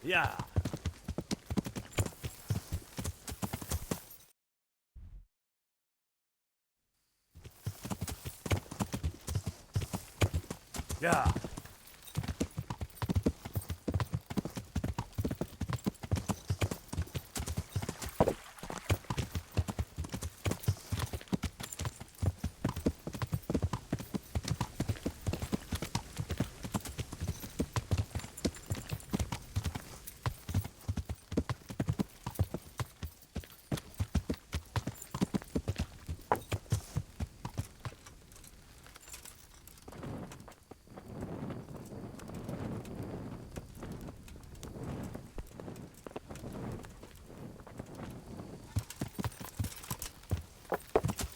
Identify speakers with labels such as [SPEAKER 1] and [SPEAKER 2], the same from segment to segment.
[SPEAKER 1] Yeah. Yeah.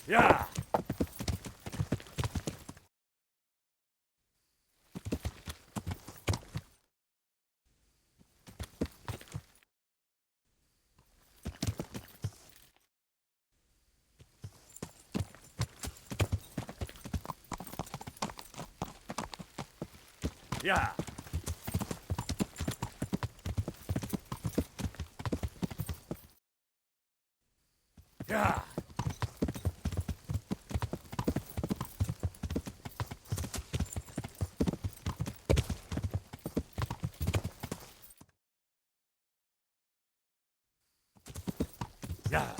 [SPEAKER 1] Yeah. Yeah. Yeah. Yeah.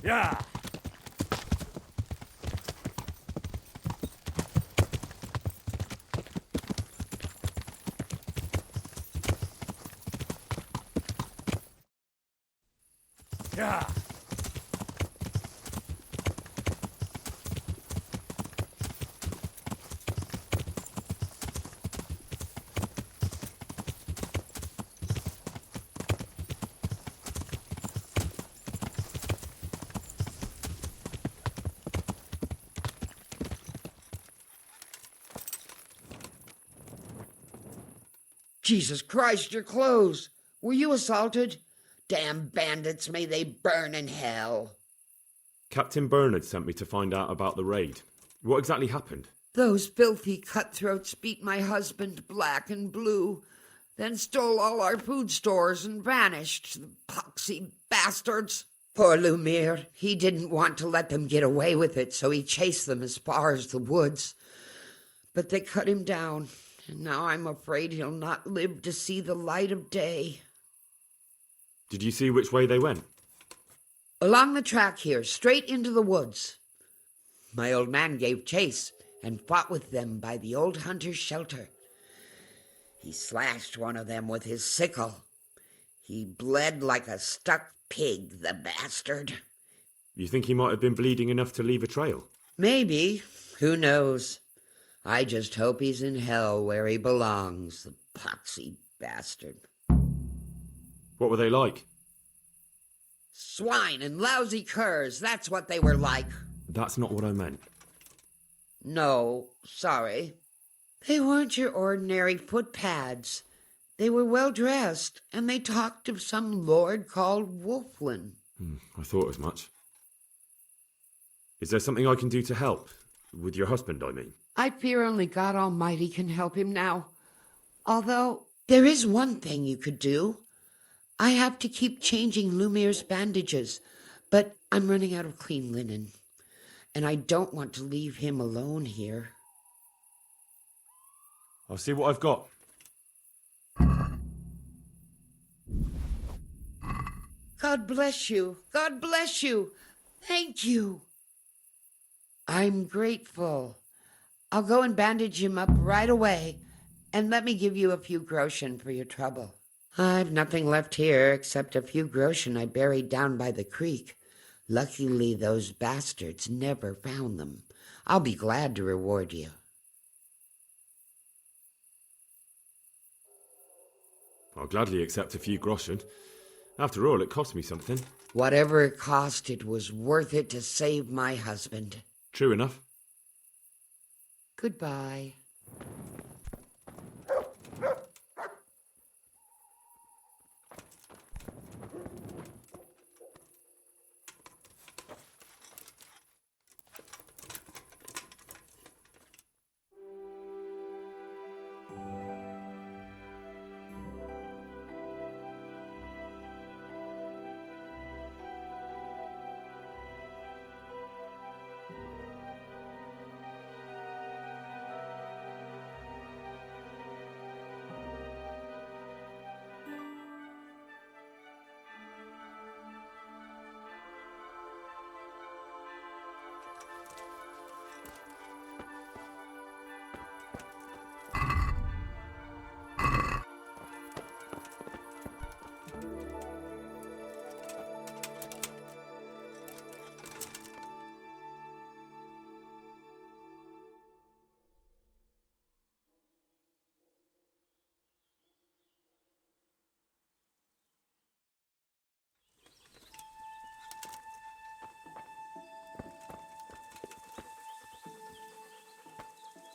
[SPEAKER 1] Yeah. Yeah.
[SPEAKER 2] Jesus Christ, your clothes! Were you assaulted? Damn bandits, may they burn in hell.
[SPEAKER 3] Captain Bernard sent me to find out about the raid. What exactly happened?
[SPEAKER 2] Those filthy cutthroats beat my husband black and blue, then stole all our food stores and vanished, the poxy bastards. Poor Lumiere, he didn't want to let them get away with it, so he chased them as far as the woods. But they cut him down, and now I'm afraid he'll not live to see the light of day.
[SPEAKER 3] Did you see which way they went?
[SPEAKER 2] Along the track here, straight into the woods. My old man gave chase and fought with them by the old hunter's shelter. He slashed one of them with his sickle. He bled like a stuck pig, the bastard.
[SPEAKER 3] You think he might have been bleeding enough to leave a trail?
[SPEAKER 2] Maybe. Who knows? I just hope he's in hell where he belongs, the poxy bastard.
[SPEAKER 3] What were they like?
[SPEAKER 2] Swine and lousy curs, that's what they were like.
[SPEAKER 3] That's not what I meant.
[SPEAKER 2] No, sorry. They weren't your ordinary footpads. They were well dressed, and they talked of some lord called Wolflin.
[SPEAKER 3] I thought as much. Is there something I can do to help? With your husband, I mean.
[SPEAKER 2] I fear only God Almighty can help him now. Although, there is one thing you could do. I have to keep changing Lumiere's bandages, but I'm running out of clean linen, and I don't want to leave him alone here.
[SPEAKER 3] I'll see what I've got.
[SPEAKER 2] God bless you. God bless you. Thank you. I'm grateful. I'll go and bandage him up right away, and let me give you a few groschen for your trouble. I've nothing left here except a few groschen I buried down by the creek. Luckily, those bastards never found them. I'll be glad to reward you.
[SPEAKER 3] I'll gladly accept a few groschen. After all, it cost me something.
[SPEAKER 2] Whatever it cost, it was worth it to save my husband.
[SPEAKER 3] True enough.
[SPEAKER 2] Goodbye.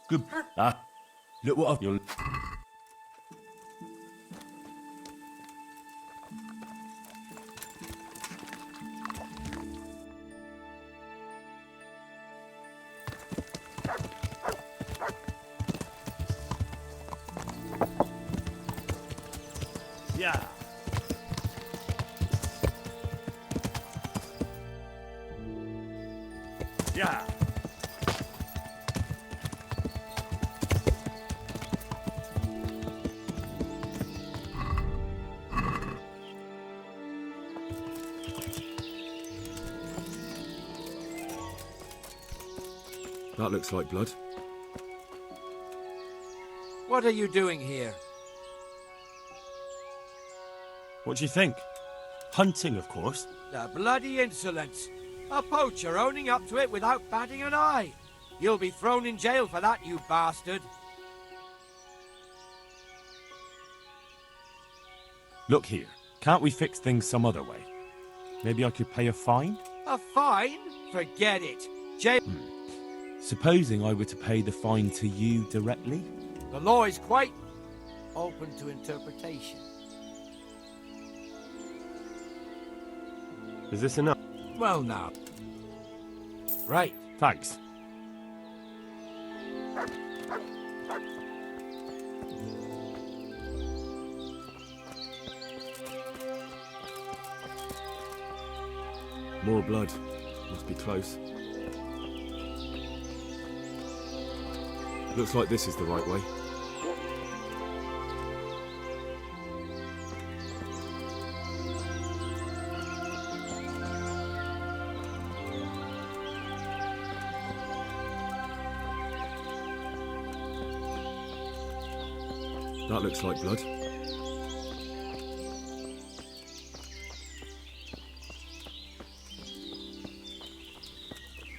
[SPEAKER 4] Good. Look what I've... You'll...
[SPEAKER 1] Yeah. Yeah.
[SPEAKER 3] That looks like blood.
[SPEAKER 5] What are you doing here?
[SPEAKER 4] What do you think? Hunting, of course.
[SPEAKER 5] The bloody insolence! A poacher owning up to it without batting an eye! You'll be thrown in jail for that, you bastard!
[SPEAKER 4] Look here. Can't we fix things some other way? Maybe I could pay a fine?
[SPEAKER 5] A fine? Forget it! Jail...
[SPEAKER 4] Supposing I were to pay the fine to you directly?
[SPEAKER 5] The law is quite open to interpretation.
[SPEAKER 4] Is this enough?
[SPEAKER 5] Well now. Right.
[SPEAKER 4] Thanks.
[SPEAKER 3] More blood. Must be close. Looks like this is the right way. That looks like blood.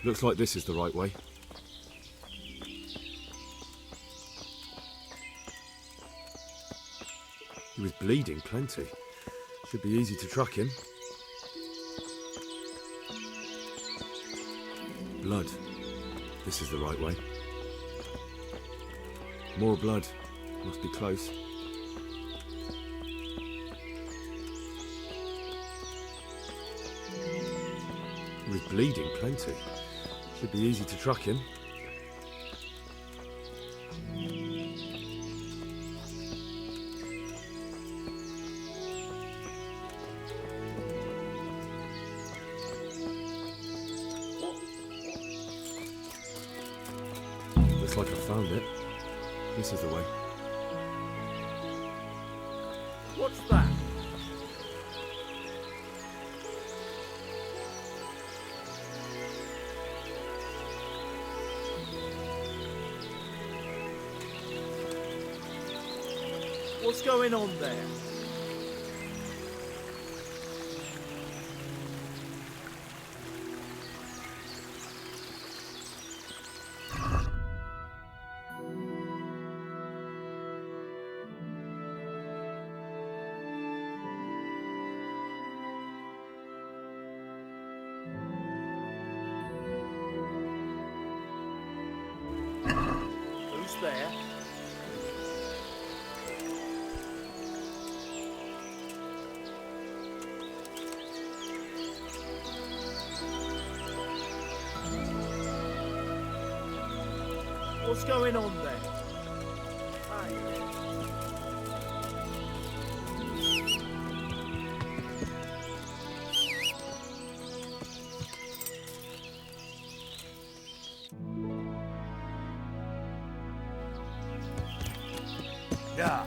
[SPEAKER 3] Looks like this is the right way. He was bleeding plenty. Should be easy to track him. Blood. This is the right way. More blood. Must be close. He was bleeding plenty. Should be easy to track him. Looks like I found it. This is the way.
[SPEAKER 1] What's that? What's going on there? Who's there? What's going on there? Yeah.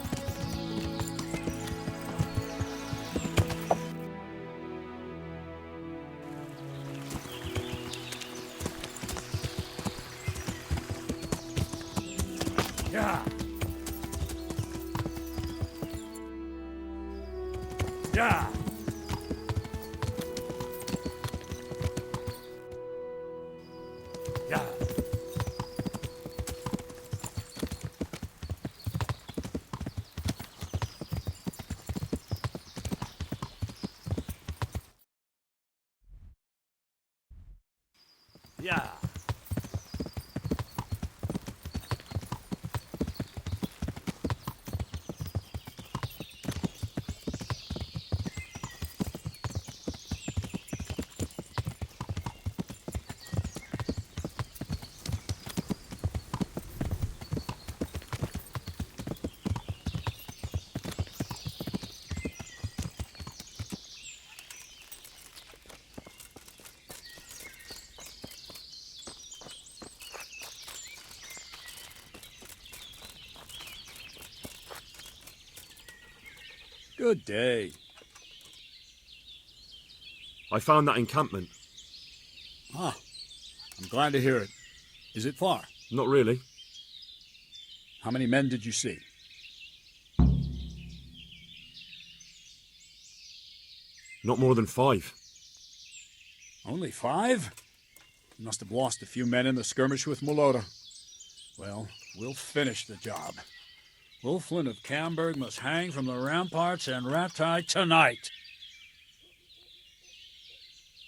[SPEAKER 1] Yeah. Yeah. Yeah. Yeah.
[SPEAKER 6] Good day.
[SPEAKER 3] I found that encampment.
[SPEAKER 6] Ah, I'm glad to hear it. Is it far?
[SPEAKER 3] Not really.
[SPEAKER 6] How many men did you see?
[SPEAKER 3] Not more than 5.
[SPEAKER 6] Only 5? You must have lost a few men in the skirmish with Melota. Well, we'll finish the job. Wulflin of Camberg must hang from the ramparts and Rattay tonight.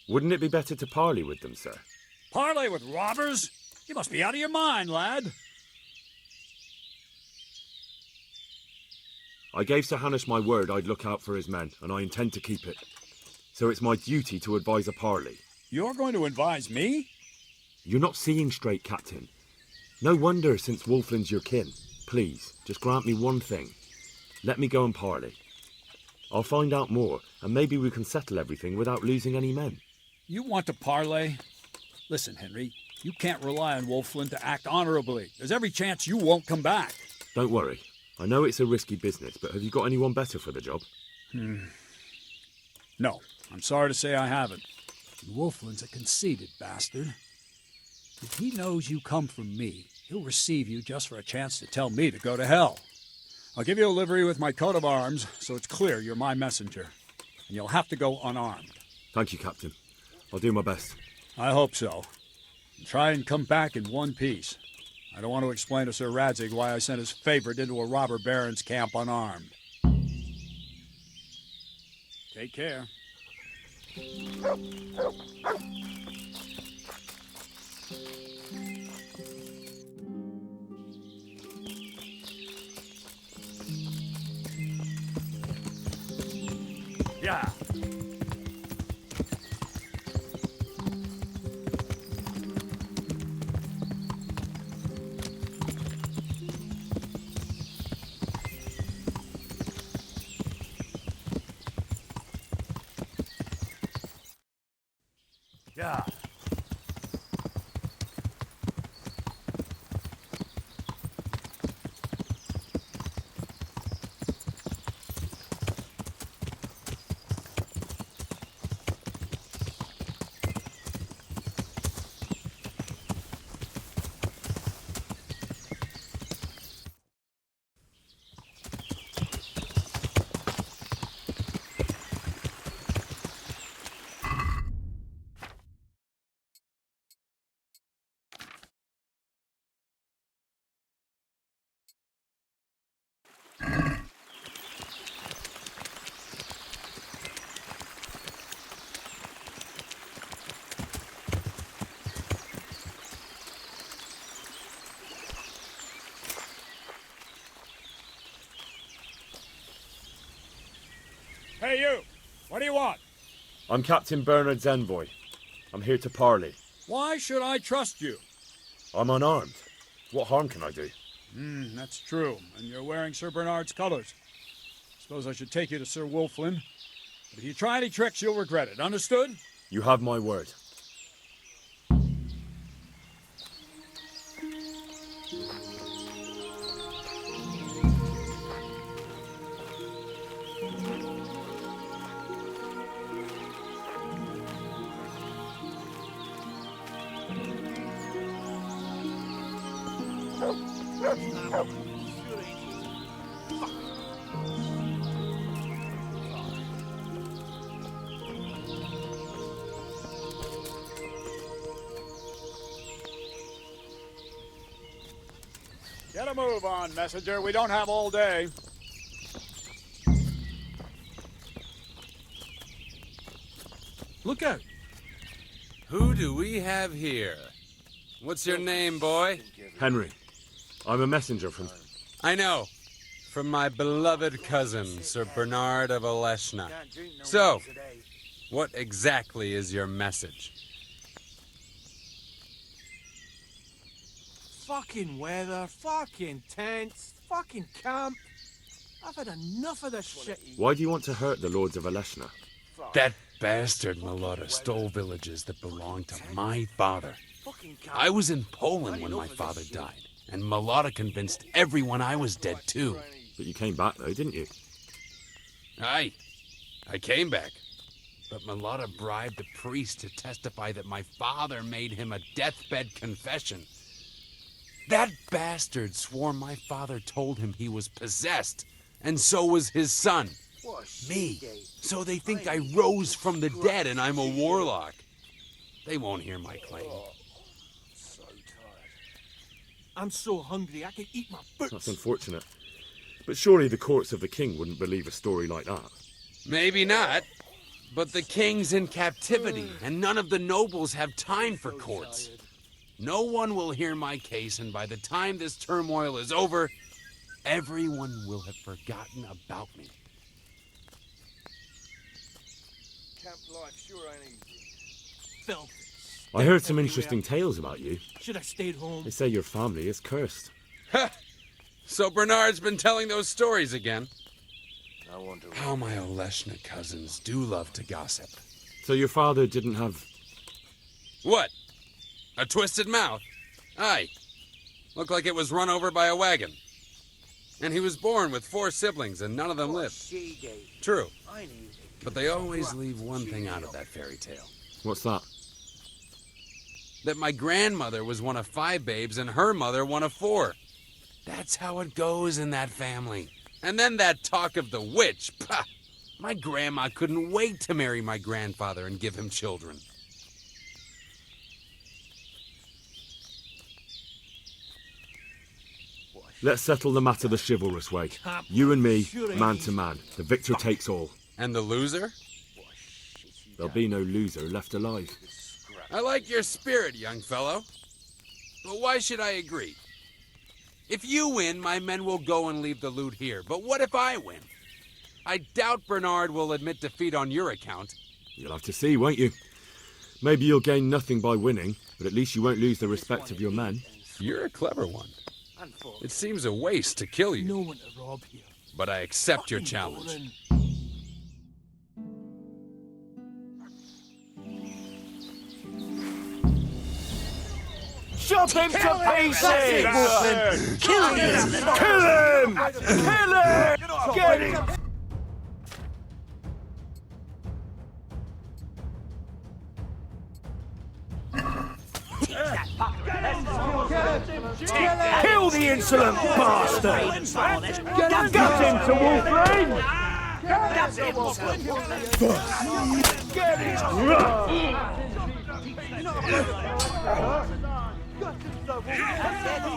[SPEAKER 3] Wouldn't it be better to parley with them, sir?
[SPEAKER 6] Parley with robbers? You must be out of your mind, lad.
[SPEAKER 3] I gave Sir Hanush my word I'd look out for his men, and I intend to keep it. So it's my duty to advise a parley.
[SPEAKER 6] You're going to advise me?
[SPEAKER 3] You're not seeing straight, Captain. No wonder, since Wulflin's your kin. Please, just grant me one thing. Let me go and parley. I'll find out more, and maybe we can settle everything without losing any men.
[SPEAKER 6] You want to parley? Listen, Henry, you can't rely on Wulflin to act honorably. There's every chance you won't come back.
[SPEAKER 3] Don't worry. I know it's a risky business, but have you got anyone better for the job?
[SPEAKER 6] No, I'm sorry to say I haven't. Wulflin's a conceited bastard. If he knows you come from me, he'll receive you just for a chance to tell me to go to hell. I'll give you a livery with my coat of arms, so it's clear you're my messenger. And you'll have to go unarmed.
[SPEAKER 3] Thank you, Captain. I'll do my best.
[SPEAKER 6] I hope so. And try and come back in one piece. I don't want to explain to Sir Radzig why I sent his favorite into a robber baron's camp unarmed. Take care.
[SPEAKER 1] Yeah. Yeah.
[SPEAKER 6] Hey, you! What do you want?
[SPEAKER 3] I'm Captain Bernard's envoy. I'm here to parley.
[SPEAKER 6] Why should I trust you?
[SPEAKER 3] I'm unarmed. What harm can I do?
[SPEAKER 6] That's true. And you're wearing Sir Bernard's colors. Suppose I should take you to Sir Wulflin. But if you try any tricks, you'll regret it. Understood?
[SPEAKER 3] You have my word.
[SPEAKER 6] Get a move on, messenger. We don't have all day.
[SPEAKER 5] Look out.
[SPEAKER 7] Who do we have here? What's your name, boy?
[SPEAKER 3] Henry. I'm a messenger from...
[SPEAKER 7] I know. From my beloved cousin, Sir Bernard of Aleshna. So, what exactly is your message?
[SPEAKER 5] Fucking weather, fucking tents, fucking camp. I've had enough of this shit.
[SPEAKER 3] Why do you want to hurt the lords of Aleshna?
[SPEAKER 7] That bastard Melota stole villages that belonged to my father. I was in Poland when my father died, and Melota convinced everyone I was dead too.
[SPEAKER 3] But you came back though, didn't you?
[SPEAKER 7] Aye, I came back. But Mulata bribed the priest to testify that my father made him a deathbed confession. That bastard swore my father told him he was possessed, and so was his son. Me. So they think I rose from the dead and I'm a warlock. They won't hear my claim.
[SPEAKER 1] So tired. I'm so hungry I can eat my boots.
[SPEAKER 3] That's unfortunate. But surely the courts of the king wouldn't believe a story like that.
[SPEAKER 7] Maybe not. But the king's in captivity, and none of the nobles have time for courts. No one will hear my case, and by the time this turmoil is over, everyone will have forgotten about me.
[SPEAKER 1] Camp life sure ain't easy. Filthy.
[SPEAKER 3] I heard some interesting tales about you.
[SPEAKER 1] Should have stayed home.
[SPEAKER 3] They say your family is cursed.
[SPEAKER 7] Ha! So Bernard's been telling those stories again.
[SPEAKER 1] I wonder
[SPEAKER 7] How my Oleshna cousins do love to gossip.
[SPEAKER 3] So your father didn't have...
[SPEAKER 7] What? A twisted mouth? Aye. Looked like it was run over by a wagon. And he was born with 4 siblings and none of them lived. True. But they always leave one thing out of that fairy tale.
[SPEAKER 3] What's that?
[SPEAKER 7] That my grandmother was one of 5 babes and her mother one of 4. That's how it goes in that family. And then that talk of the witch. Pah! My grandma couldn't wait to marry my grandfather and give him children.
[SPEAKER 3] Let's settle the matter the chivalrous way. You and me, man to man. The victor takes all.
[SPEAKER 7] And the loser?
[SPEAKER 3] There'll be no loser left alive.
[SPEAKER 7] I like your spirit, young fellow. But why should I agree? If you win, my men will go and leave the loot here. But what if I win? I doubt Bernard will admit defeat on your account.
[SPEAKER 3] You'll have to see, won't you? Maybe you'll gain nothing by winning, but at least you won't lose the respect of your men.
[SPEAKER 7] You're a clever one. It seems a waste to kill you.
[SPEAKER 1] No one to rob here.
[SPEAKER 7] But I accept your challenge.
[SPEAKER 1] Chop him to pieces!
[SPEAKER 5] Kill him!
[SPEAKER 1] Kill him! Kill him! Get him! Kill the insolent bastard! Gut him to Wolflane! Get him!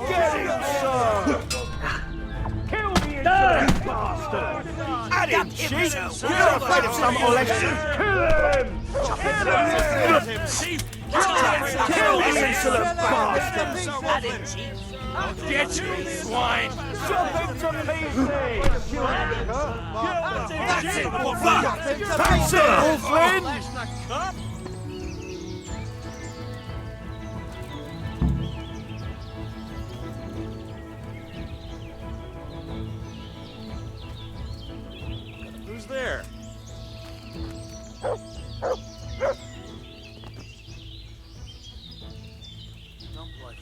[SPEAKER 1] Get him, sir! Kill the insolent bastard! At him, chief! You're afraid of some election! Kill him! Kill him! Kill the insolent bastard! Get you, swine! Chop him to pieces! That's it, Wolflin! Who's there?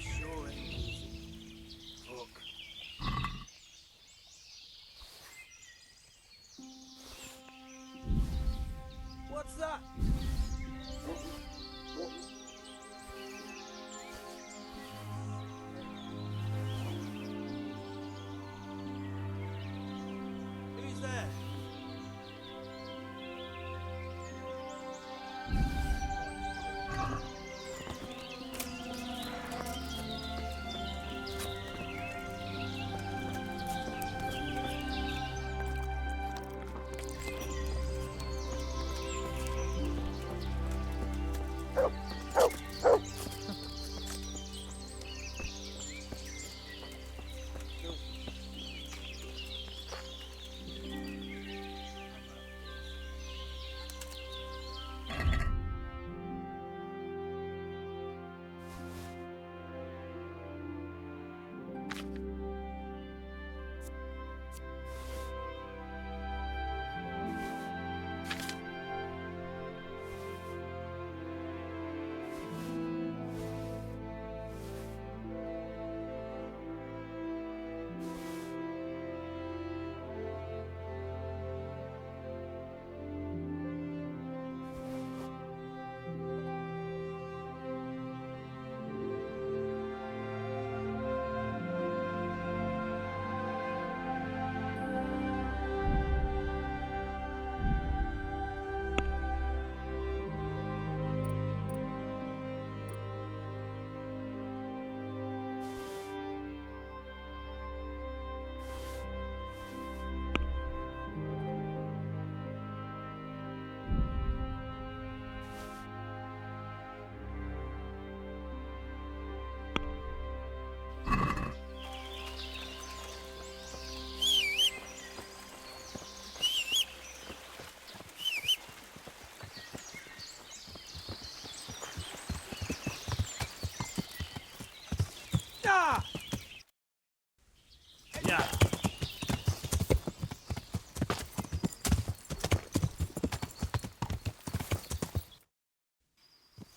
[SPEAKER 1] Sure ain't easy. Look. What's that? Who's there?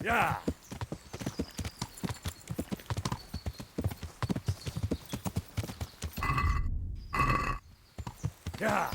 [SPEAKER 6] Yeah. Yeah.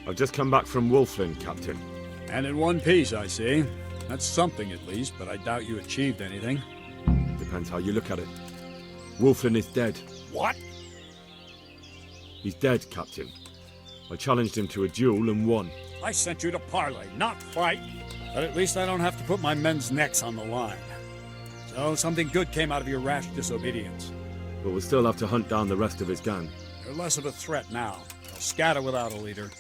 [SPEAKER 3] I've just come back from Wolfland, Captain.
[SPEAKER 6] And in one piece, I see. That's something at least, but I doubt you achieved anything.
[SPEAKER 3] Depends how you look at it. Wolfland is dead.
[SPEAKER 6] What?
[SPEAKER 3] He's dead, Captain. I challenged him to a duel and won.
[SPEAKER 6] I sent you to parley, not fight. But at least I don't have to put my men's necks on the line. So something good came out of your rash disobedience.
[SPEAKER 3] But we'll still have to hunt down the rest of his gang.
[SPEAKER 6] They're less of a threat now. They'll scatter without a leader.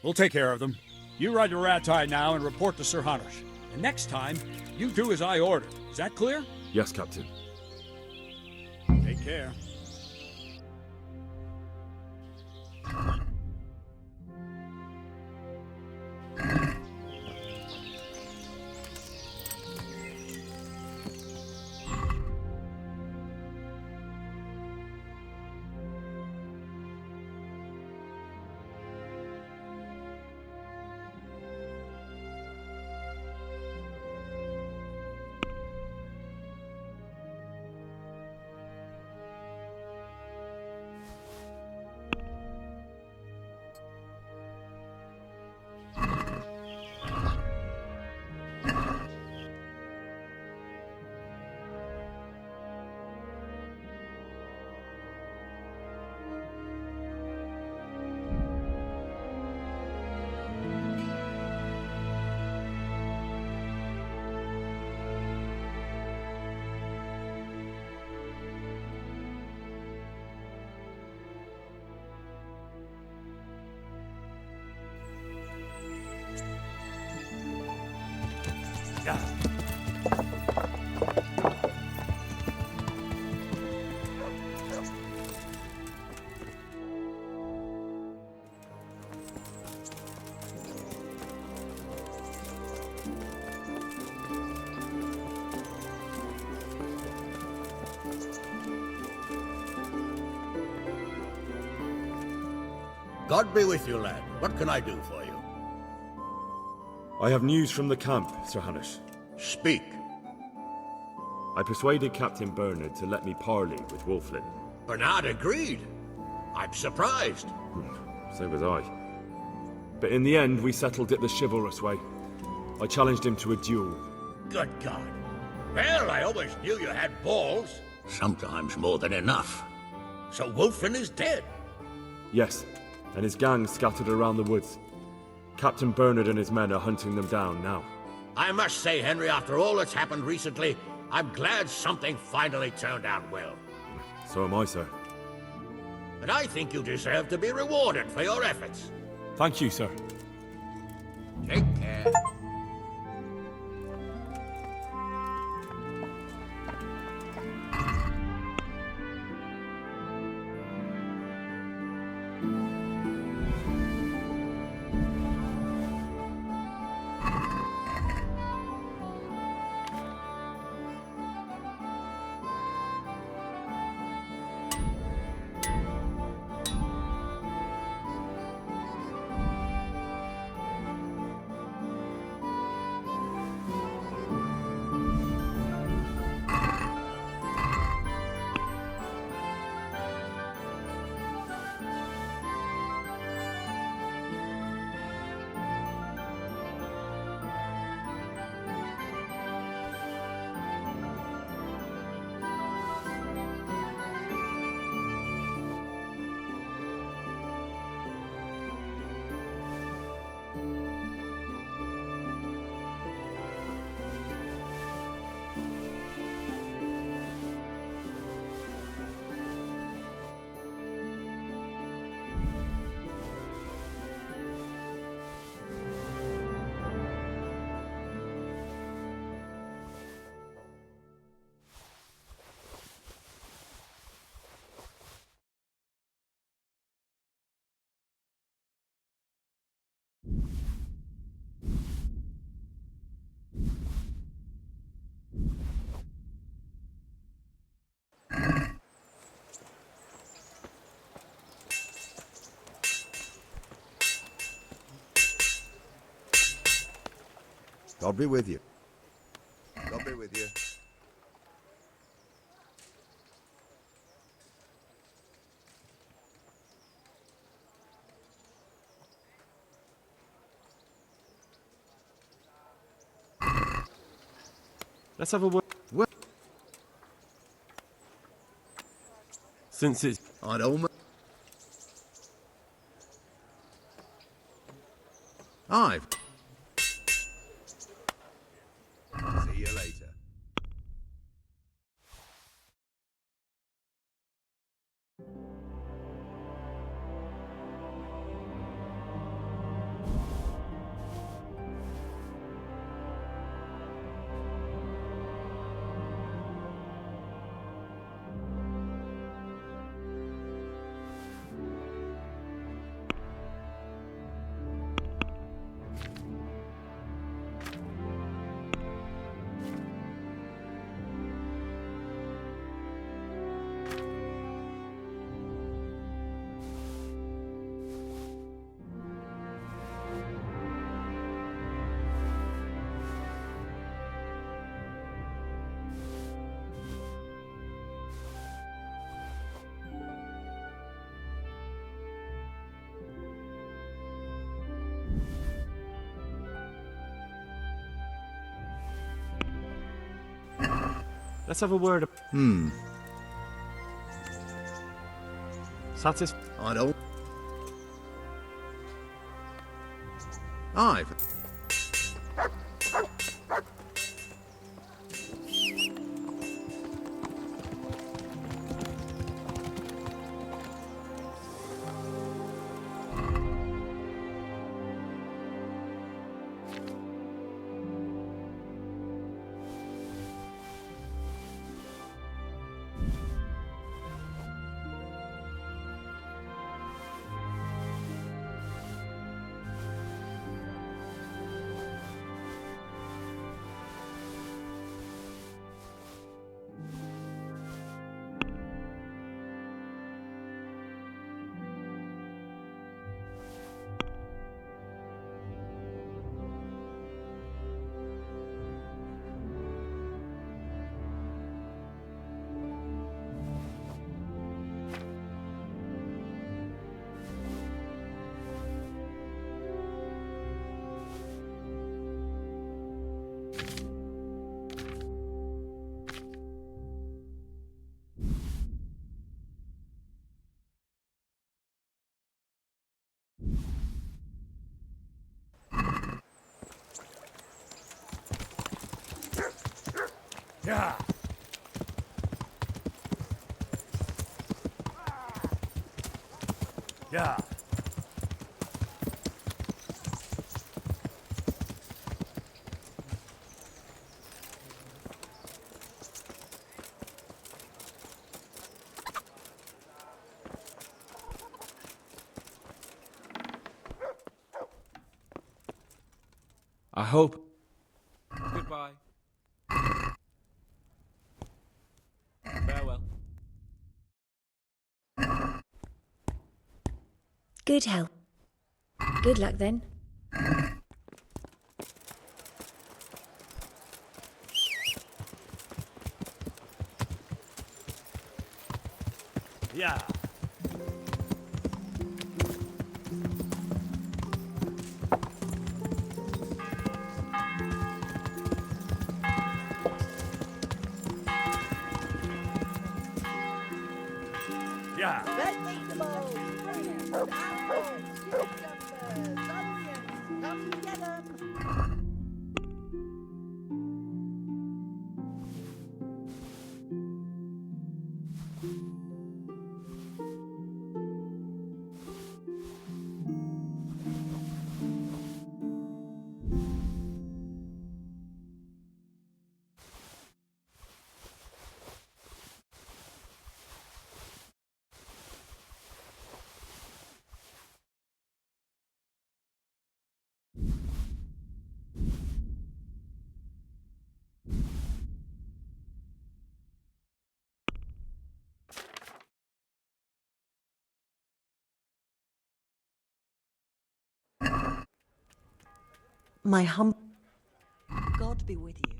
[SPEAKER 6] We'll take care of them. You ride your Ratai now and report to Sir Hanush. And next time, you do as I order. Is that clear?
[SPEAKER 3] Yes, Captain.
[SPEAKER 6] Take care.
[SPEAKER 1] God be with you, lad. What can I do for you?
[SPEAKER 3] I have news from the camp, Sir Hanush.
[SPEAKER 1] Speak.
[SPEAKER 3] I persuaded Captain Bernard to let me parley with Wolfland.
[SPEAKER 1] Bernard agreed. I'm surprised.
[SPEAKER 3] So was I. But in the end, we settled it the chivalrous way. I challenged him to a duel.
[SPEAKER 1] Good God. Well, I always knew you had balls. Sometimes more than enough. So Wolfland is dead.
[SPEAKER 3] Yes, and his gang scattered around the woods. Captain Bernard and his men are hunting them down now.
[SPEAKER 1] I must say, Henry, after all that's happened recently, I'm glad something finally turned out well.
[SPEAKER 3] So am I, sir.
[SPEAKER 1] And I think you deserve to be rewarded for your efforts.
[SPEAKER 3] Thank you, sir.
[SPEAKER 1] Take care.
[SPEAKER 8] God be with you. God be with you.
[SPEAKER 4] Let's have a word.
[SPEAKER 8] Well,
[SPEAKER 4] Since it's...
[SPEAKER 8] I don't... I've... See you later.
[SPEAKER 4] Let's have a word.
[SPEAKER 8] I don't... I've...
[SPEAKER 1] Yeah. Yeah.
[SPEAKER 4] I hope...
[SPEAKER 5] Goodbye. Farewell.
[SPEAKER 9] Good health. Good luck then.
[SPEAKER 1] Yeah. Yeah.
[SPEAKER 10] Vegetables, fruits, apples, cucumbers, onions, come get 'em.
[SPEAKER 9] My
[SPEAKER 11] God be with you.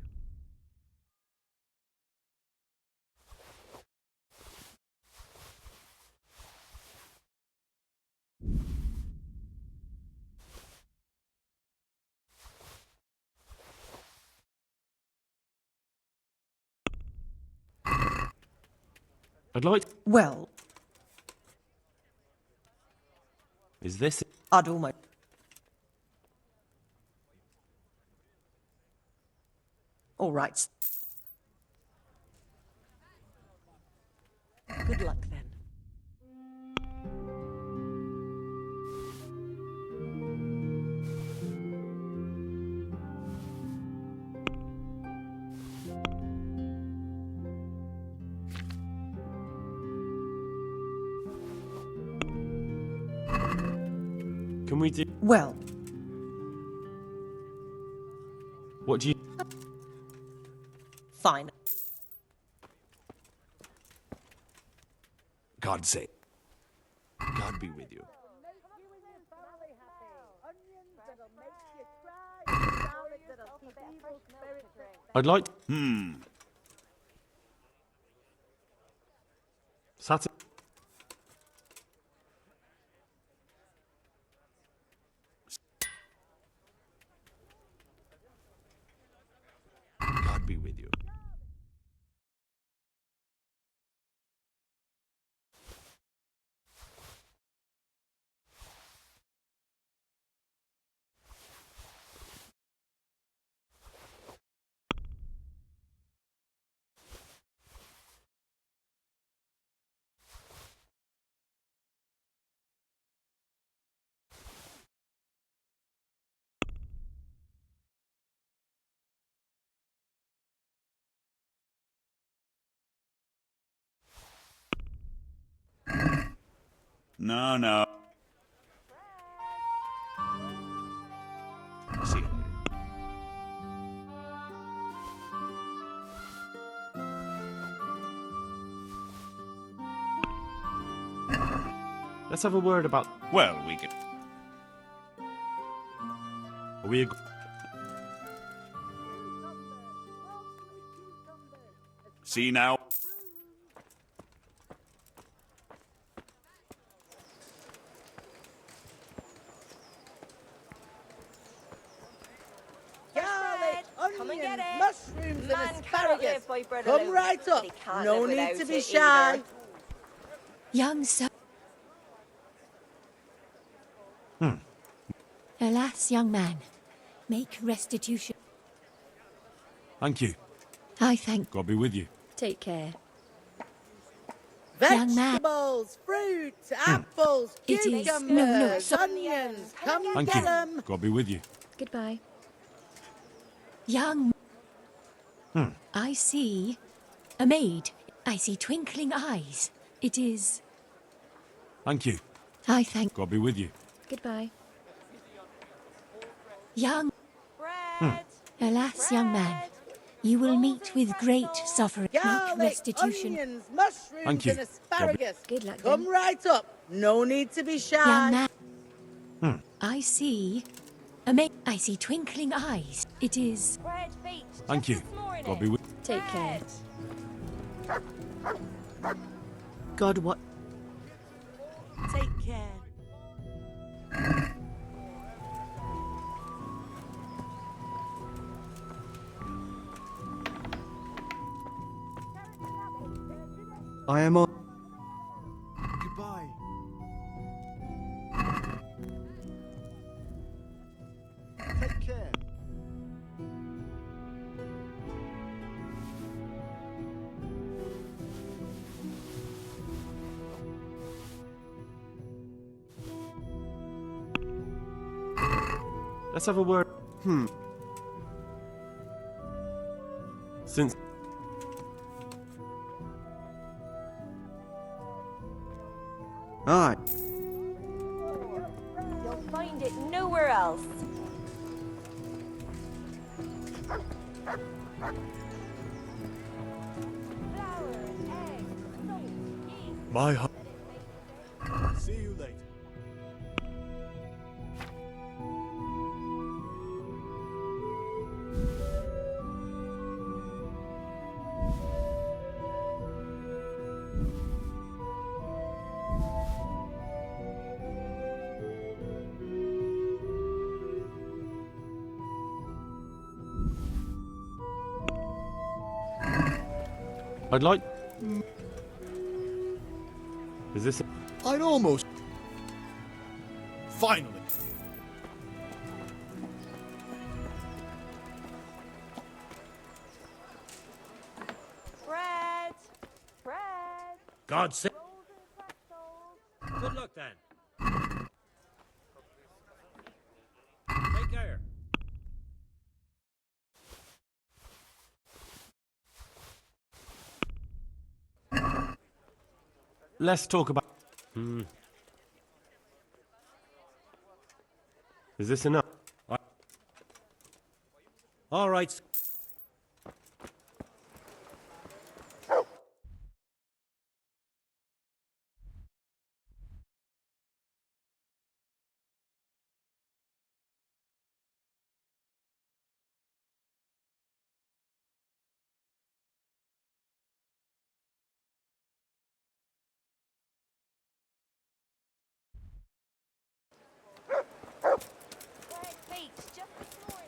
[SPEAKER 3] I'd like...
[SPEAKER 11] Well,
[SPEAKER 3] Is this...
[SPEAKER 11] I'd almost... All right. Good luck then.
[SPEAKER 3] Can we do...
[SPEAKER 11] Well,
[SPEAKER 3] What do you...
[SPEAKER 11] fine.
[SPEAKER 1] God's sake. God be with you.
[SPEAKER 3] I'd like... Saturday...
[SPEAKER 1] God be with you.
[SPEAKER 12] No, no.
[SPEAKER 1] See you.
[SPEAKER 3] Let's have a word about...
[SPEAKER 12] Well, we can...
[SPEAKER 3] Are we...
[SPEAKER 12] See now?
[SPEAKER 10] Garlic,
[SPEAKER 13] Come and
[SPEAKER 10] onions,
[SPEAKER 13] get it.
[SPEAKER 10] mushrooms and
[SPEAKER 13] Man cannot
[SPEAKER 10] asparagus.
[SPEAKER 13] live by bread
[SPEAKER 10] Come
[SPEAKER 13] alone,
[SPEAKER 10] right
[SPEAKER 13] but
[SPEAKER 10] up.
[SPEAKER 13] he can't
[SPEAKER 10] No
[SPEAKER 13] live
[SPEAKER 10] need
[SPEAKER 13] without
[SPEAKER 10] to be
[SPEAKER 13] it
[SPEAKER 10] shy.
[SPEAKER 13] either.
[SPEAKER 9] Young sir. Alas, young man, make restitution.
[SPEAKER 4] Thank you.
[SPEAKER 9] I thank...
[SPEAKER 4] God be with you.
[SPEAKER 9] Take care. Young man.
[SPEAKER 10] Vegetables, fruit, apples,
[SPEAKER 9] It is-
[SPEAKER 10] cucumbers,
[SPEAKER 9] no,
[SPEAKER 10] onions. Come
[SPEAKER 4] Thank
[SPEAKER 10] get
[SPEAKER 4] you.
[SPEAKER 10] them.
[SPEAKER 4] God be with you.
[SPEAKER 9] Goodbye. Young... I see a maid. I see twinkling eyes. It is...
[SPEAKER 4] Thank you.
[SPEAKER 9] I thank...
[SPEAKER 4] God be with you.
[SPEAKER 9] Goodbye. Young...
[SPEAKER 13] Bread.
[SPEAKER 9] Alas, young man, you will meet with great suffering. Make
[SPEAKER 10] Garlic,
[SPEAKER 9] restitution.
[SPEAKER 10] onions, mushrooms
[SPEAKER 4] Thank you.
[SPEAKER 10] and asparagus.
[SPEAKER 9] Good luck
[SPEAKER 10] Come
[SPEAKER 9] then.
[SPEAKER 10] right up. No need to be shy.
[SPEAKER 9] Young man... I see a maid. I see twinkling eyes. It is...
[SPEAKER 13] Bread baked
[SPEAKER 4] Thank
[SPEAKER 13] just
[SPEAKER 4] you.
[SPEAKER 13] this morning.
[SPEAKER 4] God be with...
[SPEAKER 9] Take care.
[SPEAKER 11] God, what?
[SPEAKER 10] Take care.
[SPEAKER 5] I am on.
[SPEAKER 1] Goodbye. Take care.
[SPEAKER 3] Let's have a word... Since...
[SPEAKER 5] Aye.
[SPEAKER 13] You'll find it nowhere else. Flowers, eggs, soap, yeast.
[SPEAKER 3] My heart...
[SPEAKER 1] See you later.
[SPEAKER 4] I'd like... Is this...
[SPEAKER 1] I'd almost... Finally.
[SPEAKER 13] Bread! Bread!
[SPEAKER 4] God save...
[SPEAKER 13] Rolls and pretzels.
[SPEAKER 4] Good luck, then. Take care. Let's talk about... Is this enough? All right.
[SPEAKER 13] Bread baked just this morning.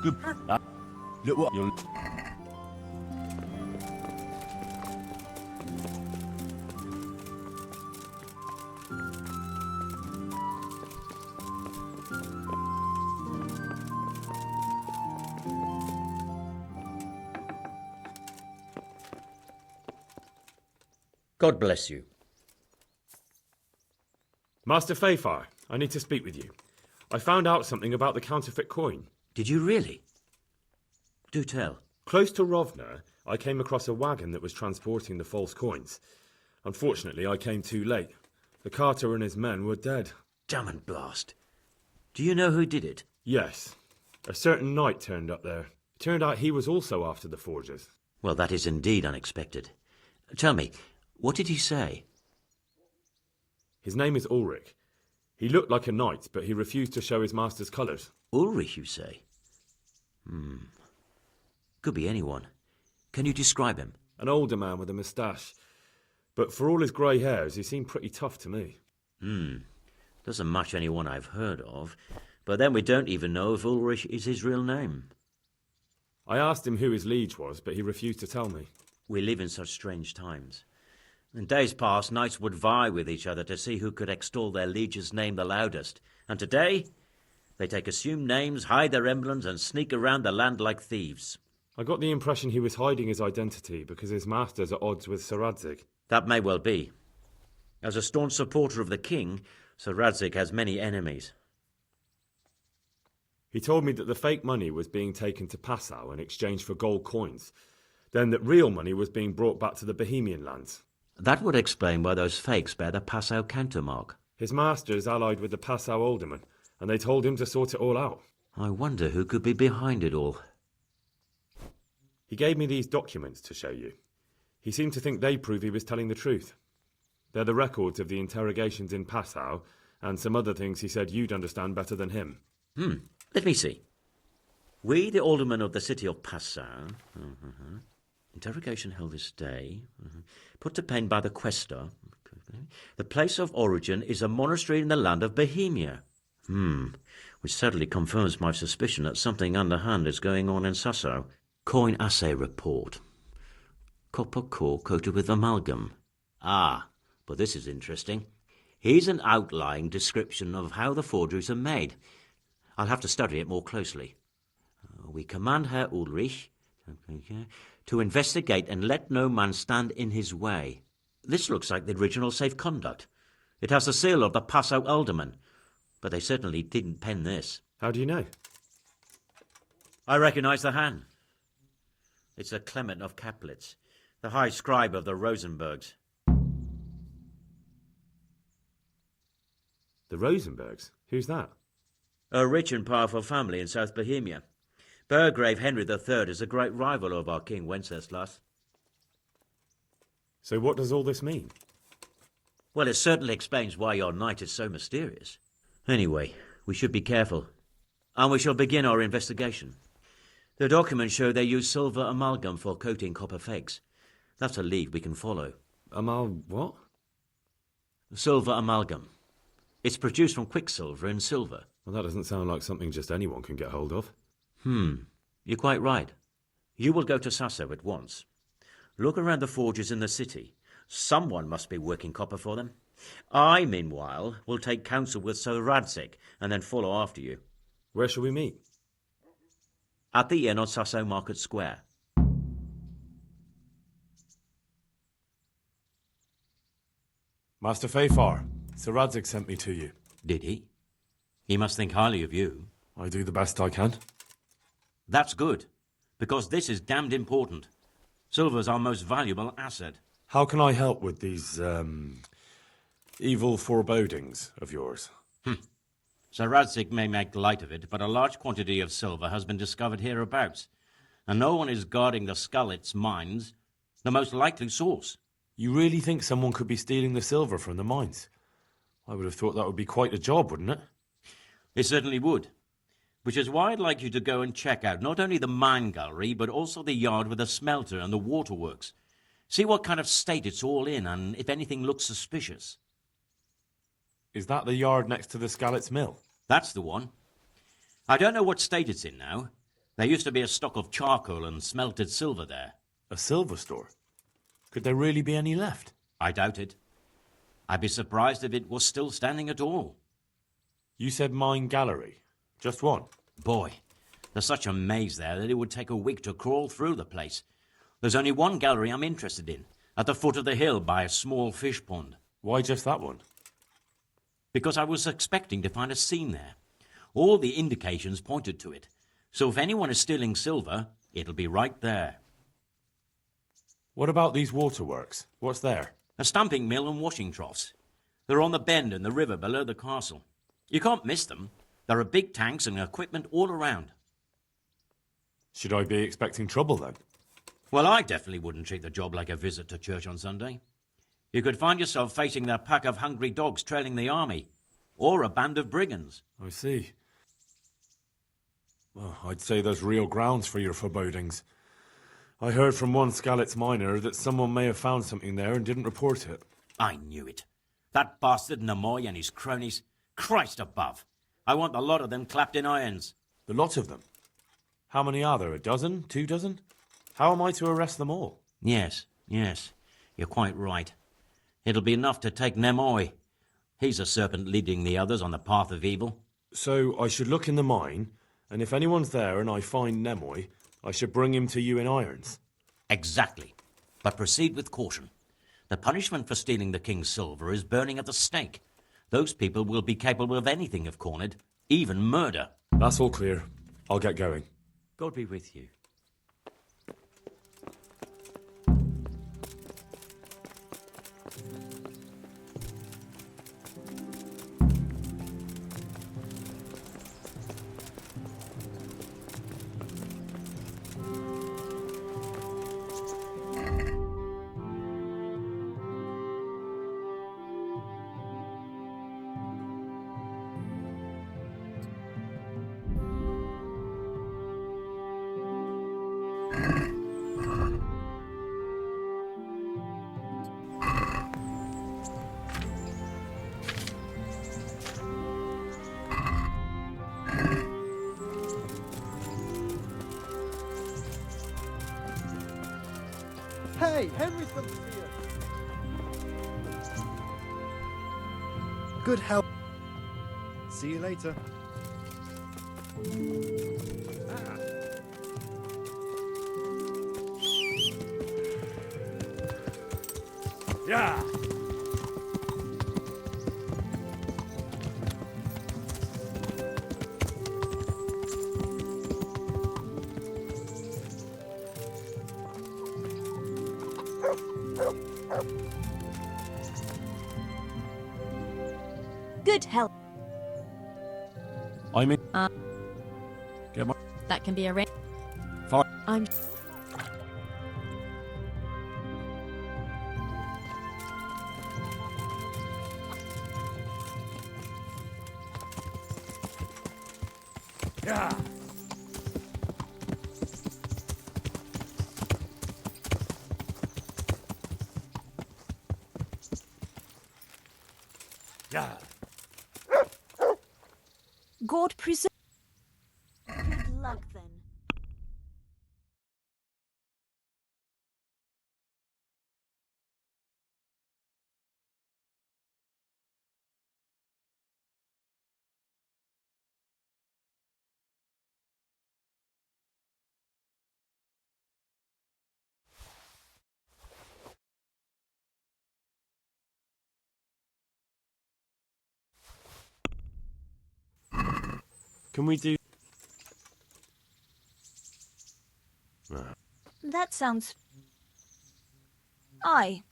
[SPEAKER 4] Good. Look what you'll...
[SPEAKER 14] God bless you.
[SPEAKER 3] Master Fayfar, I need to speak with you. I found out something about the counterfeit coin.
[SPEAKER 14] Did you really? Do tell.
[SPEAKER 3] Close to Rovna, I came across a wagon that was transporting the false coins. Unfortunately, I came too late. The carter and his men were dead.
[SPEAKER 14] Damn and blast. Do you know who did it?
[SPEAKER 3] Yes. A certain knight turned up there. It turned out he was also after the forgers.
[SPEAKER 14] Well, that is indeed unexpected. Tell me, what did he say?
[SPEAKER 3] His name is Ulrich. He looked like a knight, but he refused to show his master's colours.
[SPEAKER 14] Ulrich, you say? Could be anyone. Can you describe him?
[SPEAKER 3] An older man with a moustache. But for all his grey hairs, he seemed pretty tough to me.
[SPEAKER 14] Doesn't match anyone I've heard of. But then we don't even know if Ulrich is his real name.
[SPEAKER 3] I asked him who his liege was, but he refused to tell me.
[SPEAKER 14] We live in such strange times. In days past, knights would vie with each other to see who could extol their liege's name the loudest. And today, they take assumed names, hide their emblems, and sneak around the land like thieves.
[SPEAKER 3] I got the impression he was hiding his identity because his master's at odds with Sir Radzig.
[SPEAKER 14] That may well be. As a staunch supporter of the king, Sir Radzig has many enemies.
[SPEAKER 3] He told me that the fake money was being taken to Passau in exchange for gold coins, then that real money was being brought back to the Bohemian lands.
[SPEAKER 14] That would explain why those fakes bear the Passau countermark.
[SPEAKER 3] His master is allied with the Passau alderman, and they told him to sort it all out.
[SPEAKER 14] I wonder who could be behind it all.
[SPEAKER 3] He gave me these documents to show you. He seemed to think they prove he was telling the truth. They're the records of the interrogations in Passau, and some other things he said you'd understand better than him.
[SPEAKER 14] Let me see. We, the aldermen of the city of Passau... Interrogation held this day. Put to pen by the questor. The place of origin is a monastery in the land of Bohemia. Which certainly confirms my suspicion that something underhand is going on in Sassau. Coin assay report. Copper core coated with amalgam. Ah, but this is interesting. Here's an outlying description of how the forgeries are made. I'll have to study it more closely. We command Herr Ulrich to investigate and let no man stand in his way. This looks like the original safe conduct. It has the seal of the Passau alderman, but they certainly didn't pen this.
[SPEAKER 3] How do you know?
[SPEAKER 14] I recognize the hand. It's a Clement of Kaplitz, the high scribe of the Rosenbergs.
[SPEAKER 3] The Rosenbergs? Who's that?
[SPEAKER 14] A rich and powerful family in South Bohemia. Burgrave Henry III is a great rival of our King Wenceslas.
[SPEAKER 3] So what does all this mean?
[SPEAKER 14] Well, it certainly explains why your knight is so mysterious. Anyway, we should be careful. And we shall begin our investigation. The documents show they use silver amalgam for coating copper fakes. That's a lead we can follow.
[SPEAKER 3] What?
[SPEAKER 14] Silver amalgam. It's produced from quicksilver and silver.
[SPEAKER 3] Well, that doesn't sound like something just anyone can get hold of.
[SPEAKER 14] You're quite right. You will go to Sasso at once. Look around the forges in the city. Someone must be working copper for them. I, meanwhile, will take counsel with Sir Radzik and then follow after you.
[SPEAKER 3] Where shall we meet?
[SPEAKER 14] At the inn on Sasso Market Square.
[SPEAKER 4] Master Fafar, Sir Radzik sent me to you.
[SPEAKER 14] Did he? He must think highly of you.
[SPEAKER 4] I do the best I can.
[SPEAKER 14] That's good, because this is damned important. Silver's our most valuable asset.
[SPEAKER 4] How can I help with these, evil forebodings of yours?
[SPEAKER 14] Sir Radzik may make light of it, but a large quantity of silver has been discovered hereabouts, and no one is guarding the Skalitz mines, the most likely source.
[SPEAKER 4] You really think someone could be stealing the silver from the mines? I would have thought that would be quite a job, wouldn't it?
[SPEAKER 14] It certainly would. Which is why I'd like you to go and check out not only the mine gallery, but also the yard with the smelter and the waterworks. See what kind of state it's all in, and if anything looks suspicious.
[SPEAKER 4] Is that the yard next to the Skalitz mill?
[SPEAKER 14] That's the one. I don't know what state it's in now. There used to be a stock of charcoal and smelted silver there.
[SPEAKER 4] A silver store? Could there really be any left?
[SPEAKER 14] I doubt it. I'd be surprised if it was still standing at all.
[SPEAKER 4] You said mine gallery. Just one?
[SPEAKER 14] Boy, there's such a maze there that it would take a week to crawl through the place. There's only one gallery I'm interested in, at the foot of the hill by a small fish pond.
[SPEAKER 4] Why just that one?
[SPEAKER 14] Because I was expecting to find a scene there. All the indications pointed to it. So if anyone is stealing silver, it'll be right there.
[SPEAKER 4] What about these waterworks? What's there?
[SPEAKER 14] A stamping mill and washing troughs. They're on the bend in the river below the castle. You can't miss them. There are big tanks and equipment all around.
[SPEAKER 4] Should I be expecting trouble then?
[SPEAKER 14] Well, I definitely wouldn't treat the job like a visit to church on Sunday. You could find yourself facing that pack of hungry dogs trailing the army, or a band of brigands.
[SPEAKER 4] I see. Well, I'd say there's real grounds for your forebodings. I heard from one Skalitz miner that someone may have found something there and didn't report it.
[SPEAKER 14] I knew it. That bastard Namoy and his cronies. Christ above. I want the lot of them clapped in irons.
[SPEAKER 4] The lot of them? How many are there? A dozen? 2 dozen? How am I to arrest them all?
[SPEAKER 14] Yes. You're quite right. It'll be enough to take Nemoy. He's a serpent leading the others on the path of evil.
[SPEAKER 4] So I should look in the mine, and if anyone's there and I find Nemoy, I should bring him to you in irons.
[SPEAKER 14] Exactly. But proceed with caution. The punishment for stealing the king's silver is burning at the stake. Those people will be capable of anything if cornered, even murder.
[SPEAKER 4] That's all clear. I'll get going.
[SPEAKER 14] God be with you.
[SPEAKER 15] Hey, Henry's come to see us. Good help. See you later.
[SPEAKER 1] Yeah.
[SPEAKER 9] Good help.
[SPEAKER 4] I'm in. Get my...
[SPEAKER 9] That can be arranged.
[SPEAKER 4] Fine.
[SPEAKER 9] I'm...
[SPEAKER 1] Yeah. Yeah.
[SPEAKER 9] God preserve.
[SPEAKER 13] Good luck then.
[SPEAKER 3] Can we do...
[SPEAKER 9] That sounds... Aye.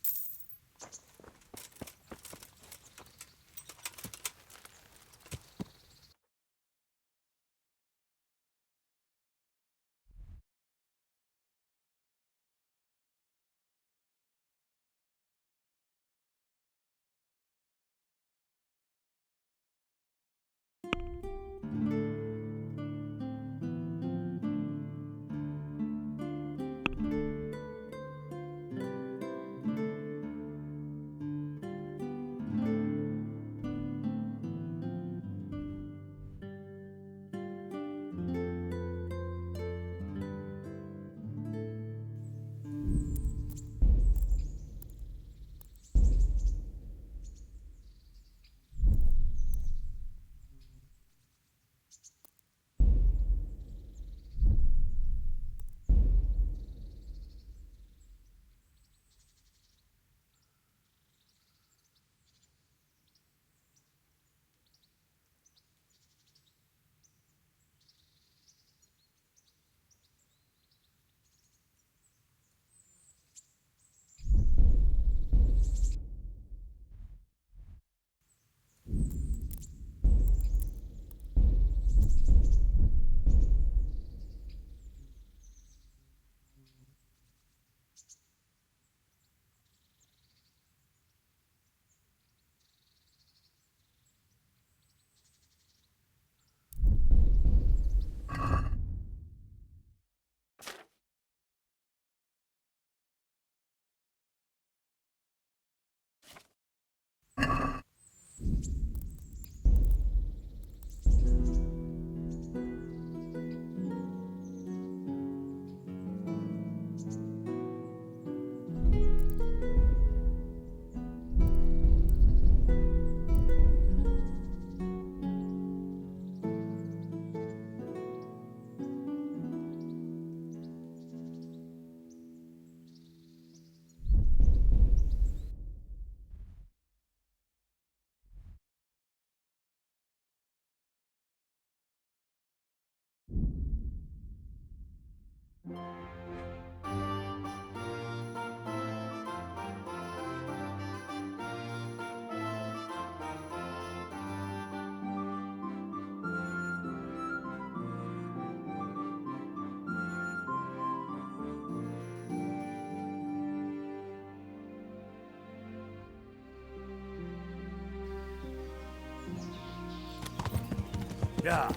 [SPEAKER 1] Yeah.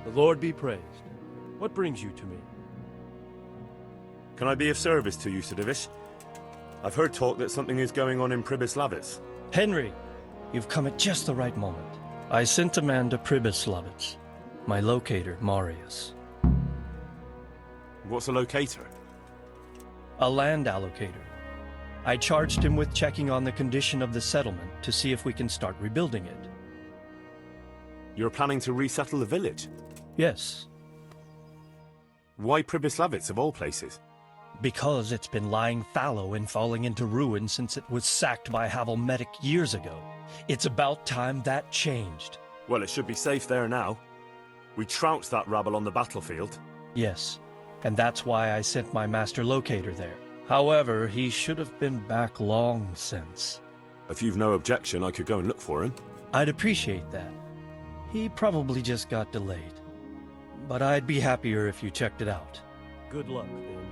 [SPEAKER 16] The Lord be praised. What brings you to me?
[SPEAKER 3] Can I be of service to you, Sidovish? I've heard talk that something is going on in Pribyslavitz.
[SPEAKER 16] Henry, you've come at just the right moment. I sent a man to Pribyslavitz. My locator, Marius.
[SPEAKER 3] What's a locator?
[SPEAKER 16] A land allocator. I charged him with checking on the condition of the settlement to see if we can start rebuilding it.
[SPEAKER 3] You're planning to resettle the village?
[SPEAKER 16] Yes.
[SPEAKER 3] Why Pribyslavitz, of all places?
[SPEAKER 16] Because it's been lying fallow and falling into ruin since it was sacked by Havelmetic years ago. It's about time that changed.
[SPEAKER 4] Well, it should be safe there now. We trounced that rabble on the battlefield.
[SPEAKER 16] Yes, and that's why I sent my master locator there. However, he should have been back long since.
[SPEAKER 4] If you've no objection, I could go and look for him.
[SPEAKER 16] I'd appreciate that. He probably just got delayed. But I'd be happier if you checked it out.
[SPEAKER 15] Good luck, Ben.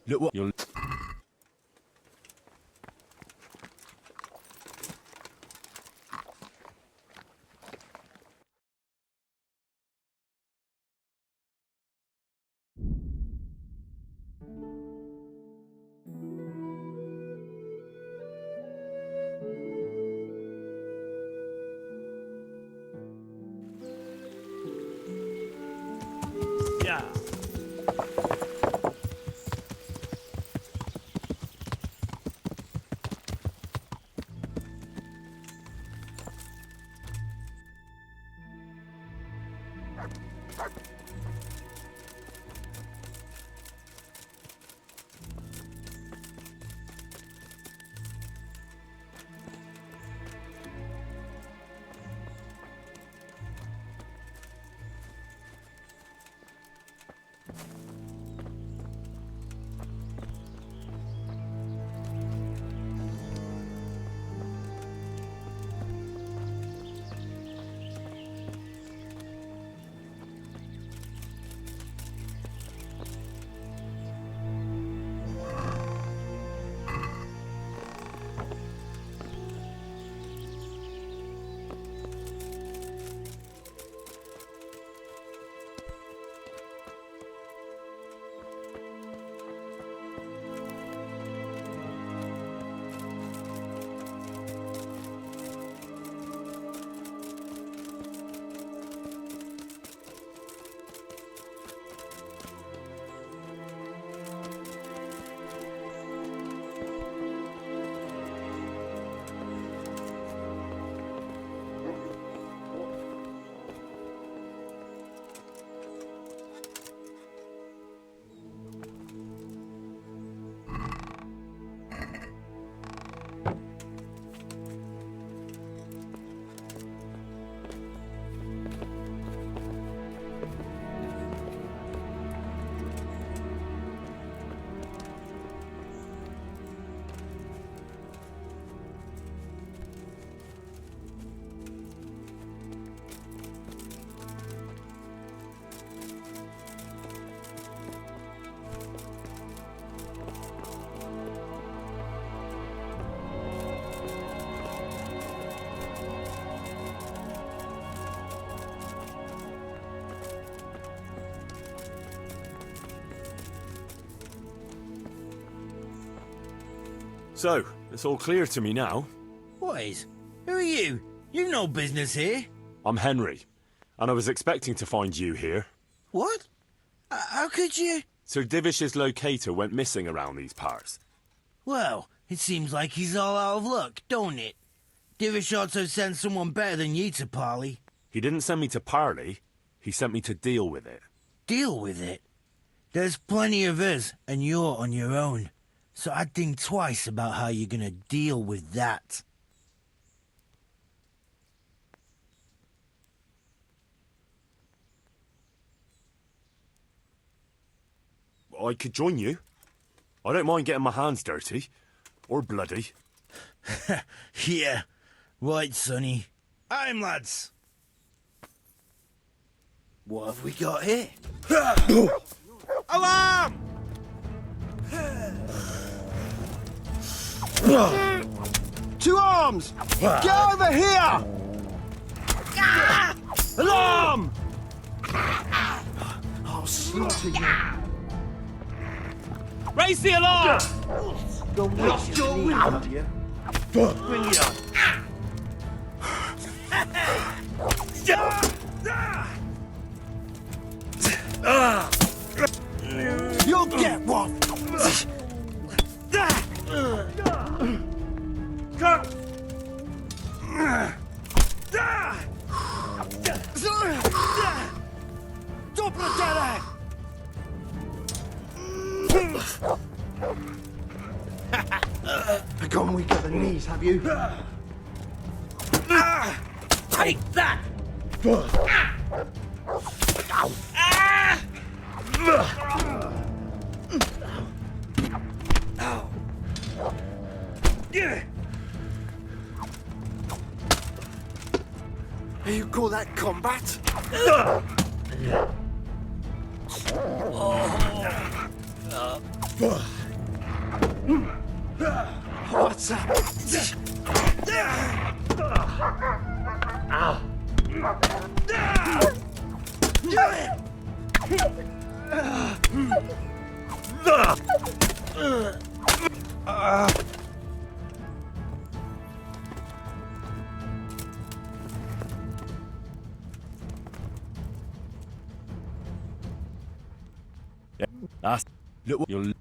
[SPEAKER 4] Look what you'll...
[SPEAKER 1] Yeah.
[SPEAKER 4] So, it's all clear to me now.
[SPEAKER 17] Boys, who are you? You've no business here.
[SPEAKER 4] I'm Henry, and I was expecting to find you here.
[SPEAKER 17] What? How could you?
[SPEAKER 4] Sir Divish's locator went missing around these parts.
[SPEAKER 17] Well, it seems like he's all out of luck, don't it? Divish ought to send someone better than you to parley.
[SPEAKER 4] He didn't send me to parley, he sent me to deal with it.
[SPEAKER 17] Deal with it? There's plenty of us, and you're on your own. So I'd think twice about how you're gonna deal with that.
[SPEAKER 4] I could join you. I don't mind getting my hands dirty. Or bloody.
[SPEAKER 17] Yeah. Right, Sonny. Aim, lads. What have we got here?
[SPEAKER 1] Alarm! To arms! Get over here! Alarm! I'll slaughter you.
[SPEAKER 5] Raise the alarm!
[SPEAKER 1] Lost your will, have you? Bring it on. You'll get one!
[SPEAKER 15] Gone weak at the knees, have you?
[SPEAKER 1] Take that!
[SPEAKER 15] You call that combat?
[SPEAKER 1] What's up? Ow.
[SPEAKER 3] That's you'll.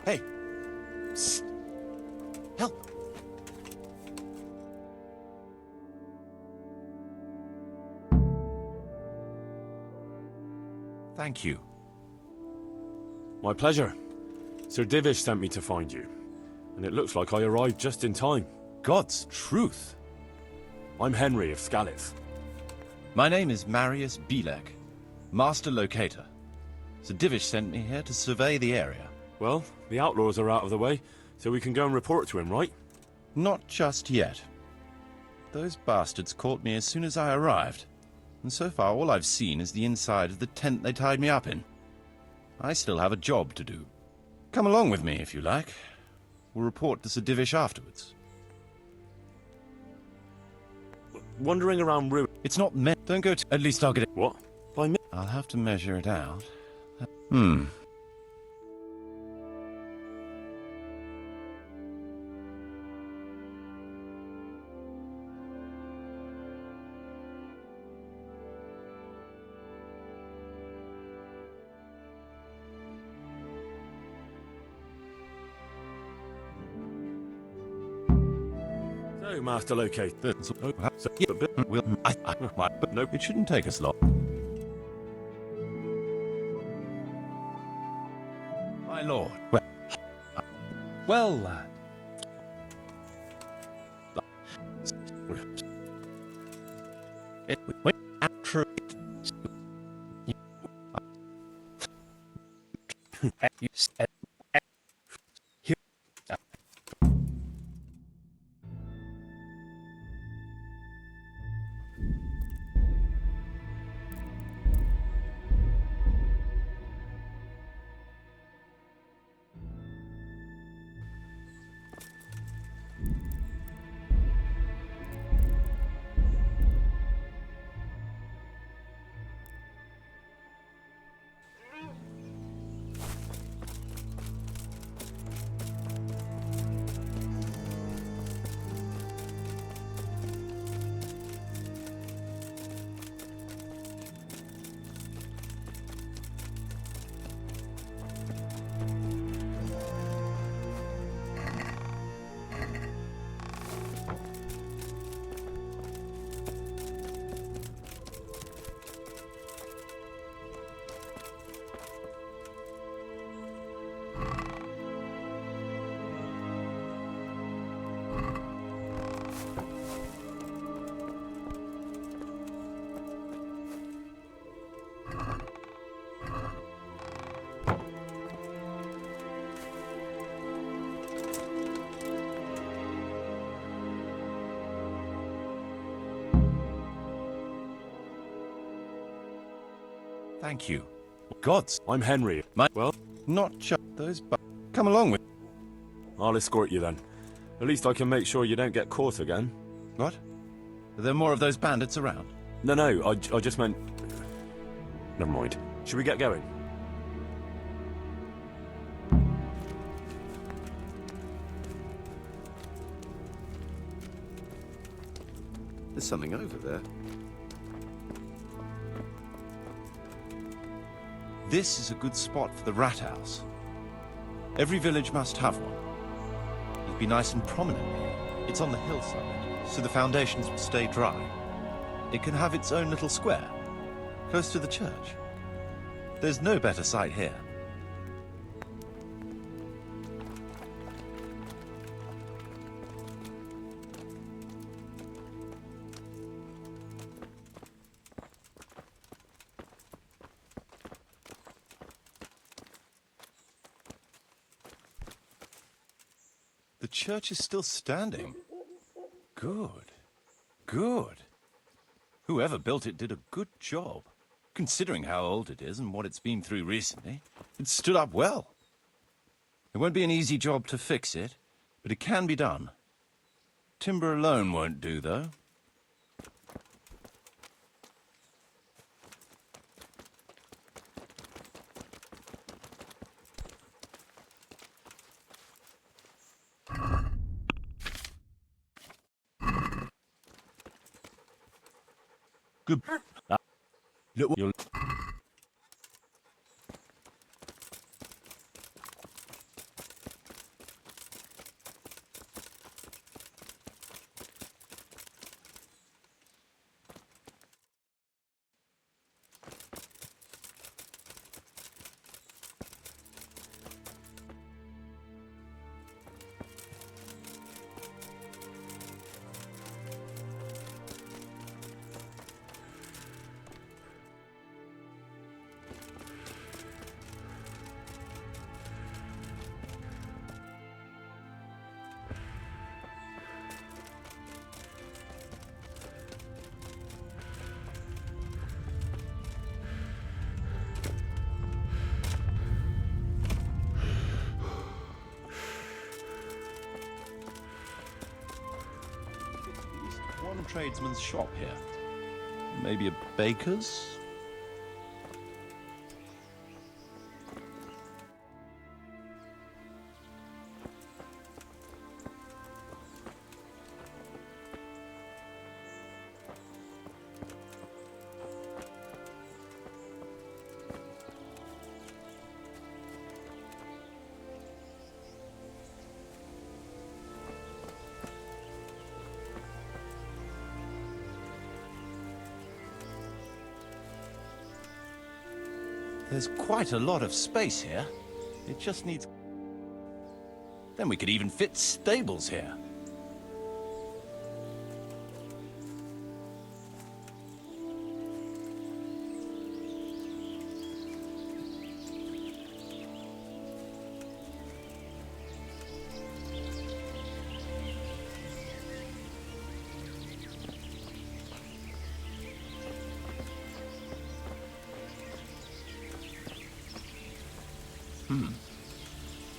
[SPEAKER 18] Hey! Psst. Help!
[SPEAKER 4] Thank you. My pleasure. Sir Divish sent me to find you, and it looks like I arrived just in time.
[SPEAKER 18] God's truth.
[SPEAKER 4] I'm Henry of Skalitz.
[SPEAKER 18] My name is Marius Bilek, Master Locator. Sir Divish sent me here to survey the area.
[SPEAKER 4] Well, the outlaws are out of the way, so we can go and report to him, right?
[SPEAKER 18] Not just yet. Those bastards caught me as soon as I arrived, and so far all I've seen is the inside of the tent they tied me up in. I still have a job to do. Come along with me, if you like. We'll report to Sir Divish afterwards.
[SPEAKER 4] Wandering around ruin...
[SPEAKER 18] It's not meant... Don't go to... At least I'll get it...
[SPEAKER 4] What? By me?
[SPEAKER 18] I'll have to measure it out.
[SPEAKER 4] So, Master Locator.
[SPEAKER 18] No, it shouldn't take us long. My lord. Well, true. You said. Thank you. Gods.
[SPEAKER 4] I'm Henry.
[SPEAKER 18] Well, not just those come along with...
[SPEAKER 4] I'll escort you then. At least I can make sure you don't get caught again.
[SPEAKER 18] What? Are there more of those bandits around?
[SPEAKER 4] No, I just meant... Never mind. Should we get going?
[SPEAKER 8] There's something over there.
[SPEAKER 18] This is a good spot for the rat house. Every village must have one. It'd be nice and prominent. It's on the hillside, so the foundations will stay dry. It can have its own little square, close to the church. There's no better site here. The church is still standing. Good. Good. Whoever built it did a good job. Considering how old it is and what it's been through recently, it stood up well. It won't be an easy job to fix it, but it can be done. Timber alone won't do, though. Good. Look, you'll... One tradesman's shop here. Maybe a baker's? There's quite a lot of space here. It just needs... Then we could even fit stables here.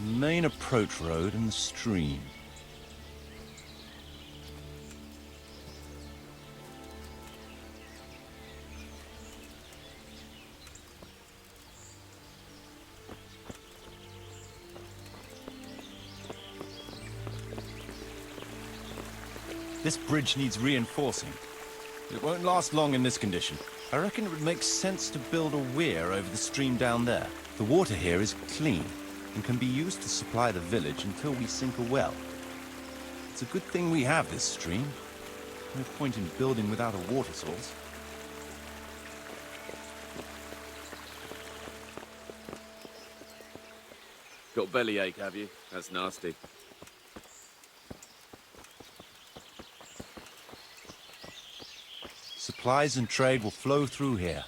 [SPEAKER 18] Main approach road and the stream. This bridge needs reinforcing. It won't last long in this condition. I reckon it would make sense to build a weir over the stream down there. The water here is clean and can be used to supply the village until we sink a well. It's a good thing we have this stream. No point in building without a water source.
[SPEAKER 8] Got bellyache, have you? That's nasty.
[SPEAKER 18] Supplies and trade will flow through here.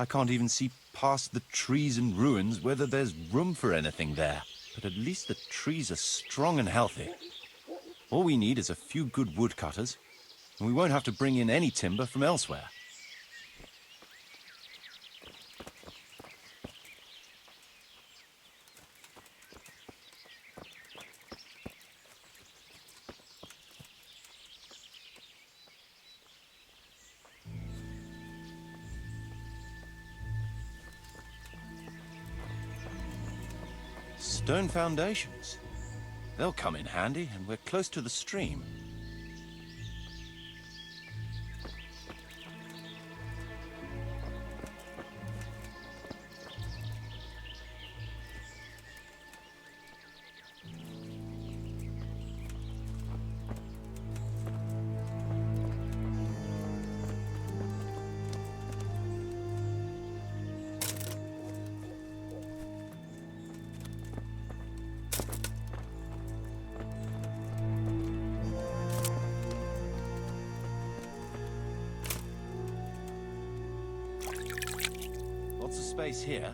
[SPEAKER 18] I can't even see past the trees and ruins whether there's room for anything there. But at least the trees are strong and healthy. All we need is a few good woodcutters, and we won't have to bring in any timber from elsewhere. stone foundations. They'll come in handy, and we're close to the stream. Lots of space here.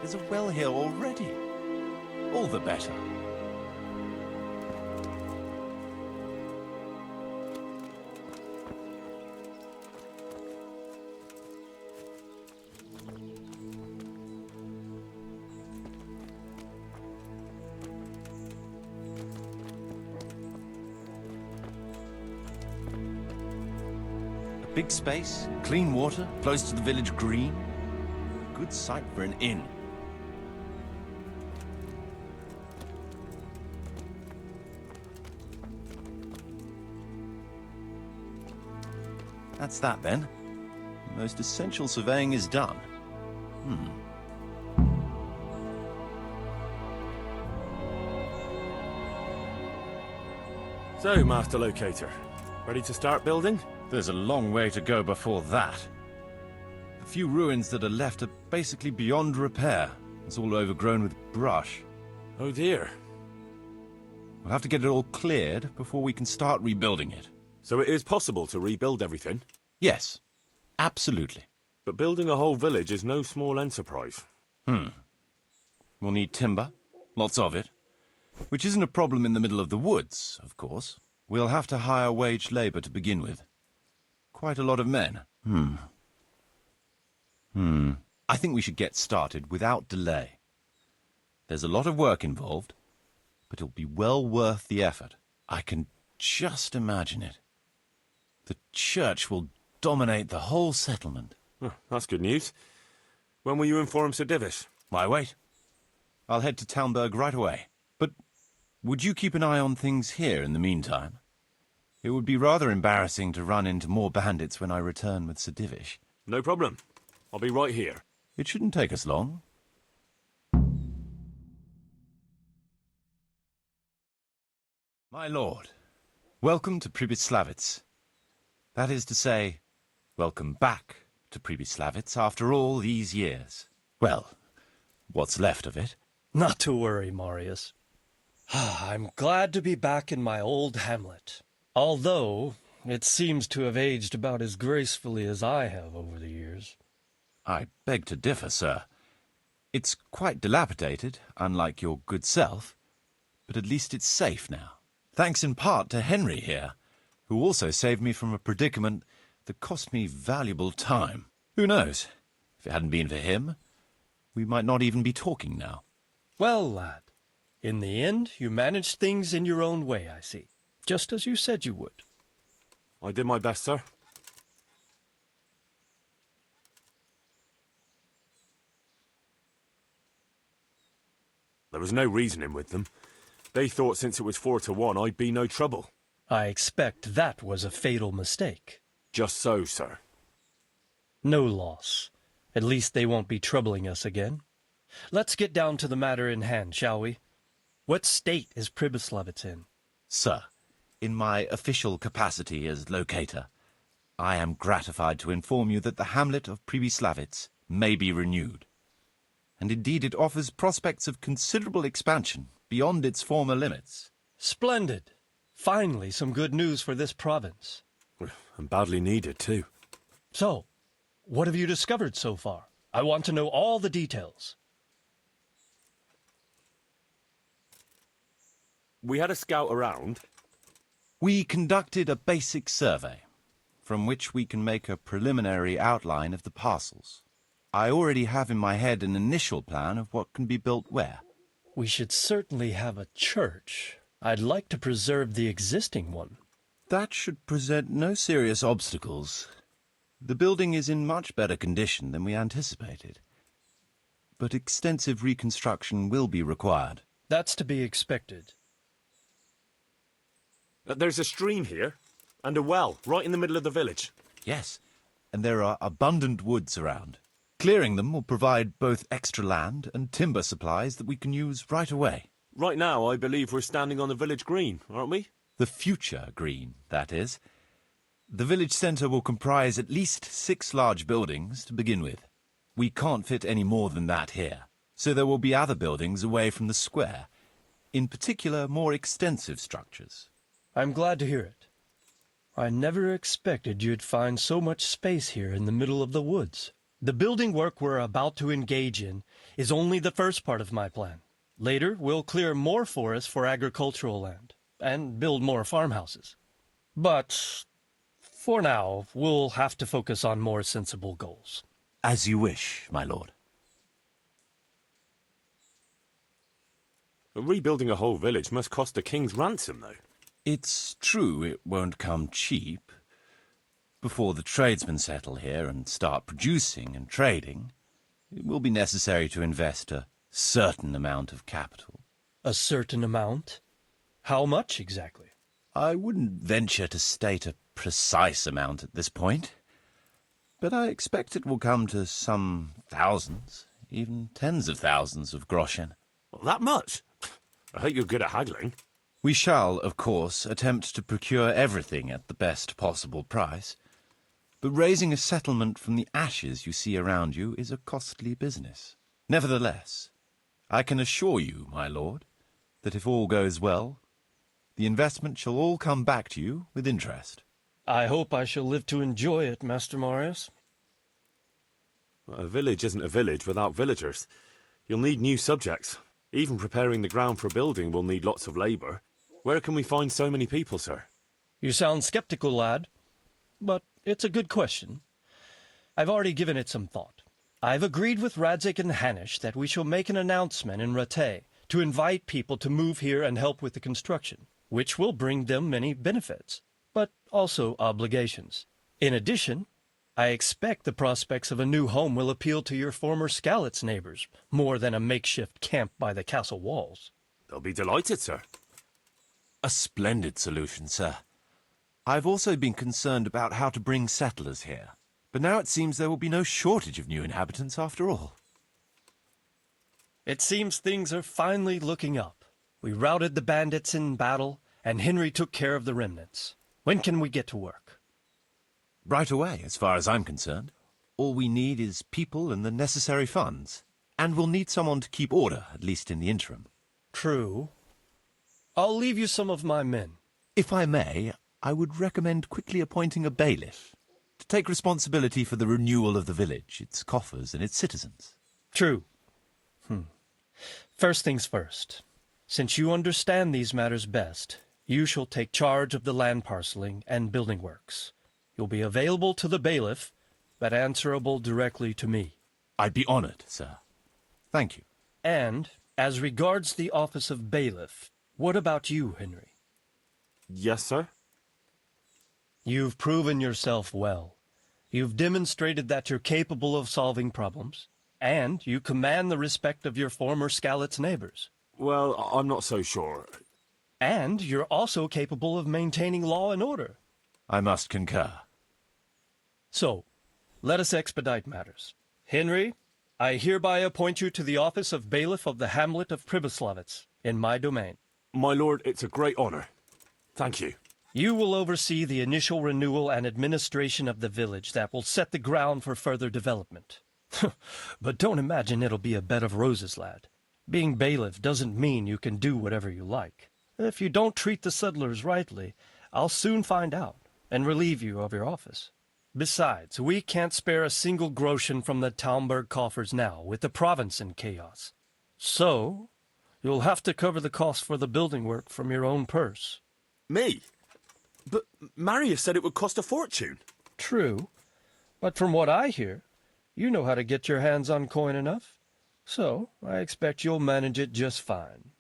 [SPEAKER 18] There's a well here already. All the better. Big space, clean water, close to the village green. Good site for an inn. That's that then. The most essential surveying is done.
[SPEAKER 4] So, Master Locator, ready to start building?
[SPEAKER 18] There's a long way to go before that. The few ruins that are left are basically beyond repair. It's all overgrown with brush.
[SPEAKER 4] Oh dear.
[SPEAKER 18] We'll have to get it all cleared before we can start rebuilding it.
[SPEAKER 4] So it is possible to rebuild everything?
[SPEAKER 18] Yes, absolutely.
[SPEAKER 4] But building a whole village is no small enterprise.
[SPEAKER 18] We'll need timber, lots of it, which isn't a problem in the middle of the woods, of course. We'll have to hire wage labor to begin with. Quite a lot of men. I think we should get started without delay. There's a lot of work involved, but it'll be well worth the effort. I can just imagine it. The church will dominate the whole settlement.
[SPEAKER 4] Oh, that's good news. When will you inform Sir Divish?
[SPEAKER 18] Why wait? I'll head to Talmberg right away. But would you keep an eye on things here in the meantime? It would be rather embarrassing to run into more bandits when I return with Sir Divish.
[SPEAKER 4] No problem. I'll be right here.
[SPEAKER 18] It shouldn't take us long. My lord, welcome to Pribyslavitz. That is to say, welcome back to Pribyslavitz after all these years. Well, what's left of it.
[SPEAKER 16] Not to worry, Marius. I'm glad to be back in my old hamlet. Although, it seems to have aged about as gracefully as I have over the years.
[SPEAKER 18] I beg to differ, sir. It's quite dilapidated, unlike your good self, but at least it's safe now. Thanks in part to Henry here, who also saved me from a predicament that cost me valuable time. Who knows? If it hadn't been for him, we might not even be talking now.
[SPEAKER 16] Well, lad, in the end, you managed things in your own way, I see. Just as you said you would.
[SPEAKER 4] I did my best, sir. There was no reasoning with them. They thought since it was 4-1, I'd be no trouble.
[SPEAKER 16] I expect that was a fatal mistake.
[SPEAKER 4] Just so, sir.
[SPEAKER 16] No loss. At least they won't be troubling us again. Let's get down to the matter in hand, shall we? What state is Pribyslavitz in?
[SPEAKER 18] Sir, in my official capacity as locator, I am gratified to inform you that the hamlet of Pribyslavitz may be renewed. And indeed it offers prospects of considerable expansion beyond its former limits.
[SPEAKER 16] Splendid. Finally, some good news for this province.
[SPEAKER 4] And badly needed, too.
[SPEAKER 16] So, what have you discovered so far? I want to know all the details.
[SPEAKER 4] We had a scout around.
[SPEAKER 18] We conducted a basic survey. from which we can make a preliminary outline of the parcels. I already have in my head an initial plan of what can be built where.
[SPEAKER 16] We should certainly have a church. I'd like to preserve the existing one.
[SPEAKER 18] That should present no serious obstacles. The building is in much better condition than we anticipated. But extensive reconstruction will be required.
[SPEAKER 16] That's to be expected.
[SPEAKER 3] There's a stream here, and a well, right in the middle of the village.
[SPEAKER 18] Yes, and there are abundant woods around. Clearing them will provide both extra land and timber supplies that we can use right away.
[SPEAKER 3] Right now, I believe we're standing on the village green, aren't we?
[SPEAKER 18] The future green, that is. The village centre will comprise at least 6 large buildings to begin with. We can't fit any more than that here, so there will be other buildings away from the square, in particular more extensive structures.
[SPEAKER 16] I'm glad to hear it. I never expected you'd find so much space here in the middle of the woods. The building work we're about to engage in is only the first part of my plan. Later, we'll clear more forest for agricultural land and build more farmhouses. But for now, we'll have to focus on more sensible goals.
[SPEAKER 18] As you wish, my lord.
[SPEAKER 3] Rebuilding a whole village must cost a king's ransom, though.
[SPEAKER 18] It's true it won't come cheap. Before the tradesmen settle here and start producing and trading, it will be necessary to invest a certain amount of capital.
[SPEAKER 16] A certain amount? How much exactly?
[SPEAKER 18] I wouldn't venture to state a precise amount at this point, but I expect it will come to some thousands, even tens of thousands of groschen.
[SPEAKER 3] Well, that much? I hope you're good at haggling.
[SPEAKER 18] We shall, of course, attempt to procure everything at the best possible price. But raising a settlement from the ashes you see around you is a costly business. Nevertheless, I can assure you, my lord, that if all goes well, the investment shall all come back to you with interest.
[SPEAKER 16] I hope I shall live to enjoy it, Master Marius.
[SPEAKER 3] A village isn't a village without villagers. You'll need new subjects. Even preparing the ground for building will need lots of labour. Where can we find so many people, sir?
[SPEAKER 16] You sound skeptical, lad. But it's a good question. I've already given it some thought. I've agreed with Radzig and Hanish that we shall make an announcement in Rattay to invite people to move here and help with the construction, which will bring them many benefits, but also obligations. In addition, I expect the prospects of a new home will appeal to your former Skalitz neighbors, more than a makeshift camp by the castle walls.
[SPEAKER 3] They'll be delighted, sir.
[SPEAKER 18] A splendid solution, sir. I've also been concerned about how to bring settlers here, but now it seems there will be no shortage of new inhabitants after all.
[SPEAKER 16] It seems things are finally looking up. We routed the bandits in battle, and Henry took care of the remnants. When can we get to work?
[SPEAKER 18] Right away, as far as I'm concerned. All we need is people and the necessary funds. And we'll need someone to keep order, at least in the interim.
[SPEAKER 16] True. I'll leave you some of my men.
[SPEAKER 18] If I may, I would recommend quickly appointing a bailiff to take responsibility for the renewal of the village, its coffers and its citizens.
[SPEAKER 16] True. First things first. Since you understand these matters best, you shall take charge of the land parceling and building works. You'll be available to the bailiff, but answerable directly to me.
[SPEAKER 18] I'd be honored, sir. Thank you.
[SPEAKER 16] And, as regards the office of bailiff, what about you, Henry?
[SPEAKER 3] Yes, sir?
[SPEAKER 16] You've proven yourself well. You've demonstrated that you're capable of solving problems, and you command the respect of your former Skalitz neighbors.
[SPEAKER 3] Well, I'm not so sure.
[SPEAKER 16] And you're also capable of maintaining law and order.
[SPEAKER 18] I must concur.
[SPEAKER 16] So, let us expedite matters. Henry, I hereby appoint you to the office of bailiff of the hamlet of Pribyslavitz, in my domain.
[SPEAKER 3] My lord, it's a great honor. Thank you.
[SPEAKER 16] You will oversee the initial renewal and administration of the village that will set the ground for further development. But don't imagine it'll be a bed of roses, lad. Being bailiff doesn't mean you can do whatever you like. If you don't treat the settlers rightly, I'll soon find out and relieve you of your office. Besides, we can't spare a single groschen from the Talmberg coffers now, with the province in chaos. So, you'll have to cover the cost for the building work from your own purse.
[SPEAKER 3] Me? But Marius said it would cost a fortune.
[SPEAKER 16] True. But from what I hear, you know how to get your hands on coin enough. So, I expect you'll manage it just fine.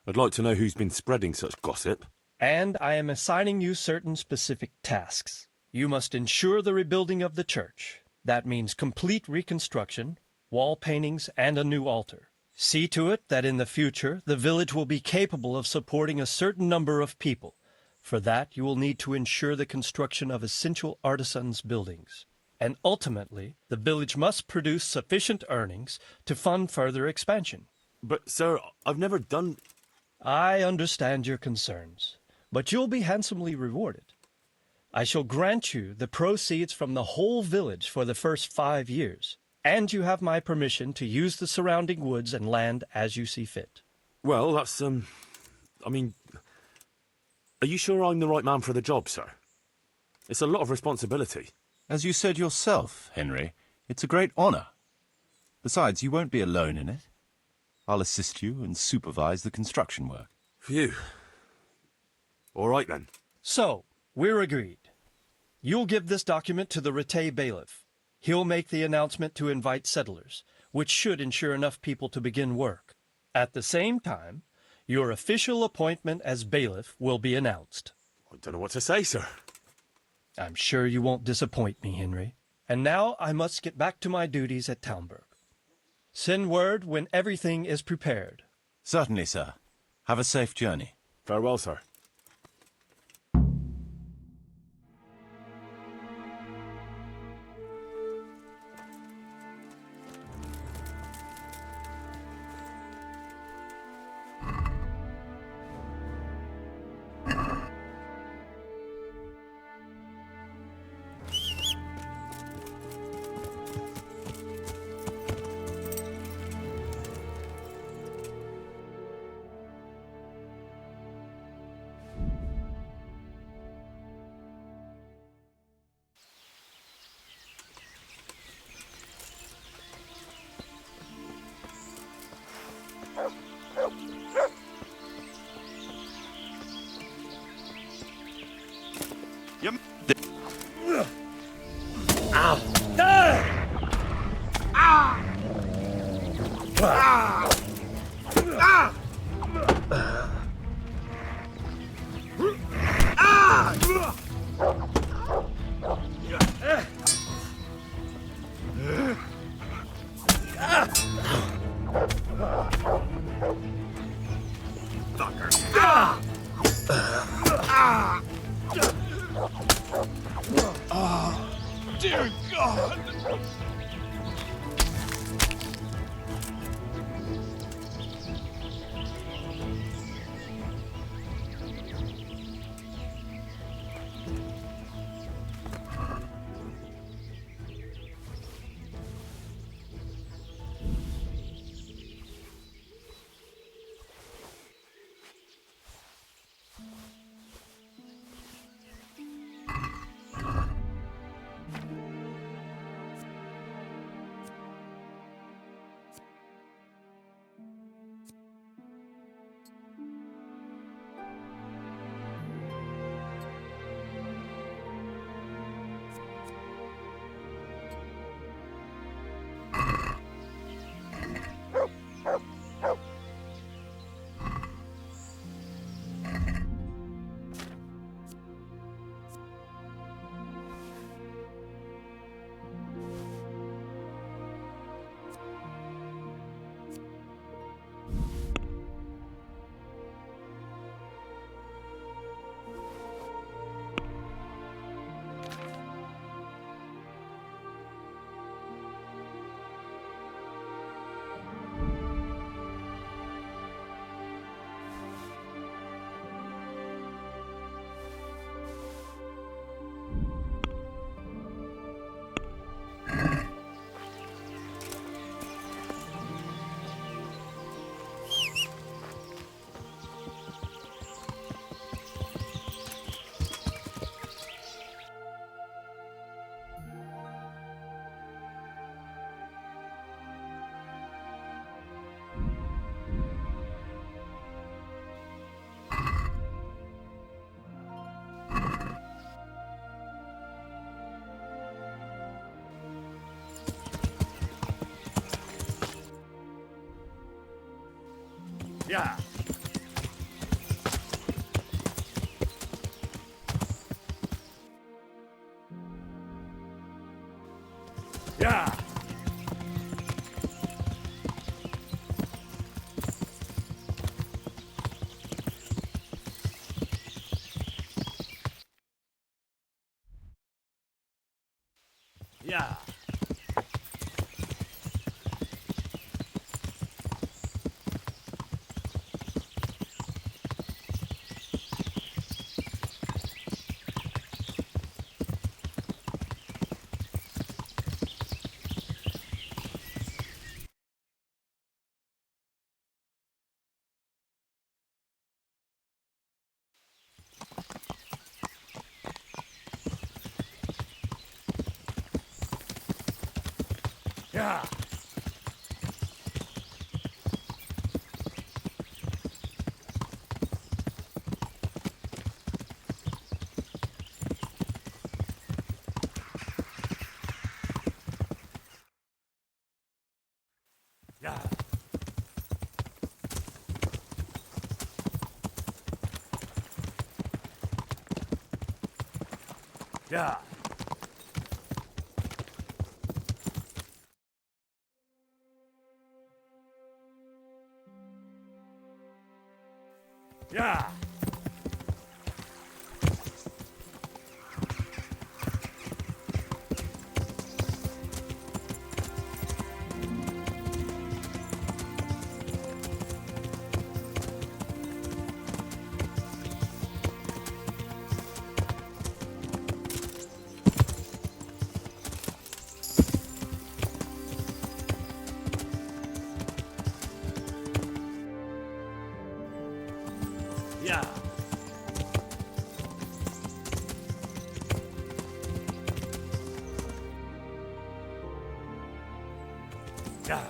[SPEAKER 4] I'd like to know who's been spreading such gossip.
[SPEAKER 16] And I am assigning you certain specific tasks. You must ensure the rebuilding of the church. That means complete reconstruction, wall paintings, and a new altar. See to it that in the future the village will be capable of supporting a certain number of people. For that, you will need to ensure the construction of essential artisans' buildings. And ultimately, the village must produce sufficient earnings to fund further expansion.
[SPEAKER 4] But, sir, I've never done...
[SPEAKER 16] I understand your concerns, but you'll be handsomely rewarded. I shall grant you the proceeds from the whole village for the first 5 years, and you have my permission to use the surrounding woods and land as you see fit.
[SPEAKER 4] Well, that's, I mean... Are you sure I'm the right man for the job, sir? It's a lot of responsibility.
[SPEAKER 18] As you said yourself, Henry, it's a great honour. Besides, you won't be alone in it. I'll assist you and supervise the construction work.
[SPEAKER 4] Phew. All right, then.
[SPEAKER 16] So, we're agreed. You'll give this document to the Rete bailiff. He'll make the announcement to invite settlers, which should ensure enough people to begin work. At the same time, your official appointment as bailiff will be announced.
[SPEAKER 4] I don't know what to say, sir.
[SPEAKER 16] I'm sure you won't disappoint me, Henry. And now I must get back to my duties at Townburg. Send word when everything is prepared.
[SPEAKER 18] Certainly, sir. Have a safe journey.
[SPEAKER 4] Farewell, sir.
[SPEAKER 1] Dear God! Yeah. Yeah. Yeah. Yeah. Yeah. Yeah. Yeah. Yeah. Yeah.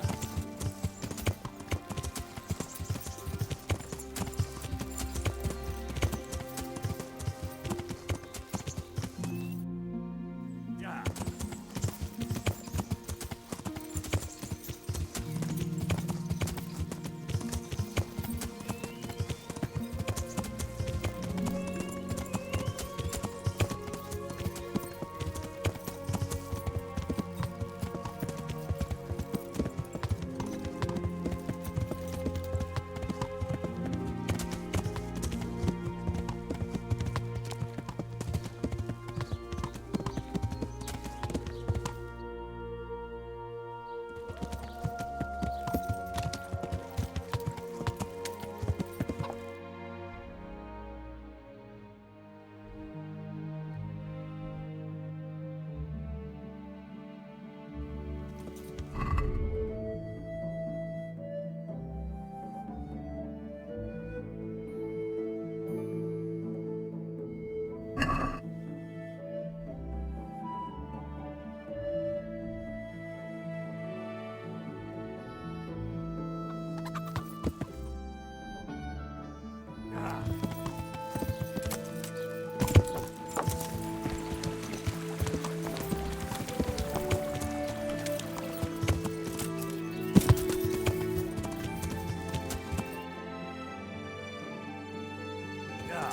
[SPEAKER 1] Yeah.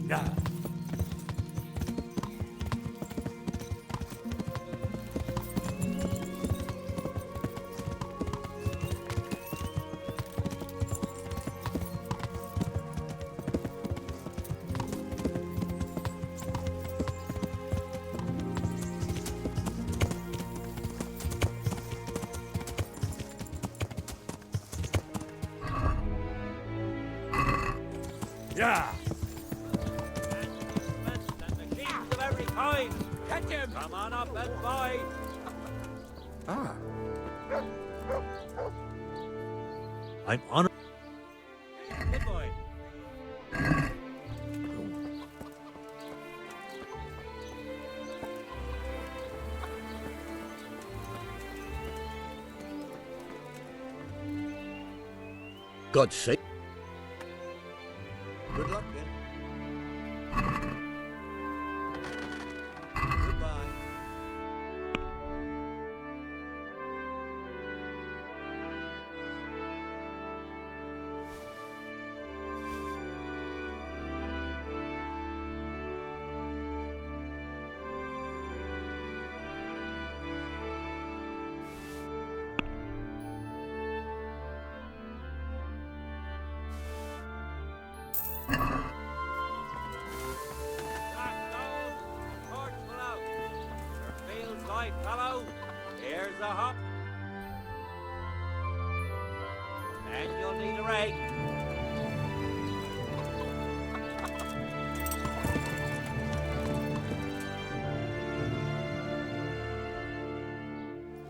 [SPEAKER 1] Yeah. Yeah.
[SPEAKER 5] The kings of every kind. Catch him. Come on up and fight.
[SPEAKER 3] Ah. I'm honored.
[SPEAKER 5] Good boy.
[SPEAKER 1] God save. Good luck then. Goodbye.
[SPEAKER 5] Fellow, here's a hop. And you'll need a rake.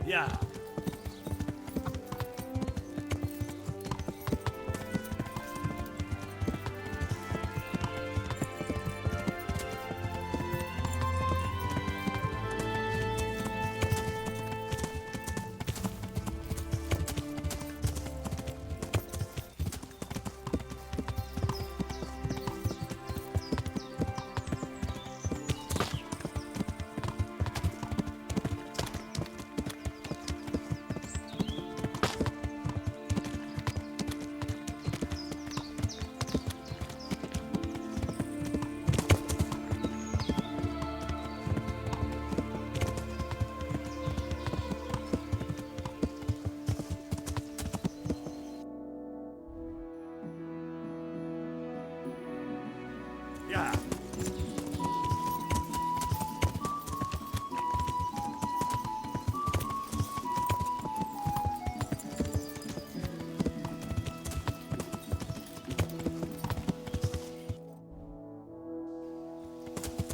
[SPEAKER 3] Yeah. Yeah.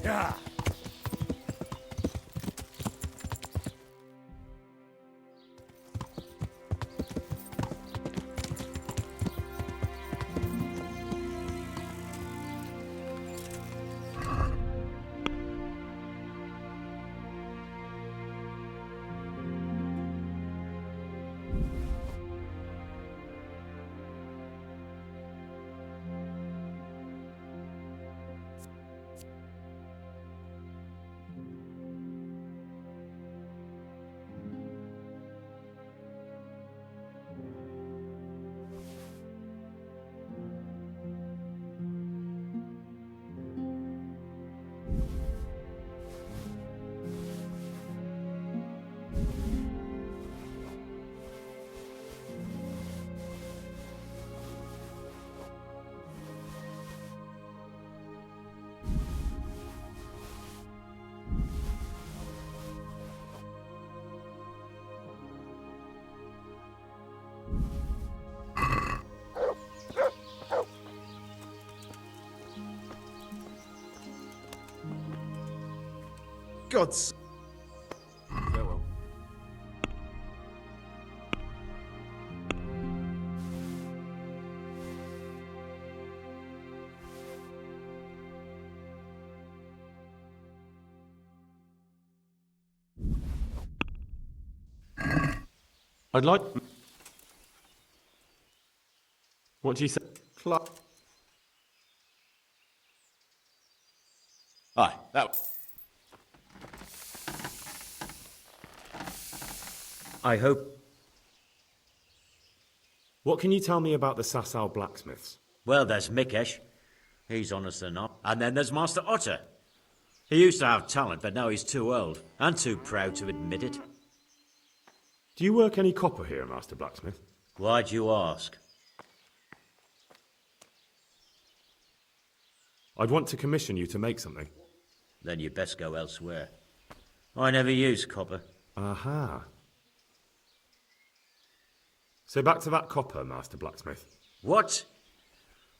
[SPEAKER 3] Yeah.
[SPEAKER 1] God's.
[SPEAKER 8] Farewell.
[SPEAKER 3] I'd like... What do you say?
[SPEAKER 18] Aye, that...
[SPEAKER 14] I hope...
[SPEAKER 3] What can you tell me about the Sasau blacksmiths?
[SPEAKER 14] Well, there's Mikesh. He's honest enough. And then there's Master Otter. He used to have talent, but now he's too old and too proud to admit it.
[SPEAKER 3] Do you work any copper here, Master Blacksmith?
[SPEAKER 14] Why'd you ask?
[SPEAKER 3] I'd want to commission you to make something.
[SPEAKER 14] Then you'd best go elsewhere. I never use copper.
[SPEAKER 3] Aha. So back to that copper, Master Blacksmith.
[SPEAKER 14] What?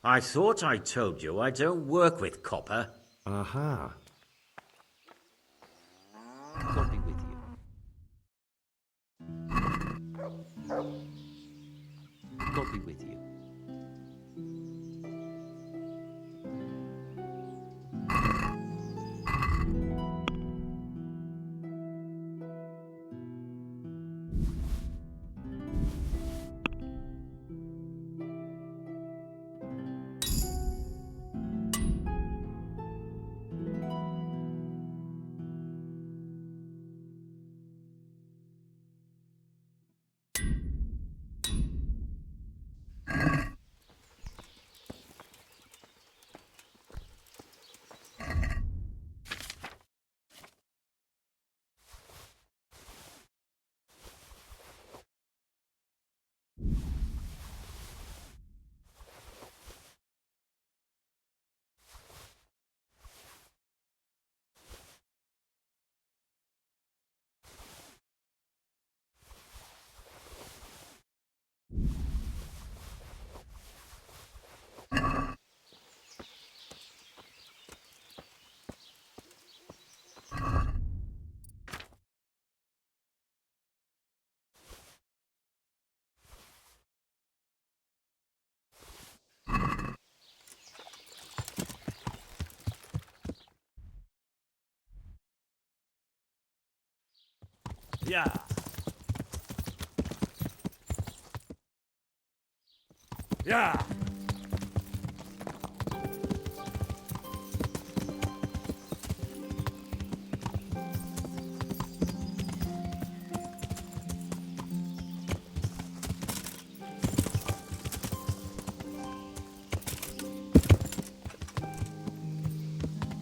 [SPEAKER 14] I thought I told you I don't work with copper.
[SPEAKER 3] Aha.
[SPEAKER 7] God be with you. God be with you.
[SPEAKER 1] Yeah. Yeah.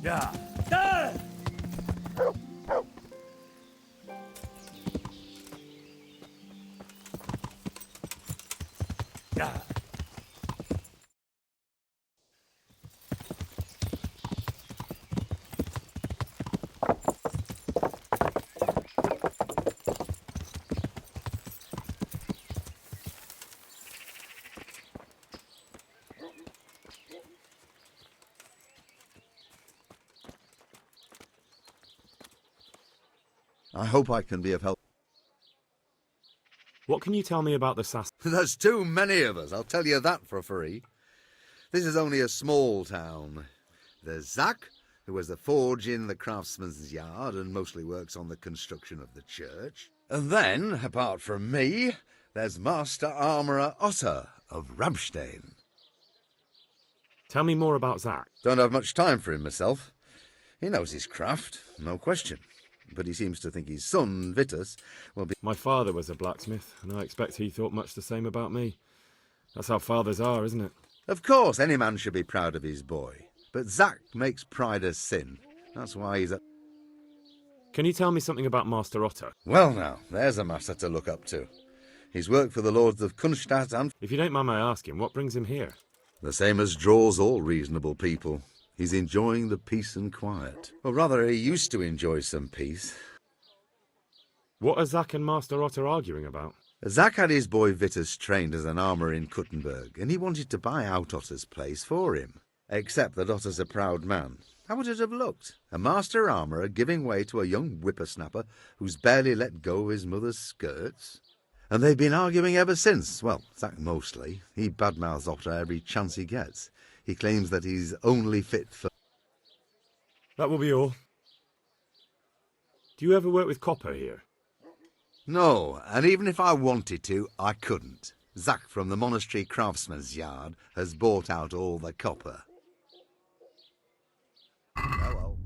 [SPEAKER 1] Yeah. Done! Yeah.
[SPEAKER 19] I hope I can be of help.
[SPEAKER 3] What can you tell me about the Sass?
[SPEAKER 19] There's too many of us, I'll tell you that for free. This is only a small town. There's Zach, who has a forge in the craftsman's yard and mostly works on the construction of the church. And then, apart from me, there's Master Armourer Otter of Ramstein.
[SPEAKER 3] Tell me more about Zach.
[SPEAKER 19] Don't have much time for him myself. He knows his craft, no question. But he seems to think his son, Vitus, will be...
[SPEAKER 3] My father was a blacksmith, and I expect he thought much the same about me. That's how fathers are, isn't it?
[SPEAKER 19] Of course, any man should be proud of his boy. But Zach makes pride a sin. That's why he's a...
[SPEAKER 3] Can you tell me something about Master Otter?
[SPEAKER 19] Well now, there's a master to look up to. He's worked for the lords of Kunstadt and...
[SPEAKER 3] If you don't mind my asking, what brings him here?
[SPEAKER 19] The same as draws all reasonable people. He's enjoying the peace and quiet. Or rather, he used to enjoy some peace.
[SPEAKER 3] What are Zach and Master Otter arguing about?
[SPEAKER 19] Zach had his boy Vitus trained as an armourer in Kuttenberg, and he wanted to buy out Otter's place for him. Except that Otter's a proud man. How would it have looked? A master armourer giving way to a young whippersnapper who's barely let go of his mother's skirts? And they've been arguing ever since. Well, Zach mostly. He badmouths Otter every chance he gets. He claims that he's only fit for...
[SPEAKER 3] That will be all. Do you ever work with copper here?
[SPEAKER 19] No, and even if I wanted to, I couldn't. Zach from the monastery craftsman's yard has bought out all the copper. Oh well.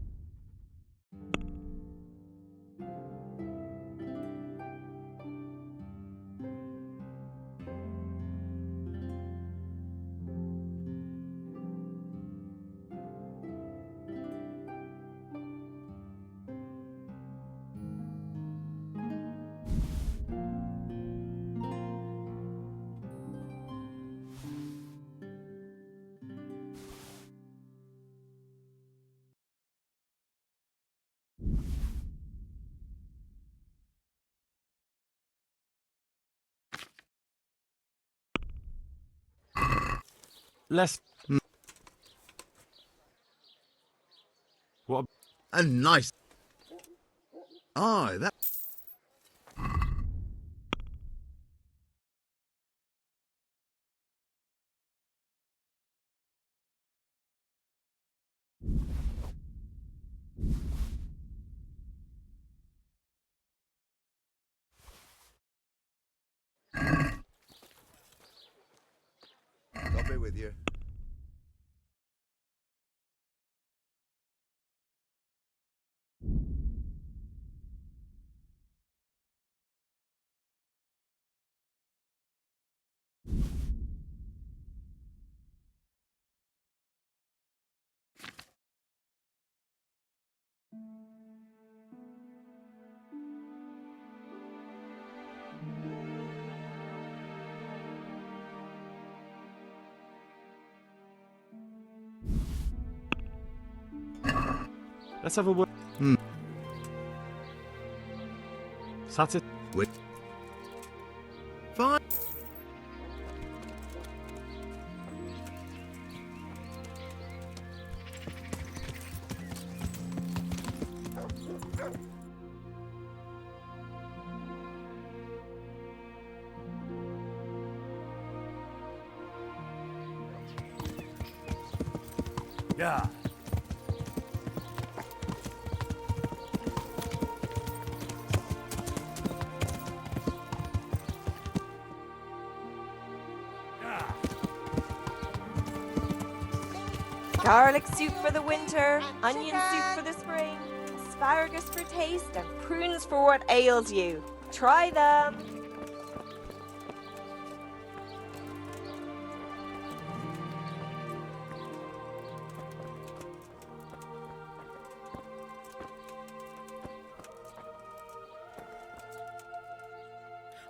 [SPEAKER 3] Less... What
[SPEAKER 19] a nice... Aye, that... I'll be with you.
[SPEAKER 3] Let's have a word. Satis...
[SPEAKER 19] Wait. Fine.
[SPEAKER 1] Yeah.
[SPEAKER 20] Garlic soup for the winter, onion soup for the spring, asparagus for taste, and prunes for what ails you. Try them!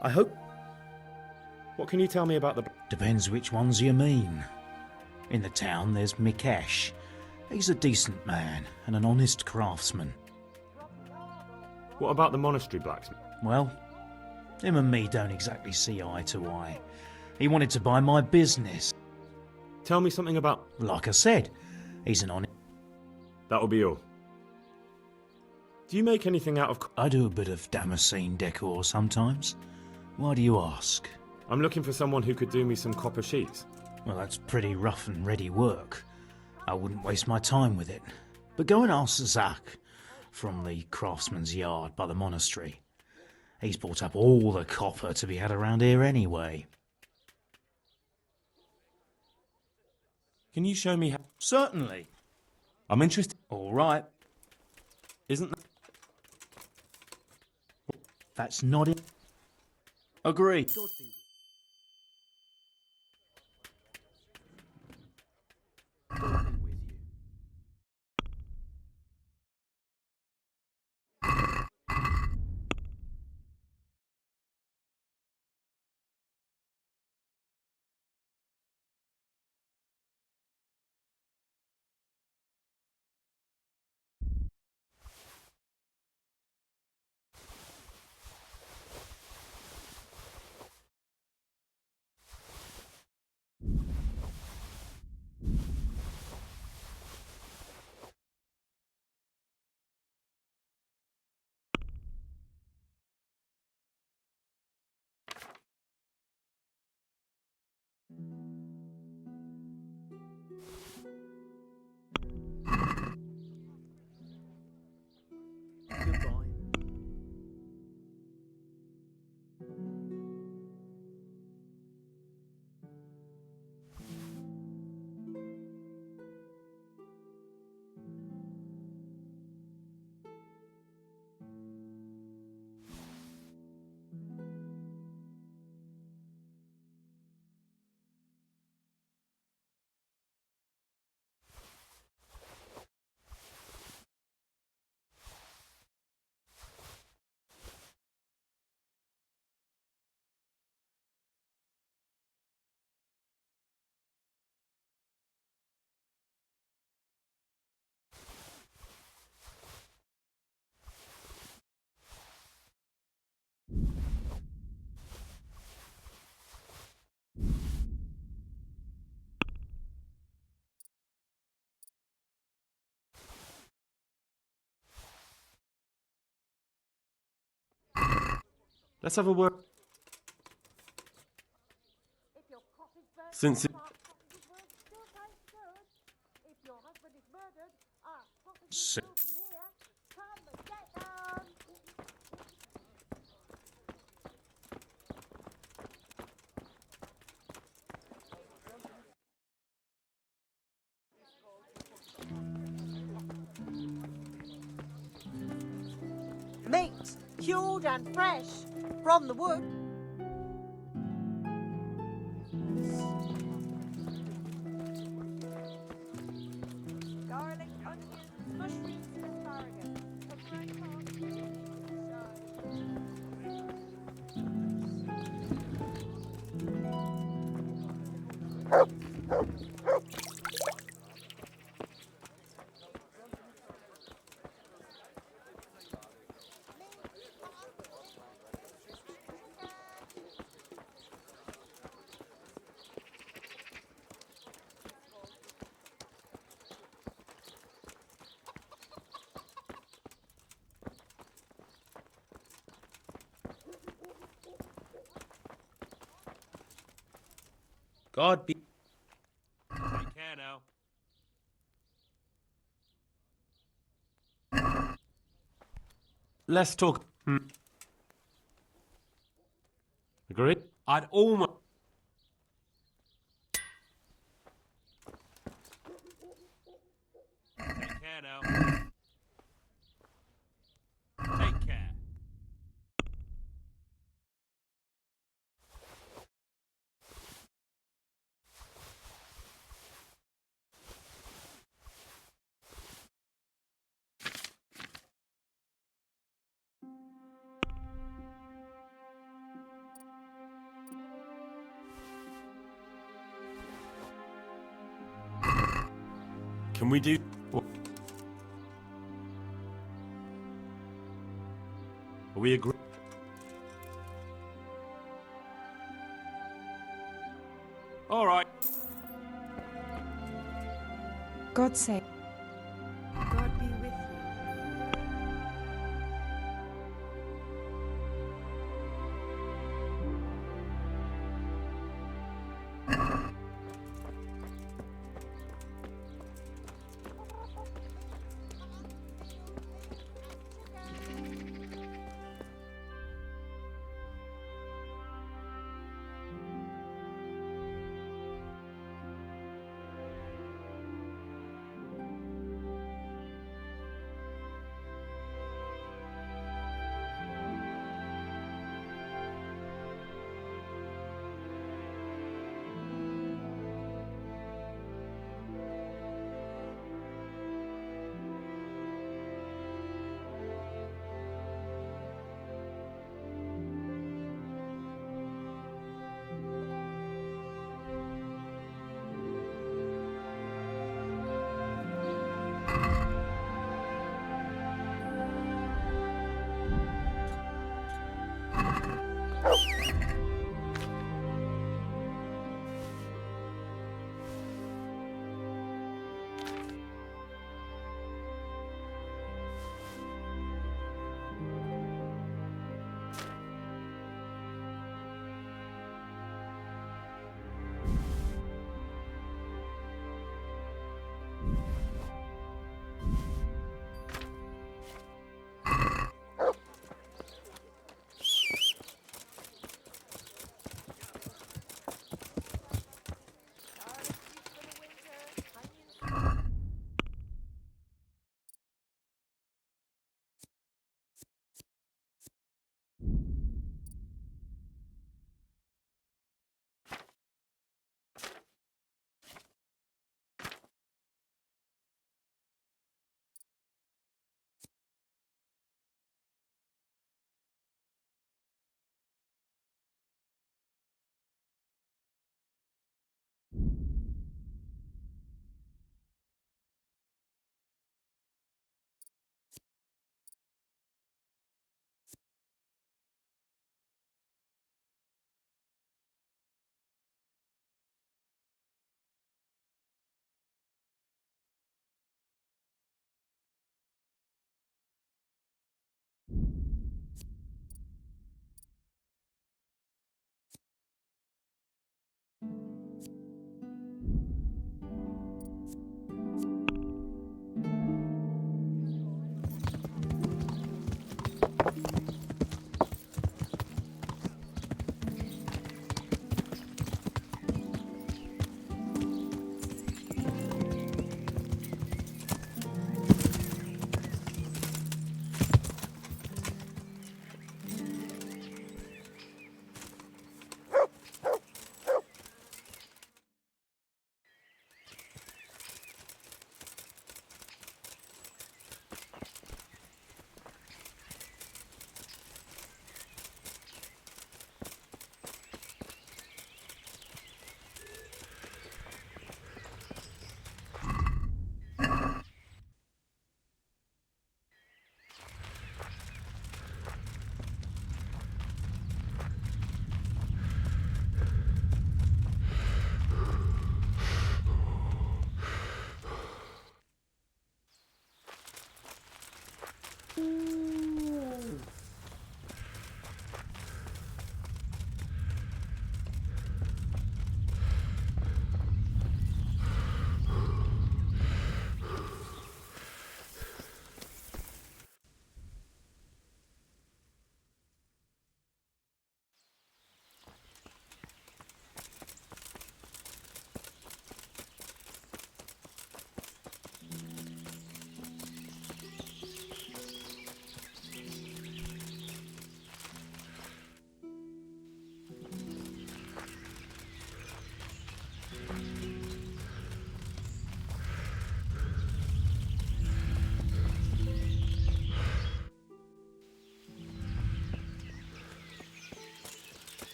[SPEAKER 3] I hope... What can you tell me about the...
[SPEAKER 21] Depends which ones you mean. In the town there's Mikesh. He's a decent man and an honest craftsman.
[SPEAKER 3] What about the monastery blacksmith?
[SPEAKER 21] Well, him and me don't exactly see eye to eye. He wanted to buy my business.
[SPEAKER 3] Tell me something about...
[SPEAKER 21] Like I said, he's an honest...
[SPEAKER 3] That'll be all. Do you make anything out of...
[SPEAKER 21] I do a bit of Damascene decor sometimes. Why do you ask?
[SPEAKER 3] I'm looking for someone who could do me some copper sheets.
[SPEAKER 21] Well, that's pretty rough and ready work. I wouldn't waste my time with it. But go and ask Zach from the craftsman's yard by the monastery. He's bought up all the copper to be had around here anyway.
[SPEAKER 4] Can you show me how...
[SPEAKER 21] Certainly.
[SPEAKER 4] I'm interested...
[SPEAKER 21] All right.
[SPEAKER 4] Isn't that...
[SPEAKER 21] That's not it. Agreed.
[SPEAKER 4] Let's have a word. Since it...
[SPEAKER 10] Meat, cured and fresh from the wood.
[SPEAKER 20] Garlic, onions, mushrooms, asparagus.
[SPEAKER 4] God be... Take care now. Let's talk... Agreed? I'd almost... Can we do... Are we agree?
[SPEAKER 1] All right.
[SPEAKER 2] God save.
[SPEAKER 13] God be with you.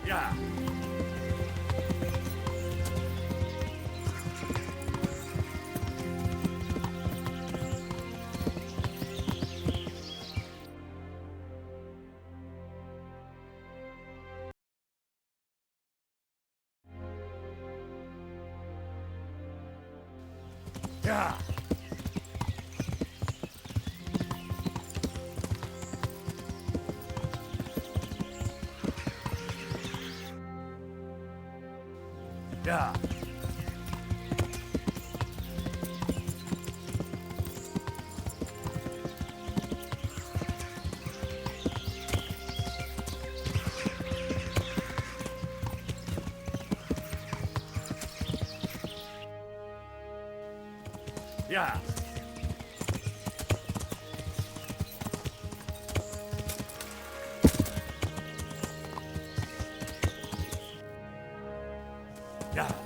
[SPEAKER 1] Yeah. Yeah. Yeah. Yeah. Yeah.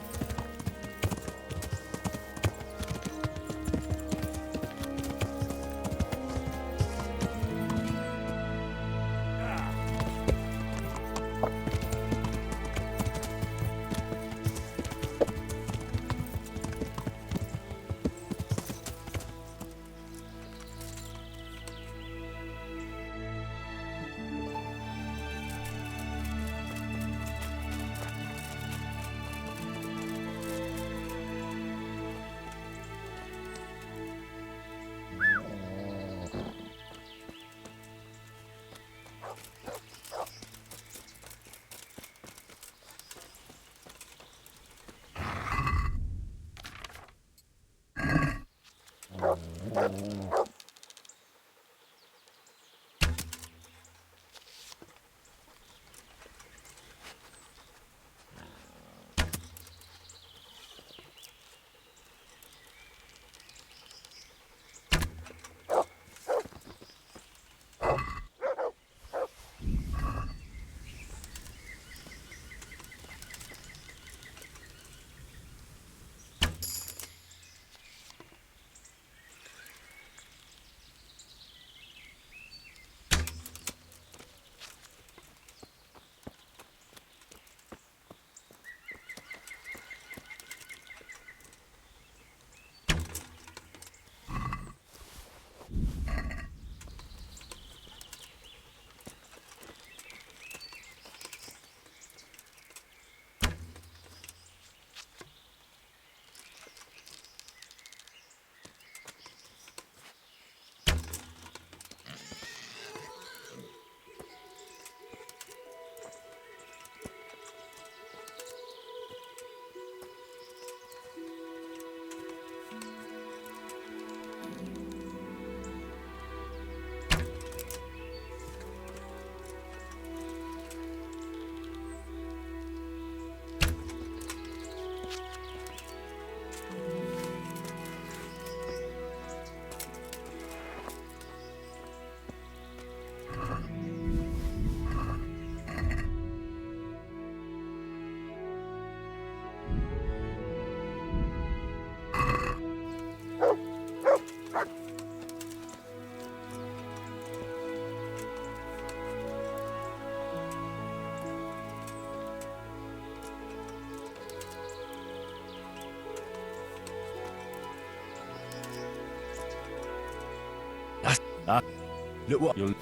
[SPEAKER 18] Look what you'll.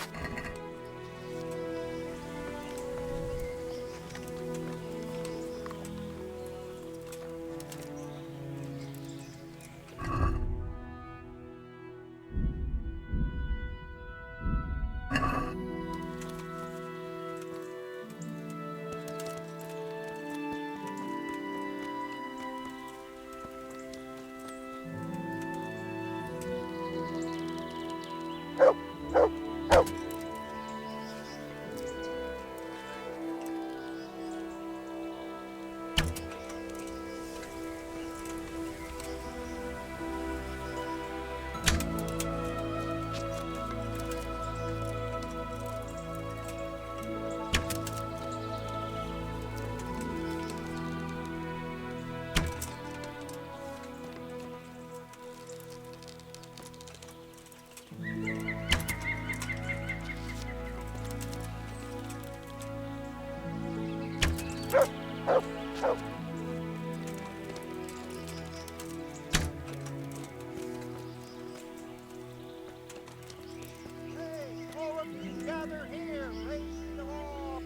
[SPEAKER 1] All of you gather here. Praise the Lord.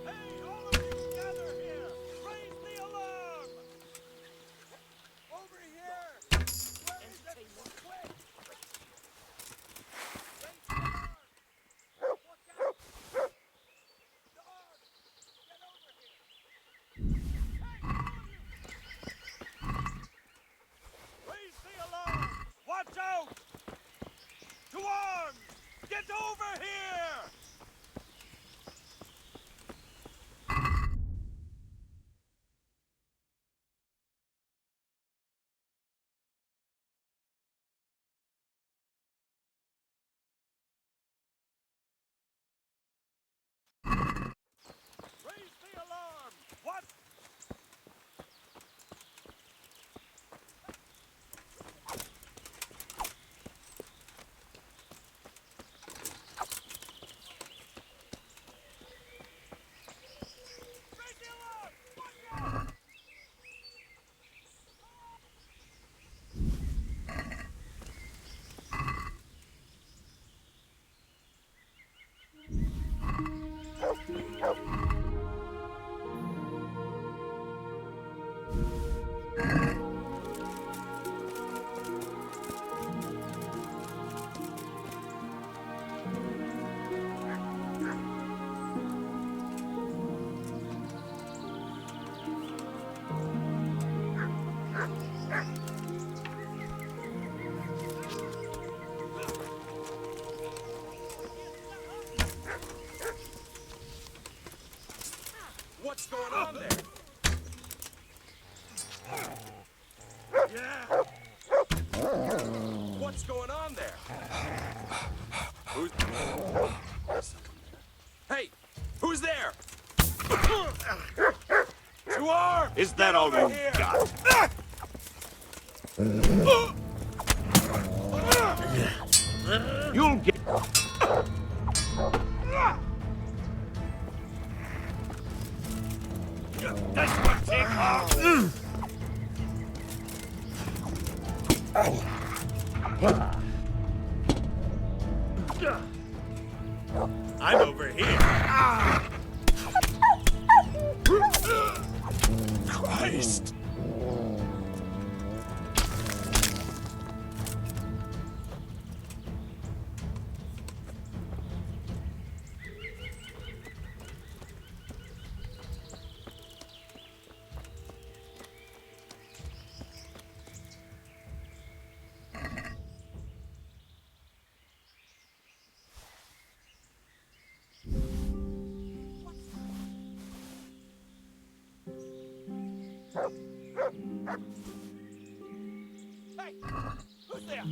[SPEAKER 1] Hey, all of you gather here. Raise the alarm. Over here. Where is everyone? Quick. Raise the alarm. Watch out. Dogs, get over here. Raise the alarm! Watch out! To arms! Get over here! Raise the alarm! What? Raise the alarm! Watch out! What's going on there? Yeah. What's going on there? Who's... Hey, who's there? To arms!
[SPEAKER 12] Is that all you got? You'll get... That's what take off! I'm over here. Christ! Hey, who's there?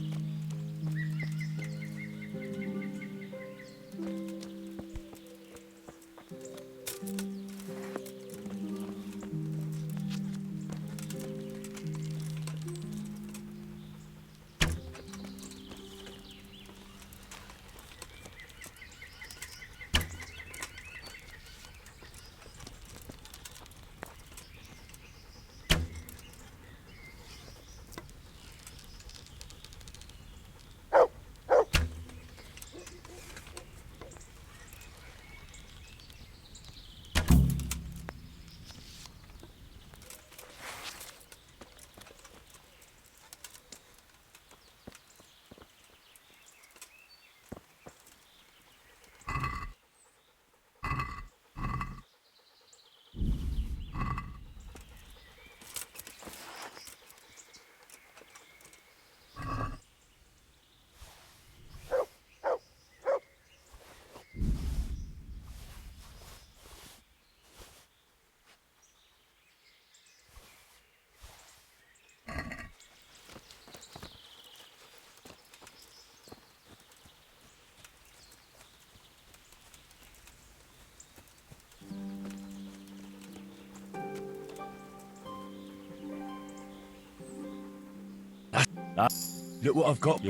[SPEAKER 18] Look what I've got.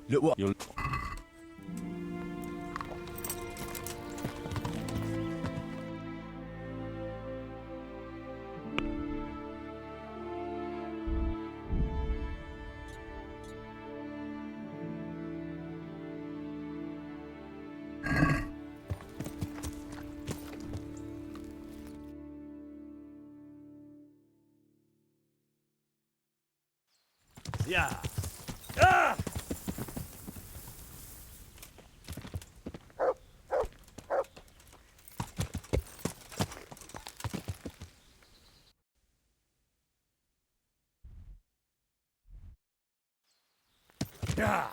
[SPEAKER 18] Look what you're.
[SPEAKER 1] Yeah. Ah! Yeah.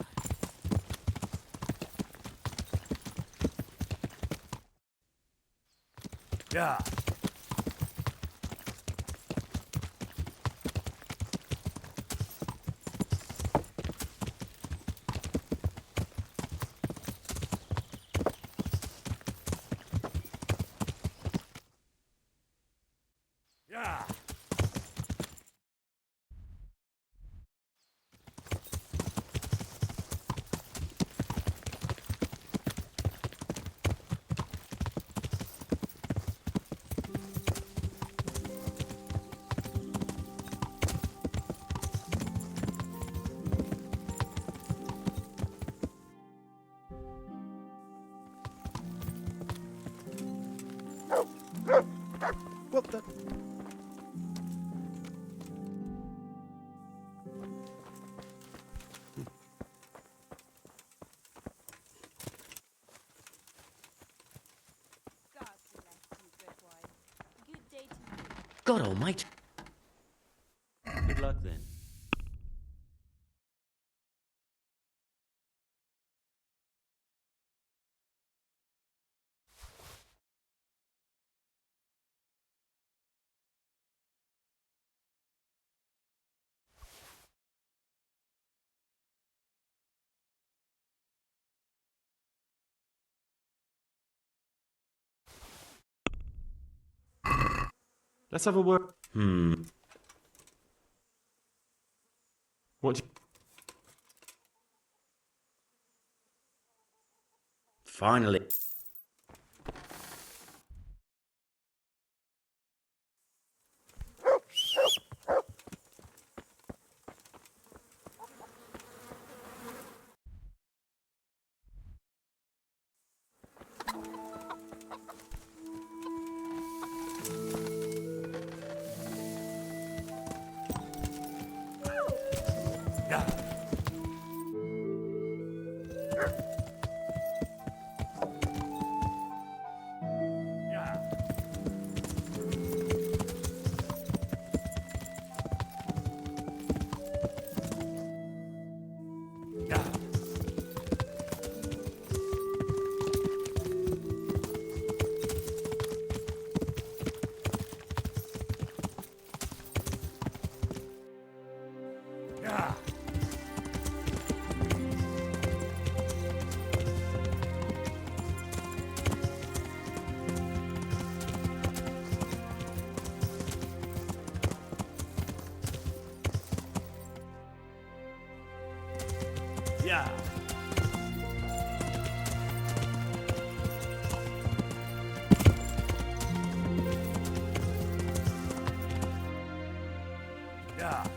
[SPEAKER 1] Yeah. Yeah.
[SPEAKER 15] What the?
[SPEAKER 14] God almighty. Good luck then.
[SPEAKER 4] Let's have a word. What?
[SPEAKER 14] Finally.
[SPEAKER 1] Yeah. Yeah. Yeah. Yeah. Yeah. Yeah.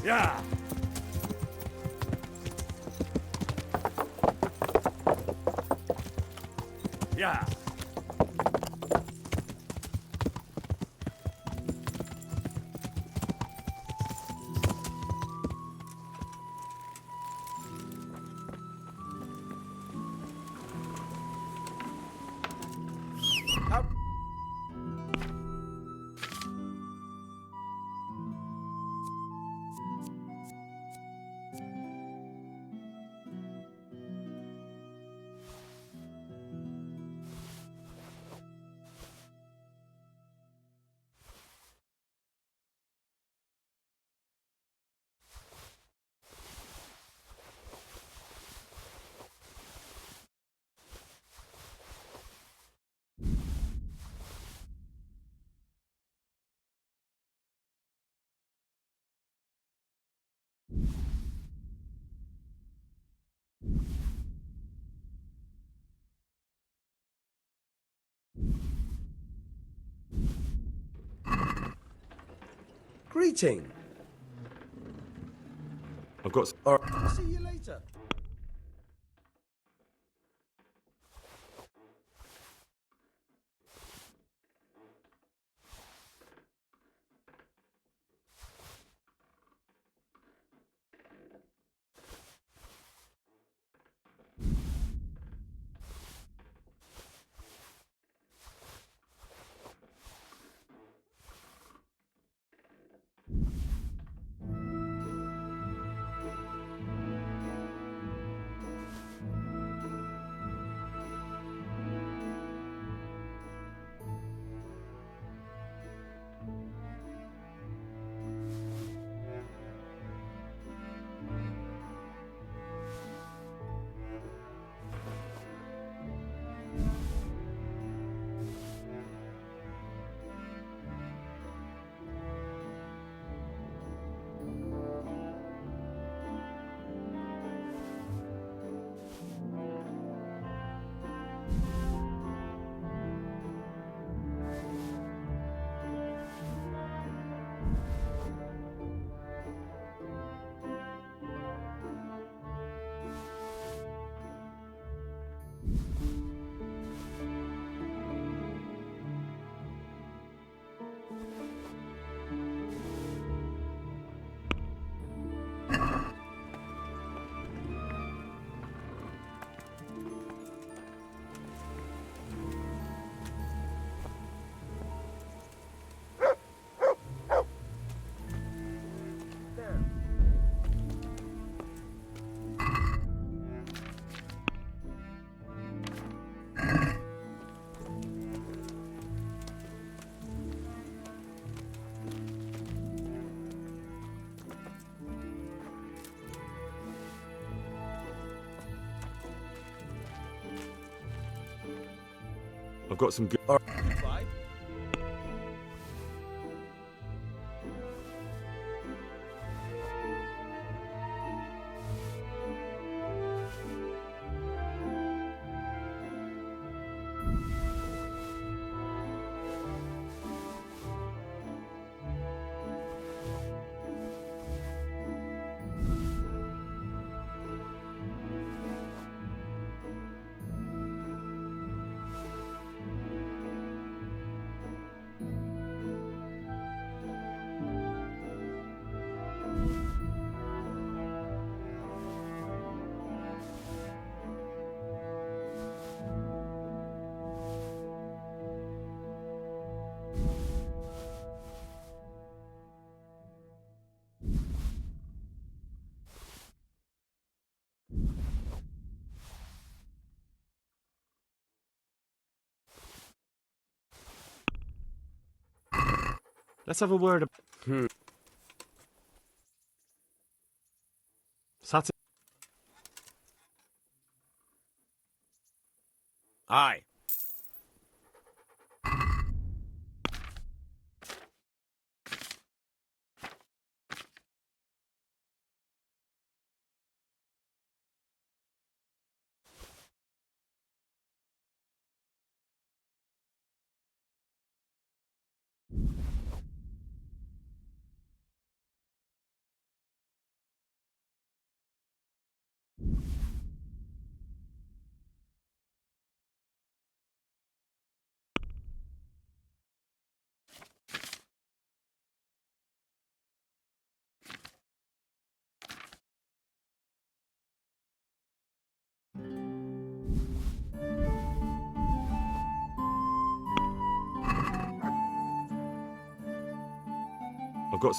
[SPEAKER 1] Yeah. Yeah.
[SPEAKER 5] Out.
[SPEAKER 6] Greeting.
[SPEAKER 4] I've got.
[SPEAKER 6] See you later.
[SPEAKER 3] I've got some good... Let's have a word. Sat.
[SPEAKER 1] Aye.
[SPEAKER 3] I've got...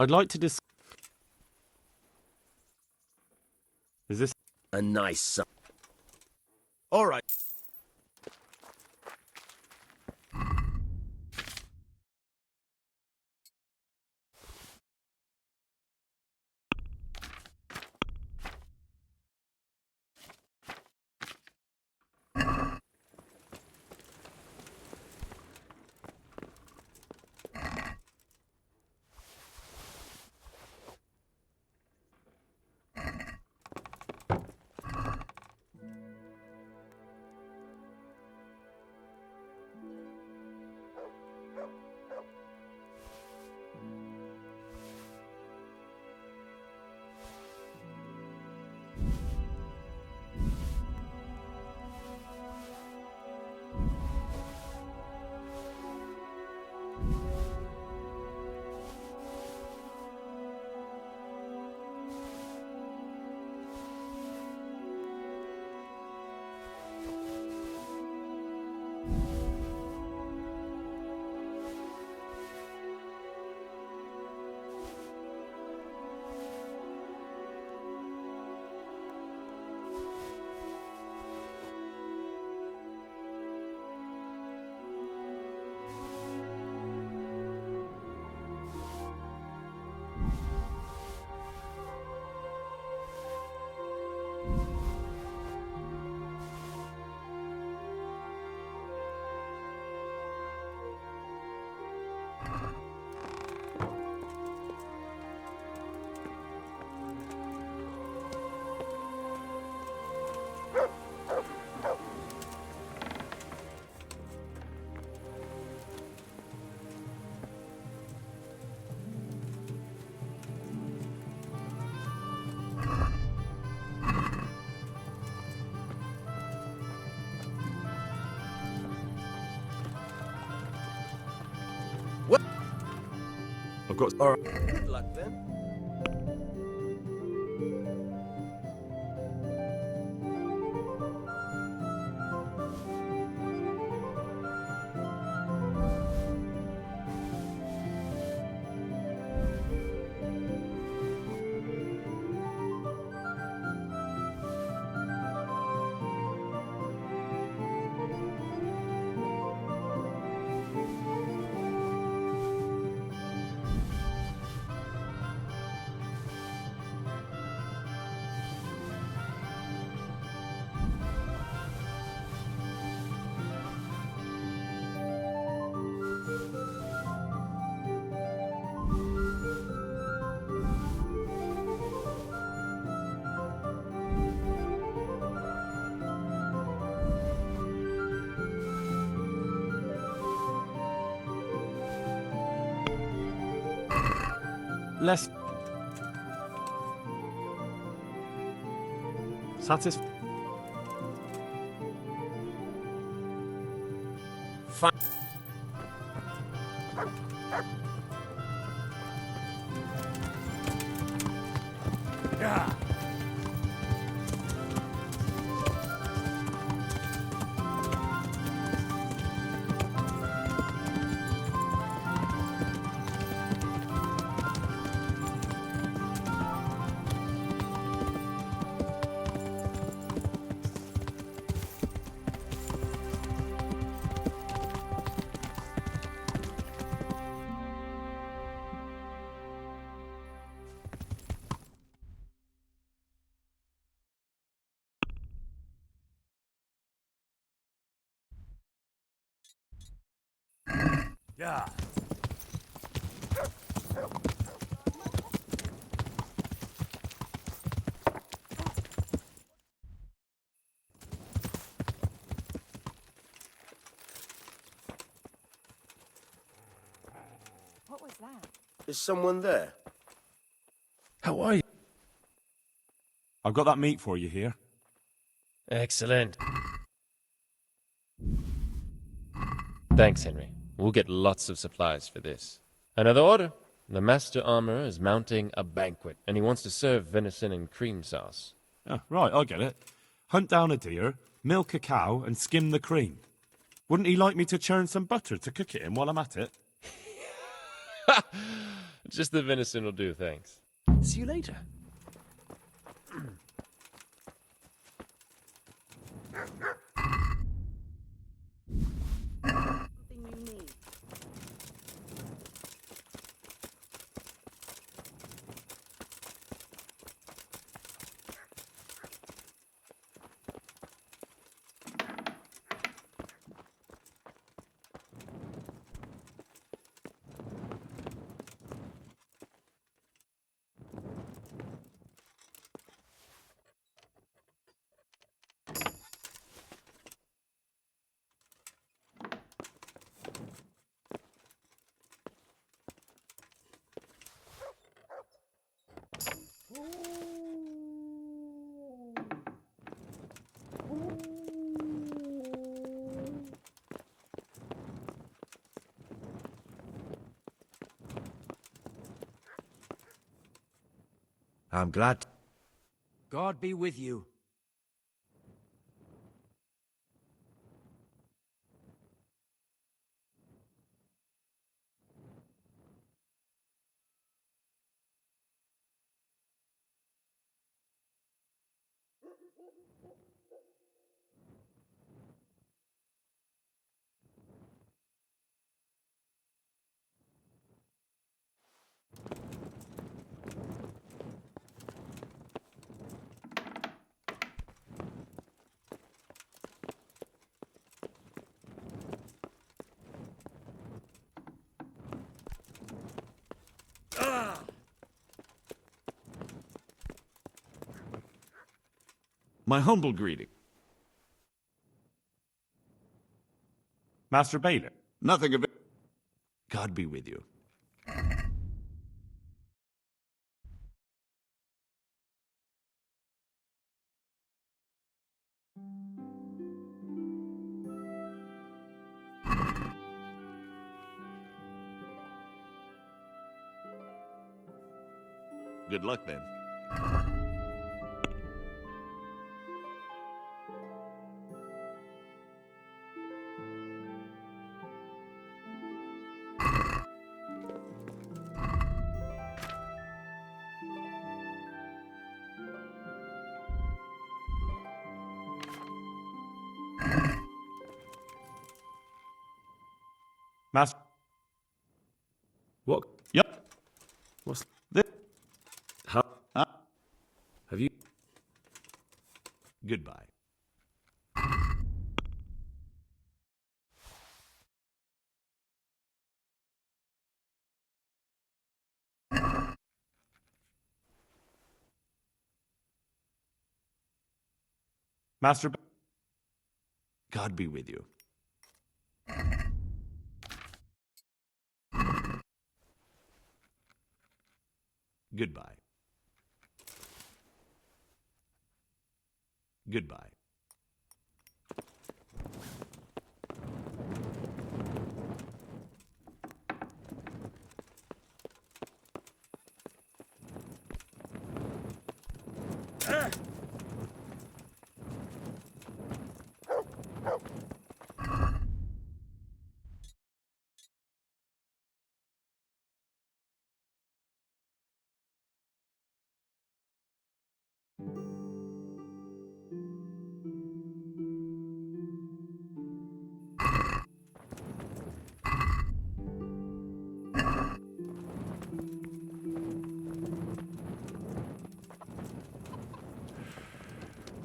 [SPEAKER 3] I'd like to Is this
[SPEAKER 1] a nice son? All right.
[SPEAKER 3] I've got...
[SPEAKER 6] All right. Good luck then.
[SPEAKER 4] Less... satisfied.
[SPEAKER 1] Yeah. Yeah.
[SPEAKER 10] What was that?
[SPEAKER 6] Is someone there?
[SPEAKER 4] How are you? I've got that meat for you here.
[SPEAKER 11] Excellent. Thanks, Henry. We'll get lots of supplies for this. Another order. The Master Armorer is mounting a banquet, and he wants to serve venison and cream sauce.
[SPEAKER 4] Oh, right, I get it. Hunt down a deer, milk a cow, and skim the cream. Wouldn't he like me to churn some butter to cook it in while I'm at it?
[SPEAKER 11] Just the venison will do, thanks.
[SPEAKER 6] See you later.
[SPEAKER 10] Something you need.
[SPEAKER 5] I'm glad. God be with you.
[SPEAKER 4] My humble greeting. Master Bailiff.
[SPEAKER 22] Nothing of it. God be with you. Good luck, then.
[SPEAKER 4] Master.
[SPEAKER 3] What?
[SPEAKER 4] Yep.
[SPEAKER 3] What's
[SPEAKER 4] this?
[SPEAKER 3] How? Have you?
[SPEAKER 22] Goodbye.
[SPEAKER 4] Master.
[SPEAKER 22] God be with you. Goodbye. Goodbye.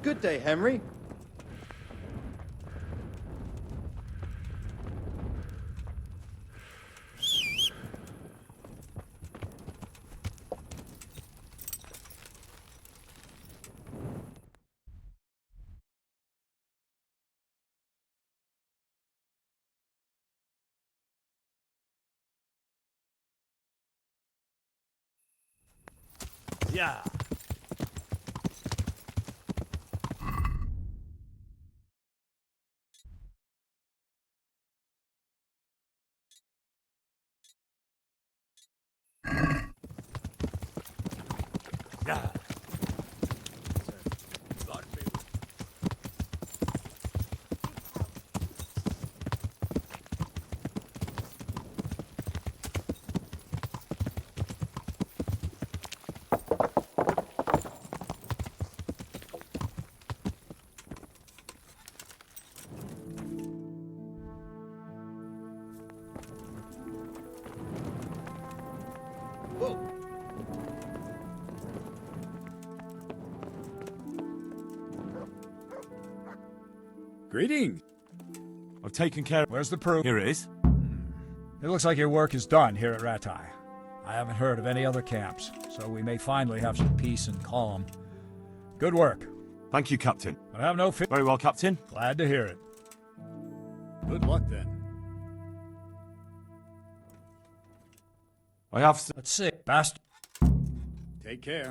[SPEAKER 9] Good day, Henry.
[SPEAKER 1] Yeah. Yeah.
[SPEAKER 17] Greetings.
[SPEAKER 4] I've taken care of...
[SPEAKER 17] Where's the proof?
[SPEAKER 4] Here it is.
[SPEAKER 17] It looks like your work is done here at Ratai. I haven't heard of any other camps, so we may finally have some peace and calm. Good work.
[SPEAKER 4] Thank you, Captain.
[SPEAKER 17] I have no fear.
[SPEAKER 4] Very well, Captain.
[SPEAKER 17] Glad to hear it. Good luck, then.
[SPEAKER 4] I have...
[SPEAKER 17] Let's see. Bastard. Take care.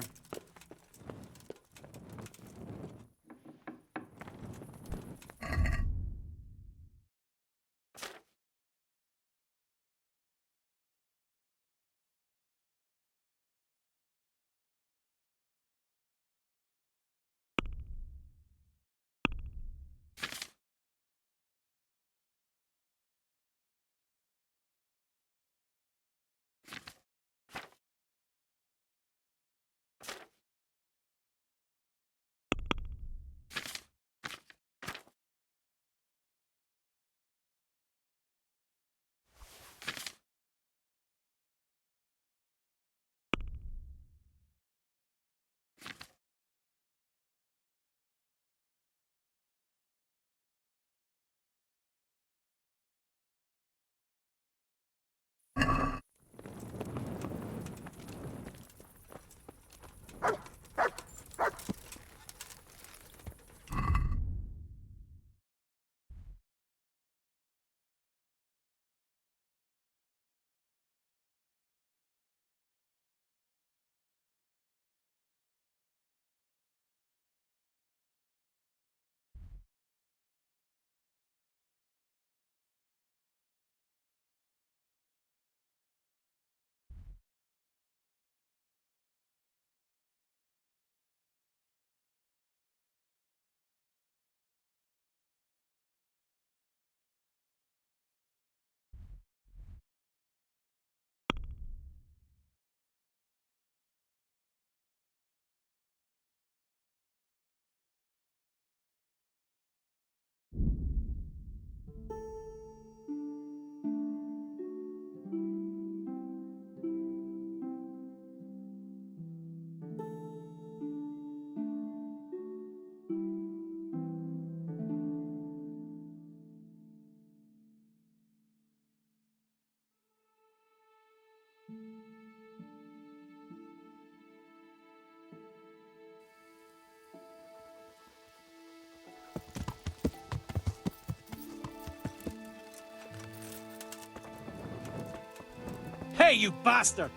[SPEAKER 12] Hey, you bastard!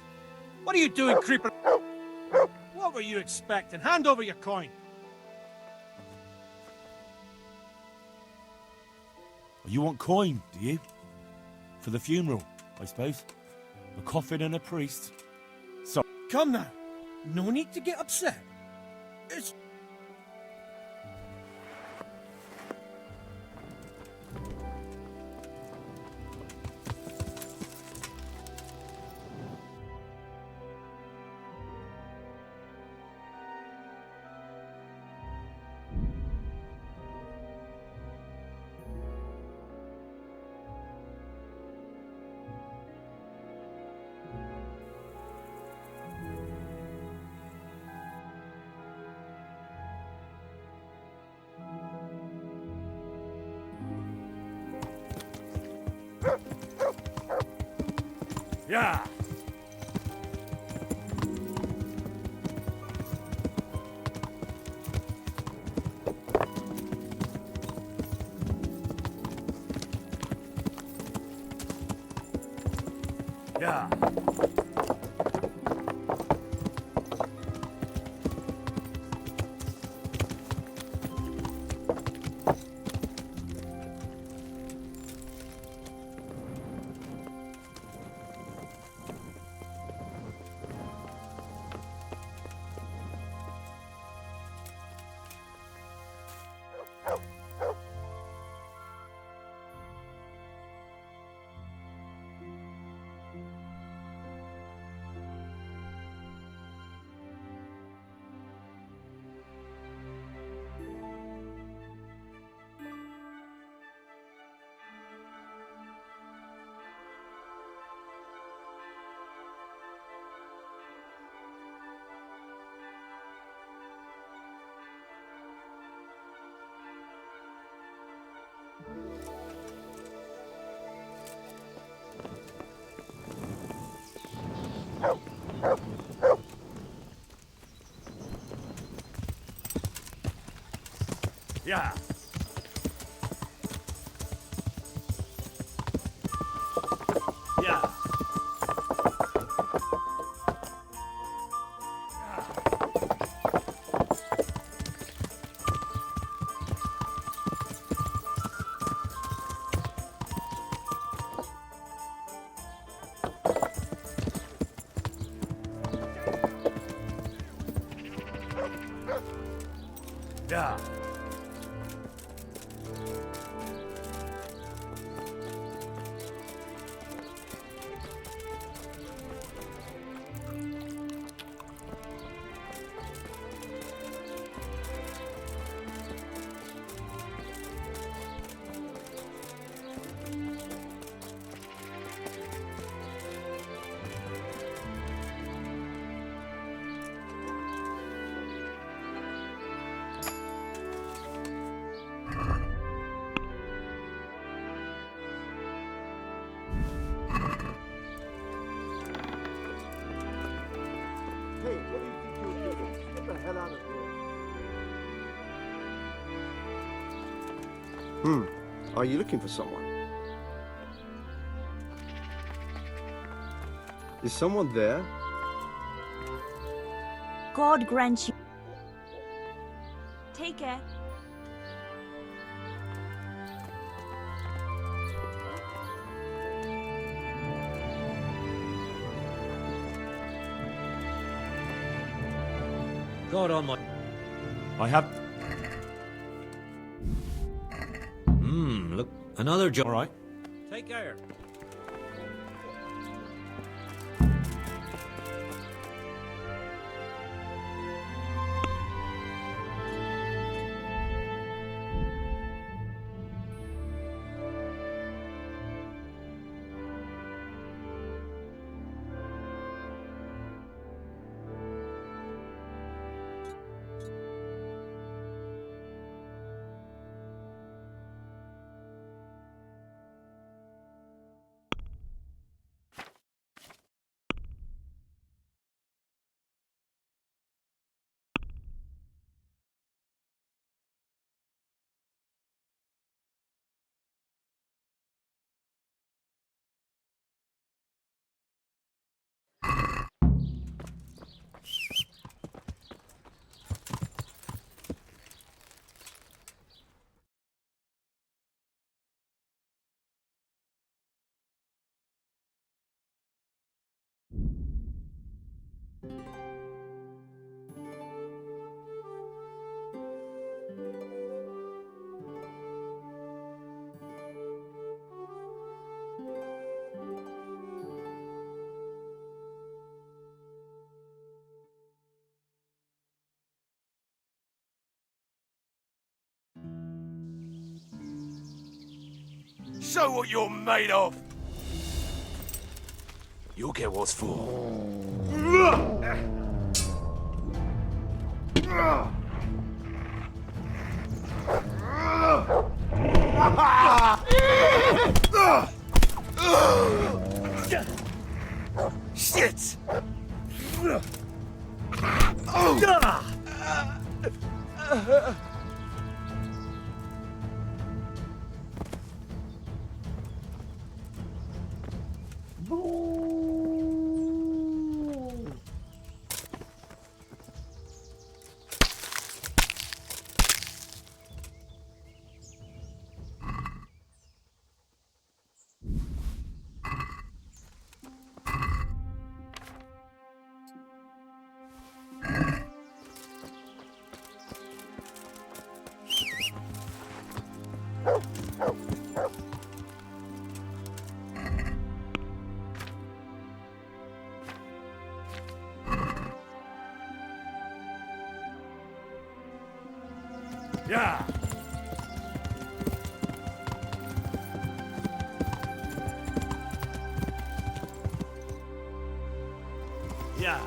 [SPEAKER 12] What are you doing, creeper? What were you expecting? Hand over your coin.
[SPEAKER 4] You want coin, do you? For the funeral, I suppose. A coffin and a priest. So
[SPEAKER 12] Come now. No need to get upset. It's...
[SPEAKER 1] Yeah. Yeah. Yeah. Yeah. Yeah.
[SPEAKER 15] Hey, what do you think you're doing? Get the hell out of here. Are you looking for someone? Is someone there?
[SPEAKER 10] God grant you. Take care.
[SPEAKER 5] God on my...
[SPEAKER 4] I have...
[SPEAKER 5] Look, another job.
[SPEAKER 4] All right.
[SPEAKER 5] Take care.
[SPEAKER 1] Show what you're made of! You'll get what's for. Shit! Yeah. Yeah.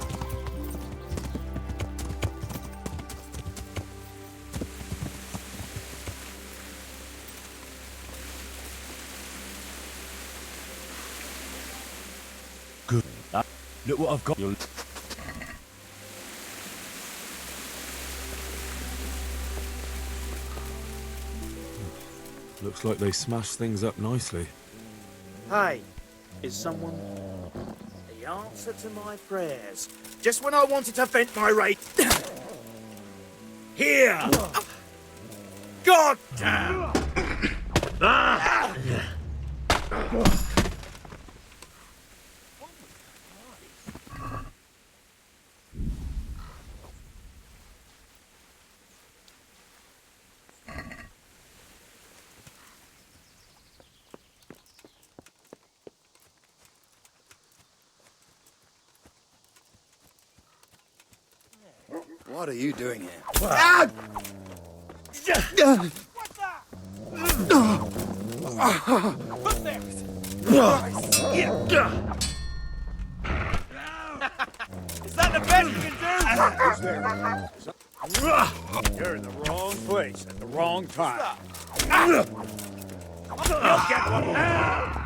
[SPEAKER 4] Good. Look what I've got. Looks like they smashed things up nicely.
[SPEAKER 1] Hey, is someone... The answer to my prayers. Just when I wanted to vent my rage... Here! God damn!
[SPEAKER 6] What are you doing here?
[SPEAKER 1] Is that the best you can do?
[SPEAKER 17] You're in the wrong place at the wrong time.
[SPEAKER 1] You'll get one now!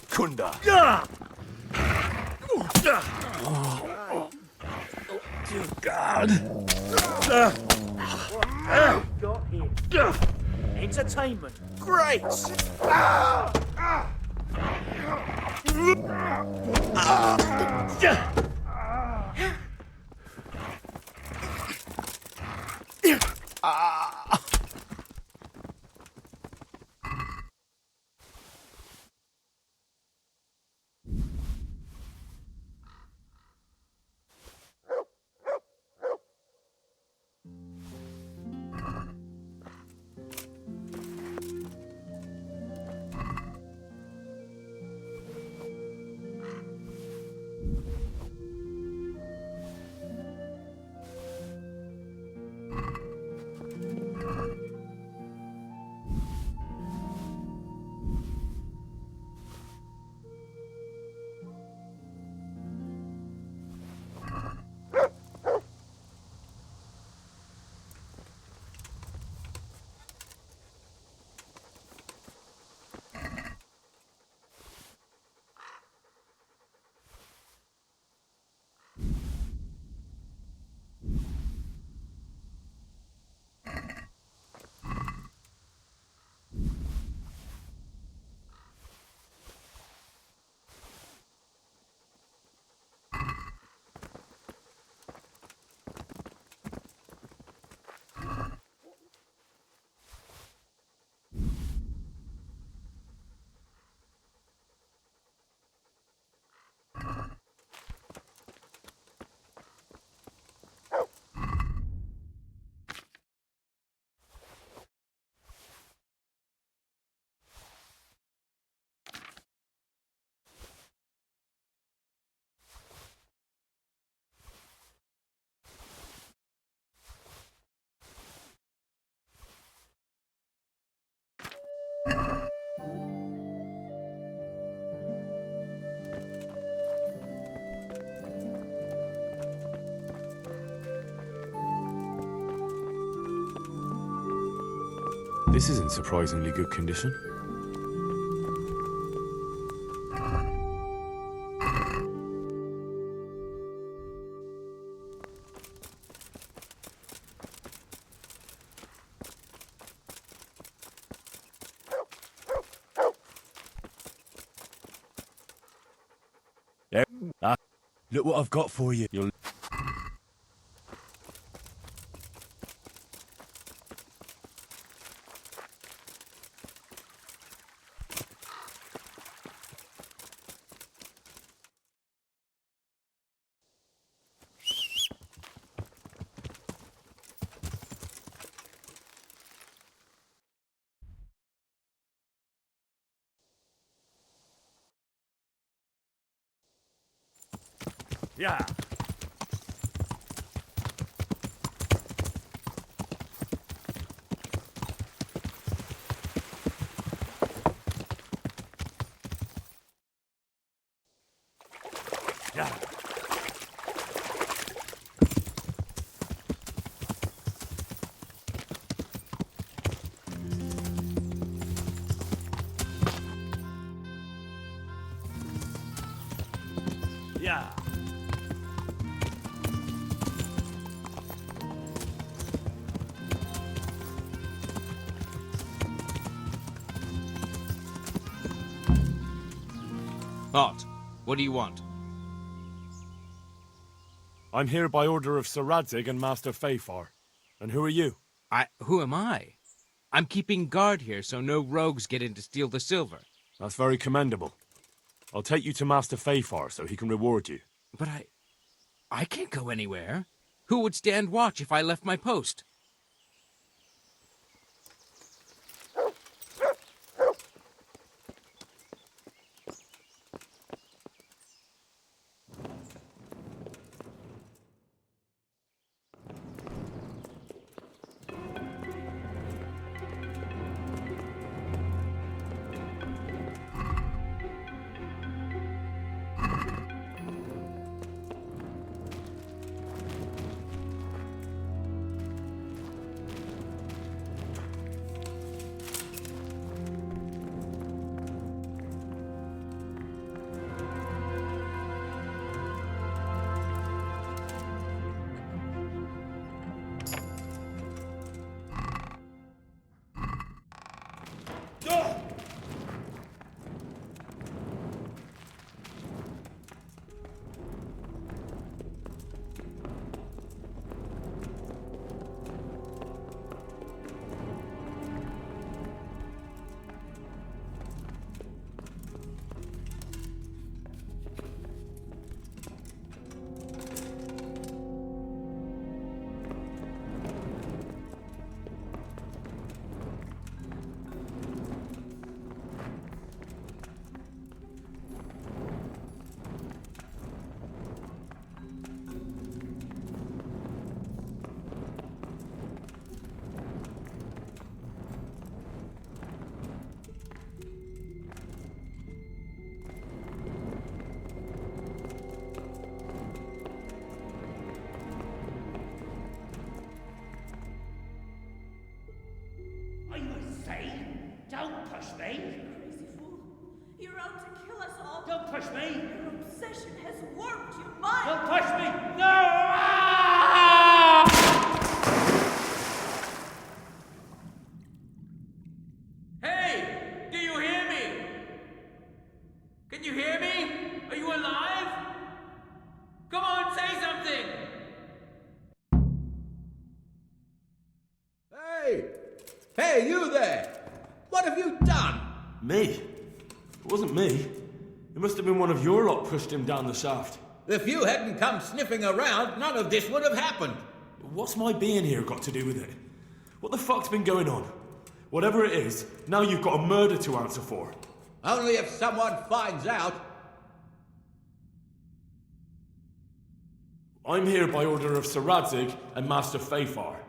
[SPEAKER 6] Kunda.
[SPEAKER 1] Dear God. Got here. Entertainment. Great.
[SPEAKER 3] This is in surprisingly good condition.
[SPEAKER 22] Look what I've got for you.
[SPEAKER 3] You'll...
[SPEAKER 22] Yeah. Yeah. Yeah.
[SPEAKER 5] What do you want?
[SPEAKER 4] I'm here by order of Sir Radzig and Master Fafar. And who are you?
[SPEAKER 5] Who am I? I'm keeping guard here so no rogues get in to steal the silver.
[SPEAKER 4] That's very commendable. I'll take you to Master Fafar so he can reward you.
[SPEAKER 5] But I can't go anywhere. Who would stand watch if I left my post?
[SPEAKER 1] Don't push me!
[SPEAKER 10] Crazy fool. You're out to kill us all.
[SPEAKER 1] Don't push me!
[SPEAKER 10] Your obsession has warped your mind.
[SPEAKER 1] Don't push me! No!
[SPEAKER 5] Hey! Do you hear me? Can you hear me? Are you alive? Come on, say something!
[SPEAKER 9] Hey! Hey, you there! What have you done?
[SPEAKER 3] Me? It wasn't me. It must have been one of your lot pushed him down the shaft.
[SPEAKER 9] If you hadn't come sniffing around, none of this would have happened.
[SPEAKER 3] What's my being here got to do with it? What the fuck's been going on? Whatever it is, now you've got a murder to answer for.
[SPEAKER 9] Only if someone finds out.
[SPEAKER 3] I'm here by order of Sir Radzig and Master Fafar.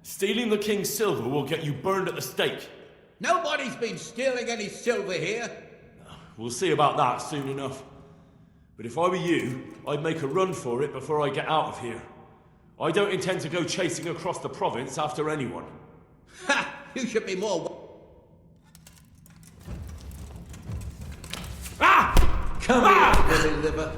[SPEAKER 3] Stealing the king's silver will get you burned at the stake.
[SPEAKER 9] Nobody's been stealing any silver here.
[SPEAKER 3] We'll see about that soon enough. But if I were you, I'd make a run for it before I get out of here. I don't intend to go chasing across the province after anyone.
[SPEAKER 9] Ha! You should be more... Come here, Billy Liver.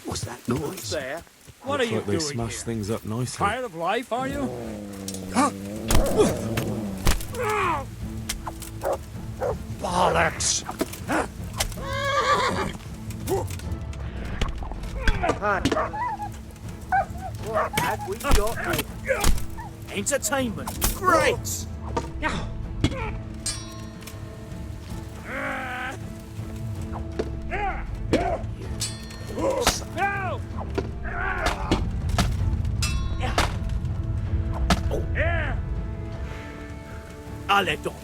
[SPEAKER 1] What's that noise?
[SPEAKER 12] There. What are
[SPEAKER 3] Looks
[SPEAKER 12] you
[SPEAKER 3] like they
[SPEAKER 12] doing
[SPEAKER 3] smashed
[SPEAKER 12] here?
[SPEAKER 3] things up nicely.
[SPEAKER 12] Tired of life, are you? Bollocks!
[SPEAKER 1] What have we got here?
[SPEAKER 12] Entertainment. Great! No! Allez donc!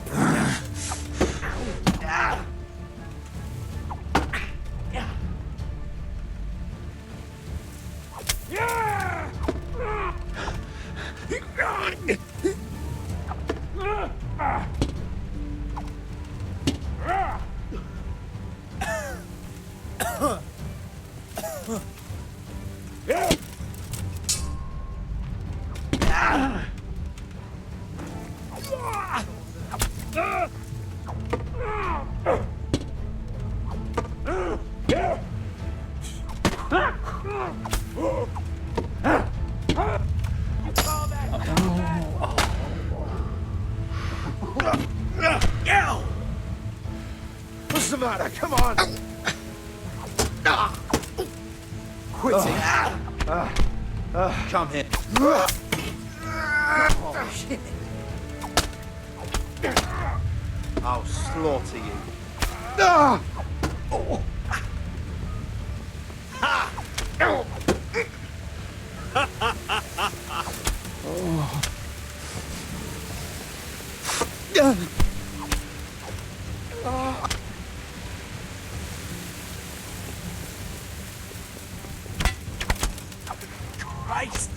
[SPEAKER 1] What's the matter? Come on! Quit it! Come here. Oh, shit. I'll slaughter you.
[SPEAKER 12] Christ!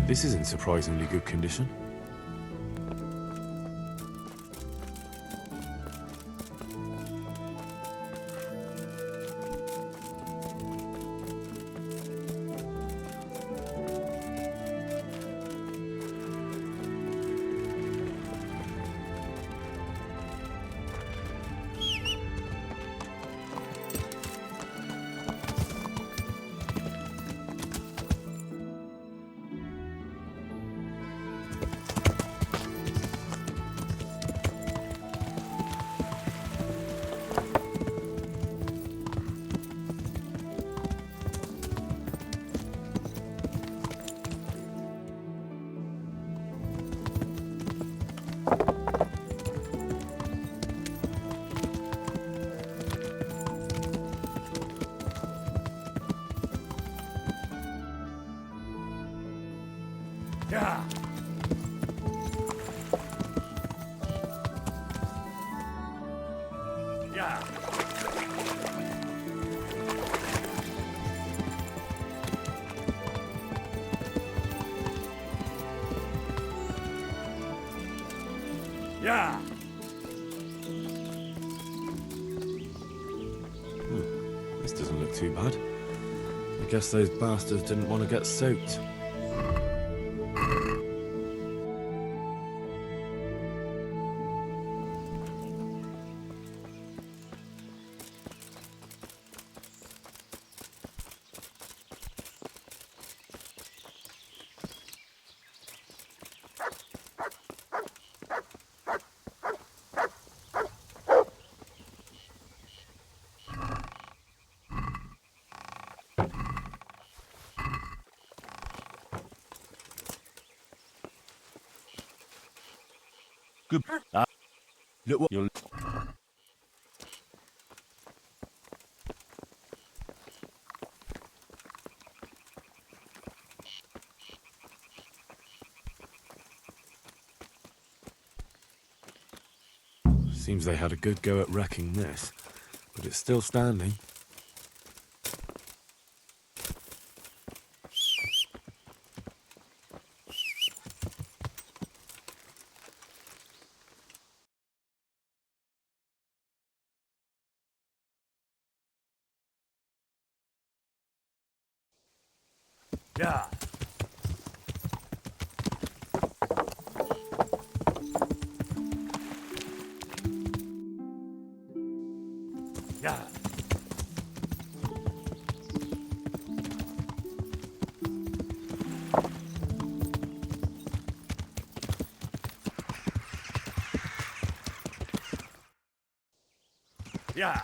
[SPEAKER 4] This is in surprisingly good condition.
[SPEAKER 1] Yeah. Yeah. Yeah.
[SPEAKER 4] This doesn't look too bad. I guess those bastards didn't want to get soaked.
[SPEAKER 22] Good. Look what
[SPEAKER 4] you'll... Seems they had a good go at wrecking this, but it's still standing.
[SPEAKER 1] Yeah. Yeah. Yeah.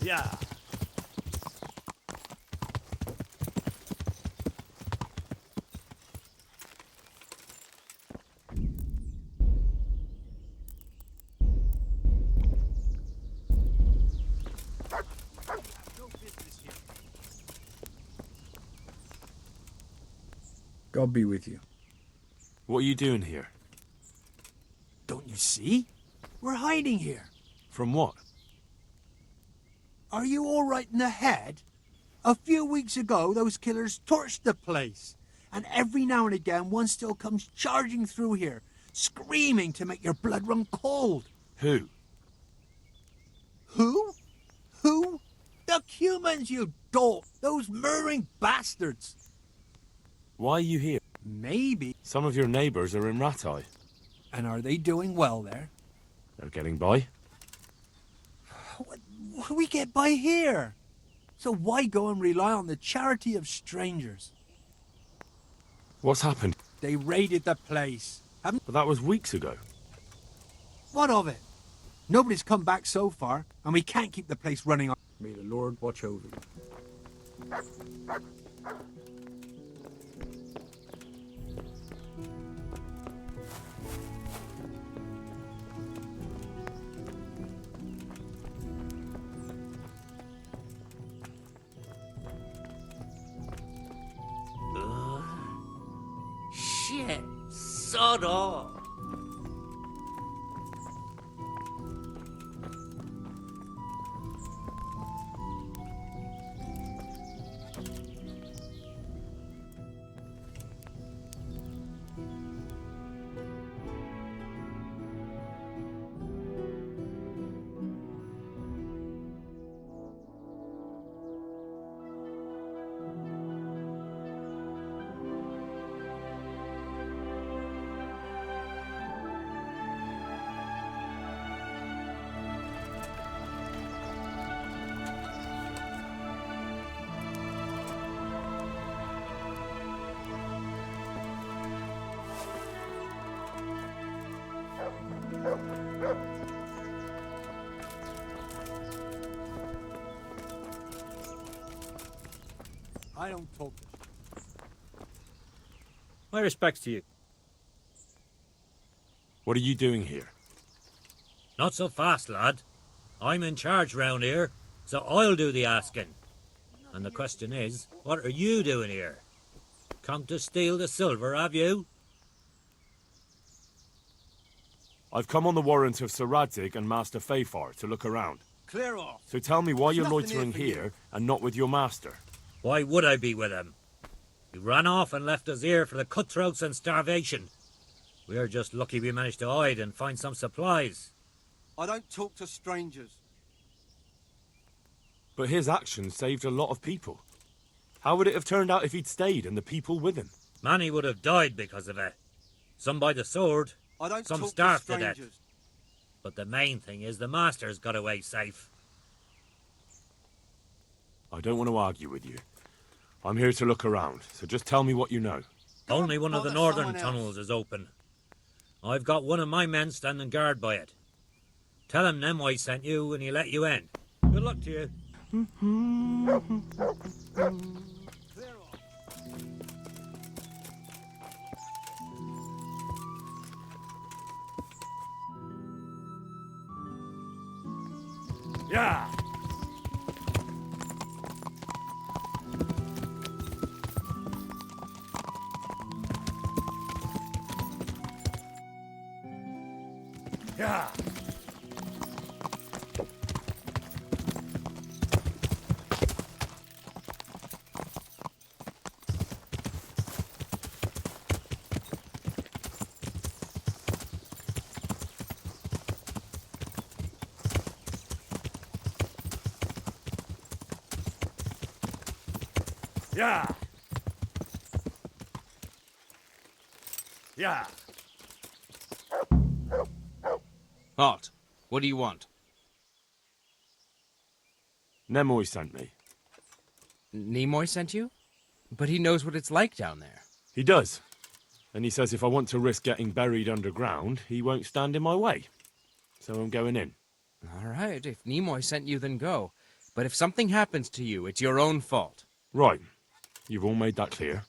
[SPEAKER 1] Yeah.
[SPEAKER 17] God be with you.
[SPEAKER 4] What are you doing here?
[SPEAKER 12] Don't you see? We're hiding here.
[SPEAKER 4] From what?
[SPEAKER 12] Are you all right in the head? A few weeks ago, those killers torched the place. And every now and again, one still comes charging through here, screaming to make your blood run cold.
[SPEAKER 4] Who?
[SPEAKER 12] Who? Who? The humans, you dolt! Those murdering bastards!
[SPEAKER 4] Why are you here?
[SPEAKER 12] Maybe.
[SPEAKER 4] Some of your neighbours are in Rattay.
[SPEAKER 12] And are they doing well there?
[SPEAKER 4] They're getting by.
[SPEAKER 12] What do we get by here? So why go and rely on the charity of strangers?
[SPEAKER 4] What's happened?
[SPEAKER 12] They raided the place.
[SPEAKER 4] But that was weeks ago.
[SPEAKER 12] What of it? Nobody's come back so far, and we can't keep the place running on.
[SPEAKER 17] May the Lord watch over you.
[SPEAKER 8] sod off.
[SPEAKER 12] I don't talk this.
[SPEAKER 16] My respects to you.
[SPEAKER 3] What are you doing here?
[SPEAKER 16] Not so fast, lad. I'm in charge round here, so I'll do the asking. And the question is, what are you doing here? Come to steal the silver, have you?
[SPEAKER 3] I've come on the warrant of Sir Radzig and Master Fafar to look around.
[SPEAKER 12] Clear off.
[SPEAKER 3] So tell me why
[SPEAKER 12] There's
[SPEAKER 3] you're
[SPEAKER 12] nothing
[SPEAKER 3] loitering
[SPEAKER 12] here for
[SPEAKER 3] here and not with your master.
[SPEAKER 16] Why would I be with him? He ran off and left us here for the cutthroats and starvation. We're just lucky we managed to hide and find some supplies.
[SPEAKER 12] I don't talk to strangers.
[SPEAKER 3] But his actions saved a lot of people. How would it have turned out if he'd stayed and the people with him?
[SPEAKER 16] Many would have died because of it. Some by the sword,
[SPEAKER 12] I don't
[SPEAKER 16] some
[SPEAKER 12] talk
[SPEAKER 16] starved
[SPEAKER 12] to
[SPEAKER 16] to death.
[SPEAKER 12] strangers.
[SPEAKER 16] But the main thing is the master's got away safe.
[SPEAKER 3] I don't want to argue with you. I'm here to look around, so just tell me what you know.
[SPEAKER 16] Only one of the
[SPEAKER 12] bother
[SPEAKER 16] northern
[SPEAKER 12] someone else.
[SPEAKER 16] tunnels is open. I've got one of my men standing guard by it. Tell him Nemoi sent you and he'll let you in. Good luck to you.
[SPEAKER 1] Yeah. Yeah. Yeah. Yeah.
[SPEAKER 7] Halt. What do you want?
[SPEAKER 3] Nemoi sent me.
[SPEAKER 7] Nimoy sent you? But he knows what it's like down there.
[SPEAKER 3] He does. And he says if I want to risk getting buried underground, he won't stand in my way. So I'm going in.
[SPEAKER 7] All right, if Nimoy sent you, then go. But if something happens to you, it's your own fault.
[SPEAKER 3] Right. You've all made that clear.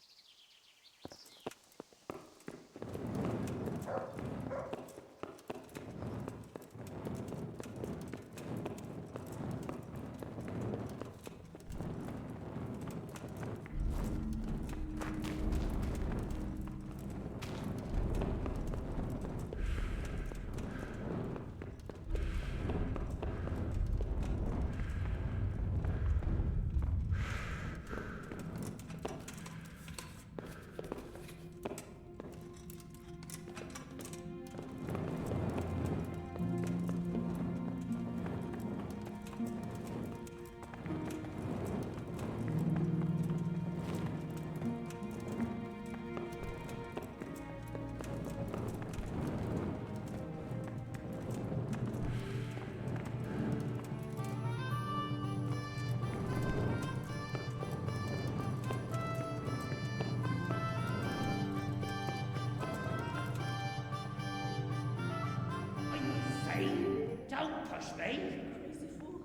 [SPEAKER 1] Don't push me.
[SPEAKER 10] Crazy fool.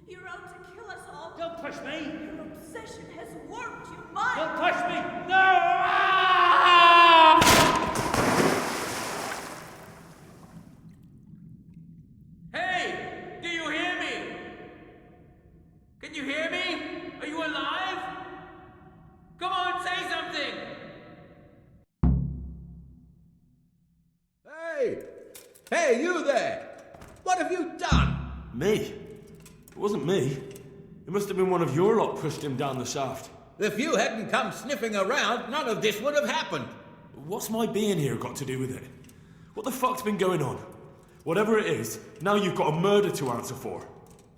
[SPEAKER 10] You're out to kill us all.
[SPEAKER 1] Don't push me.
[SPEAKER 10] Your obsession has warped your mind.
[SPEAKER 1] Don't push me. No!
[SPEAKER 5] Hey! Do you hear me? Can you hear me? Are you alive? Come on, say something!
[SPEAKER 9] Hey, you there! What have you done?
[SPEAKER 3] Me? It wasn't me. It must have been one of your lot pushed him down the shaft.
[SPEAKER 9] If you hadn't come sniffing around, none of this would have happened.
[SPEAKER 3] What's my being here got to do with it? What the fuck's been going on? Whatever it is, now you've got a murder to answer for.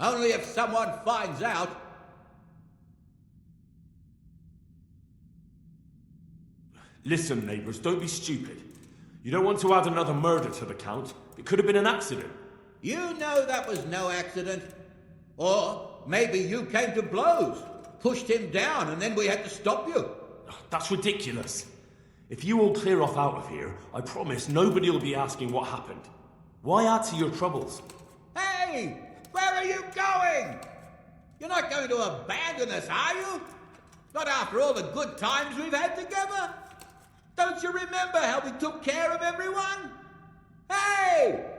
[SPEAKER 9] Only if someone finds out.
[SPEAKER 3] Listen, neighbours, don't be stupid. You don't want to add another murder to the count. It could have been an accident.
[SPEAKER 9] You know that was no accident. Or maybe you came to blows, pushed him down, and then we had to stop you.
[SPEAKER 3] That's ridiculous. If you all clear off out of here, I promise nobody will be asking what happened. Why add to your troubles?
[SPEAKER 9] Hey! Where are you going? You're not going to abandon us, are you? Not after all the good times we've had together? Don't you remember how we took care of everyone? Hey!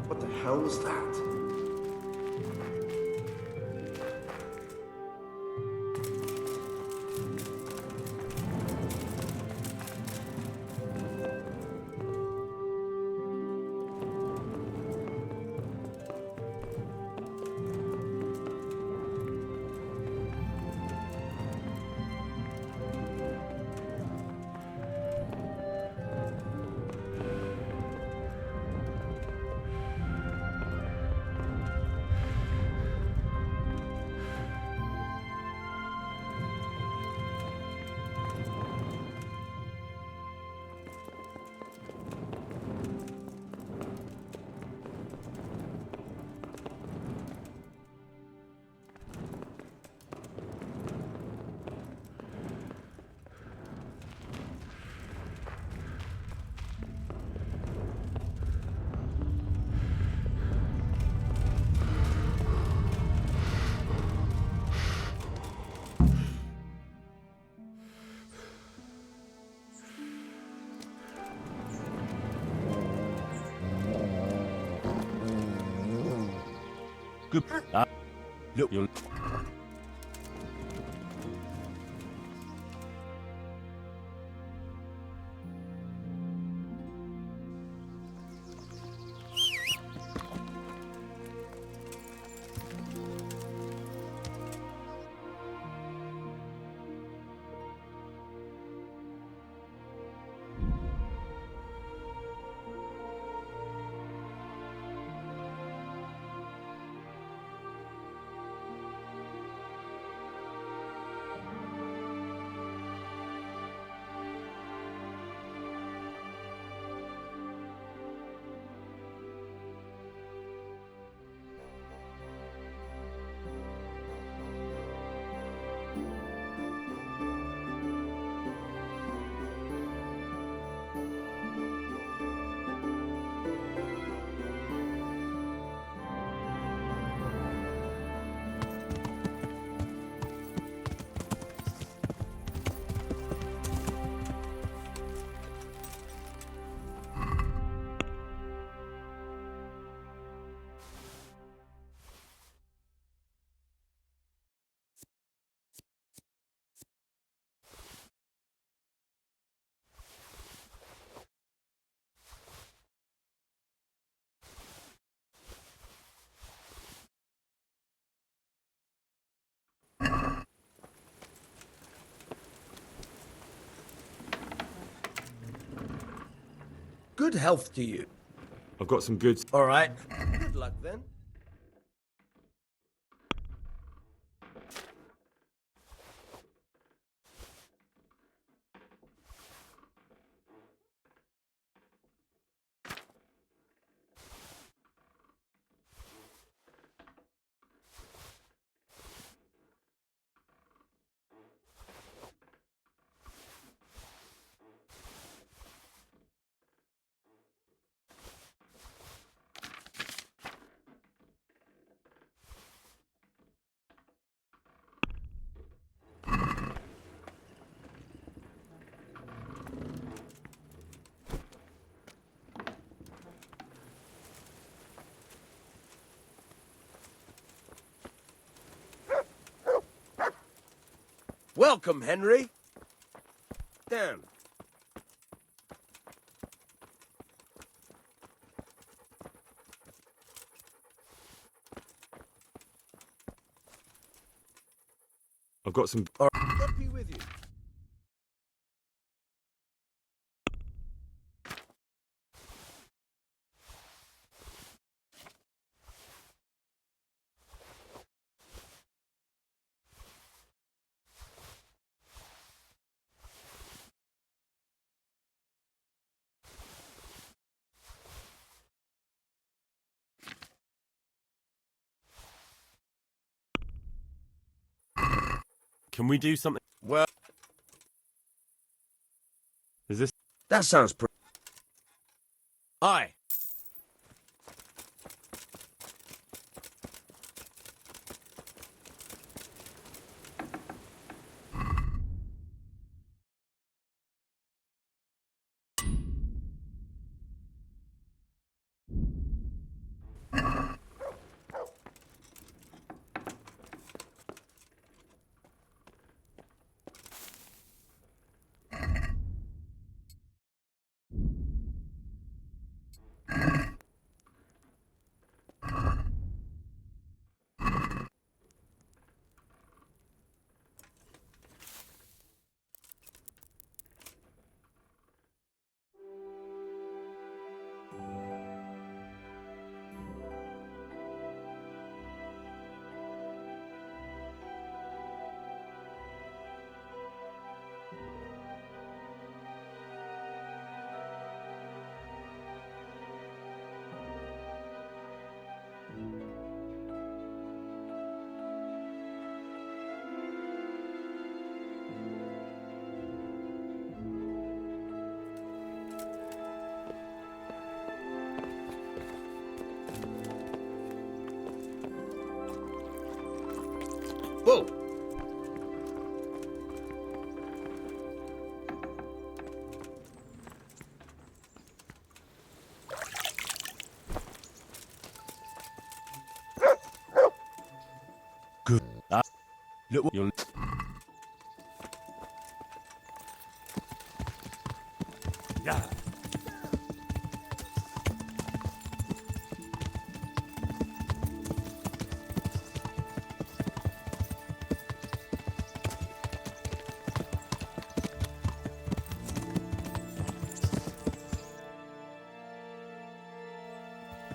[SPEAKER 1] What the hell was that?
[SPEAKER 22] Good. Look, you'll.
[SPEAKER 1] Good health to you.
[SPEAKER 3] I've got some goods.
[SPEAKER 1] All right. Good luck then. Welcome, Henry. Damn.
[SPEAKER 3] I've got some.
[SPEAKER 1] God be with you.
[SPEAKER 3] Can we do something?
[SPEAKER 1] Well,
[SPEAKER 3] Is this?
[SPEAKER 1] that sounds pretty. Aye.
[SPEAKER 18] Look,
[SPEAKER 4] You'll...
[SPEAKER 1] Yeah.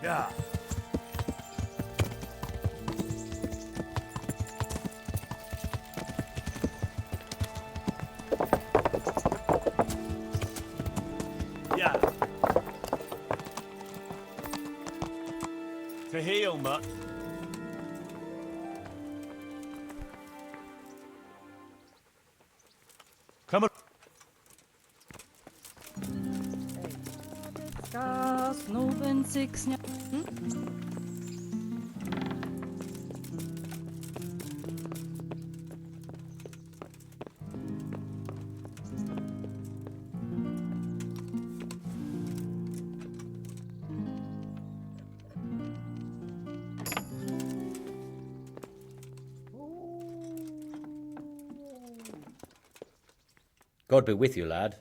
[SPEAKER 1] Yeah. Yeah. To heal, mutt. Come on.
[SPEAKER 14] God be with you, lad.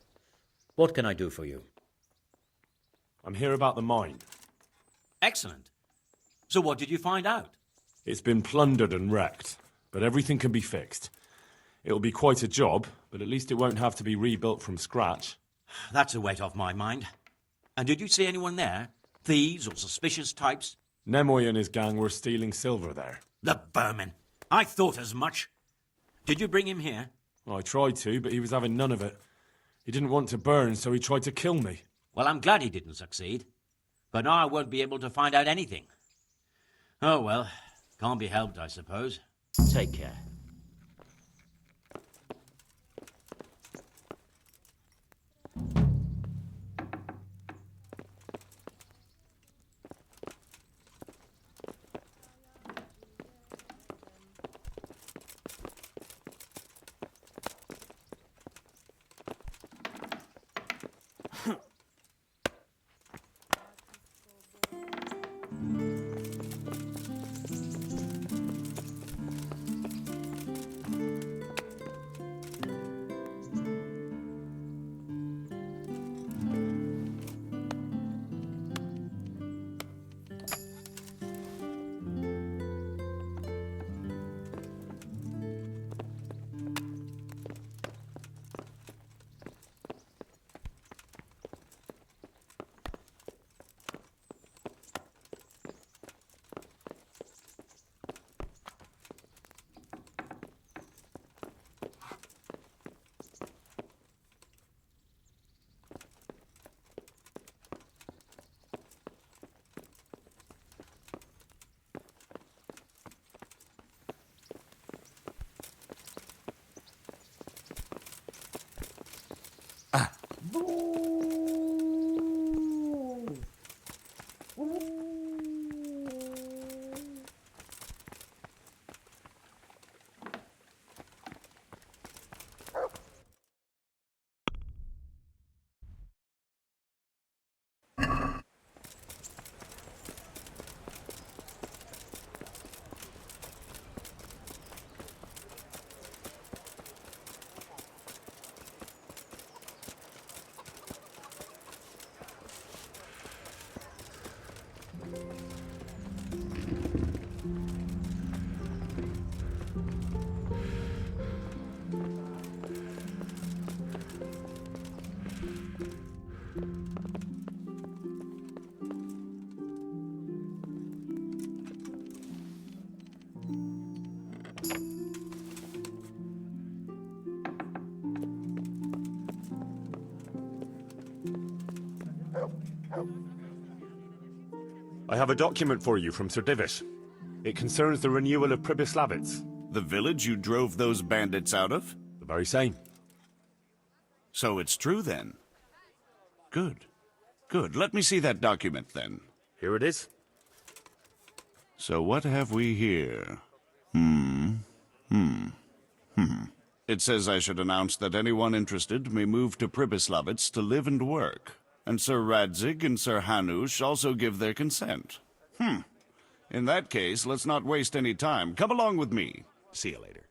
[SPEAKER 14] What can I do for you?
[SPEAKER 4] I'm here about the mine.
[SPEAKER 14] Excellent. So what did you find out?
[SPEAKER 4] It's been plundered and wrecked, but everything can be fixed. It'll be quite a job, but at least it won't have to be rebuilt from scratch.
[SPEAKER 14] That's a weight off my mind. And did you see anyone there? Thieves or suspicious types?
[SPEAKER 4] Nemoy and his gang were stealing silver there.
[SPEAKER 14] The vermin. I thought as much. Did you bring him here?
[SPEAKER 4] Well, I tried to, but he was having none of it. He didn't want to burn, so he tried to kill me.
[SPEAKER 14] Well, I'm glad he didn't succeed. But now I won't be able to find out anything. Oh, well, can't be helped, I suppose. Take care.
[SPEAKER 4] I have a document for you from Sir Divish. It concerns the renewal of Pribyslavitz.
[SPEAKER 8] The village you drove those bandits out of?
[SPEAKER 4] The very same.
[SPEAKER 8] So it's true, then? Good. Good. Let me see that document, then.
[SPEAKER 4] Here it is.
[SPEAKER 8] So what have we here? It says I should announce that anyone interested may move to Pribyslavitz to live and work. And Sir Radzig and Sir Hanush also give their consent. In that case, let's not waste any time. Come along with me.
[SPEAKER 6] See you later.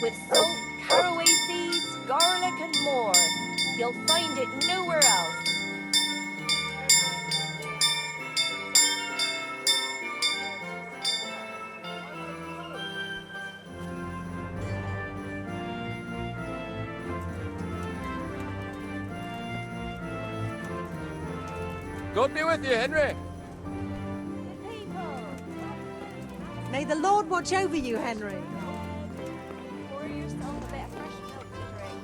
[SPEAKER 20] With salt, caraway seeds, garlic, and more. You'll find it nowhere else.
[SPEAKER 7] God be with you, Henry.
[SPEAKER 10] May the Lord watch over you, Henry.
[SPEAKER 20] Pour yourself a bit of fresh milk to drink.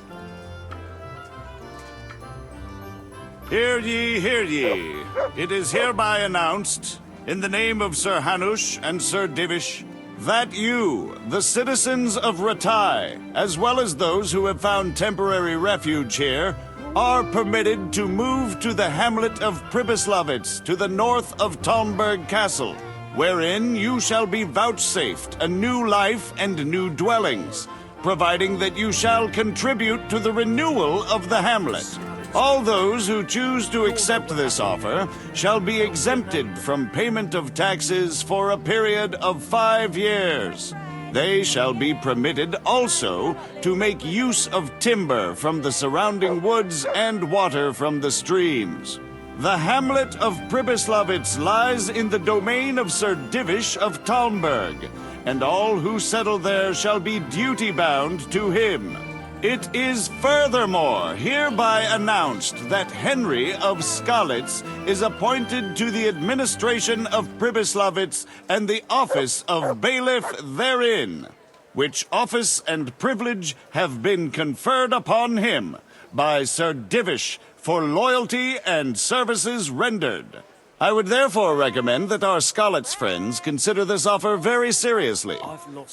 [SPEAKER 8] Hear ye, hear ye. It is hereby announced, in the name of Sir Hanush and Sir Divish, that you, the citizens of Ratai, as well as those who have found temporary refuge here, are permitted to move to the hamlet of Pribyslavitz to the north of Talmberg Castle, wherein you shall be vouchsafed a new life and new dwellings, providing that you shall contribute to the renewal of the hamlet. All those who choose to accept this offer shall be exempted from payment of taxes for a period of 5 years. They shall be permitted also to make use of timber from the surrounding woods and water from the streams. The hamlet of Pribyslavitz lies in the domain of Sir Divish of Talmberg, and all who settle there shall be duty-bound to him. It is furthermore hereby announced that Henry of Skalitz is appointed to the administration of Pribyslavitz and the office of bailiff therein, which office and privilege have been conferred upon him by Sir Divish for loyalty and services rendered. I would therefore recommend that our Skalitz friends consider this offer very seriously,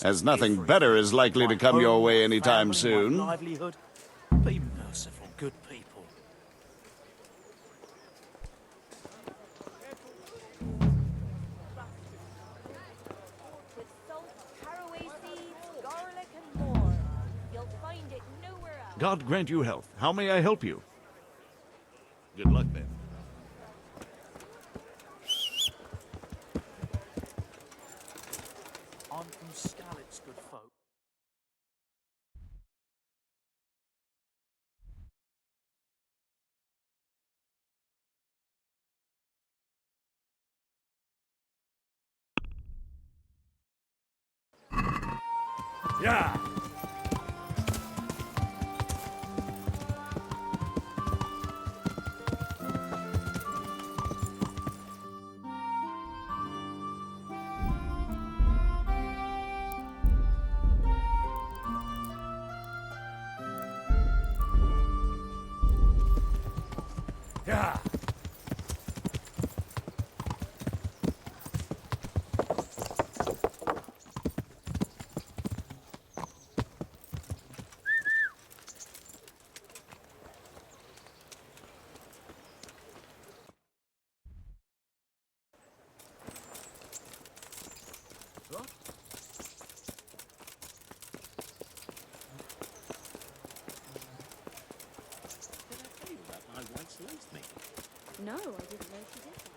[SPEAKER 8] as nothing better is likely to come your way anytime soon.
[SPEAKER 1] Livelihood. Be merciful, good people.
[SPEAKER 20] With salt, caraway seeds, garlic, and more. You'll find it nowhere else.
[SPEAKER 19] God grant you health. How may I help you? Good luck, then.
[SPEAKER 1] I'm from Skalitz, good folk.
[SPEAKER 19] Yeah. Yeah.
[SPEAKER 13] No, I didn't know she did that.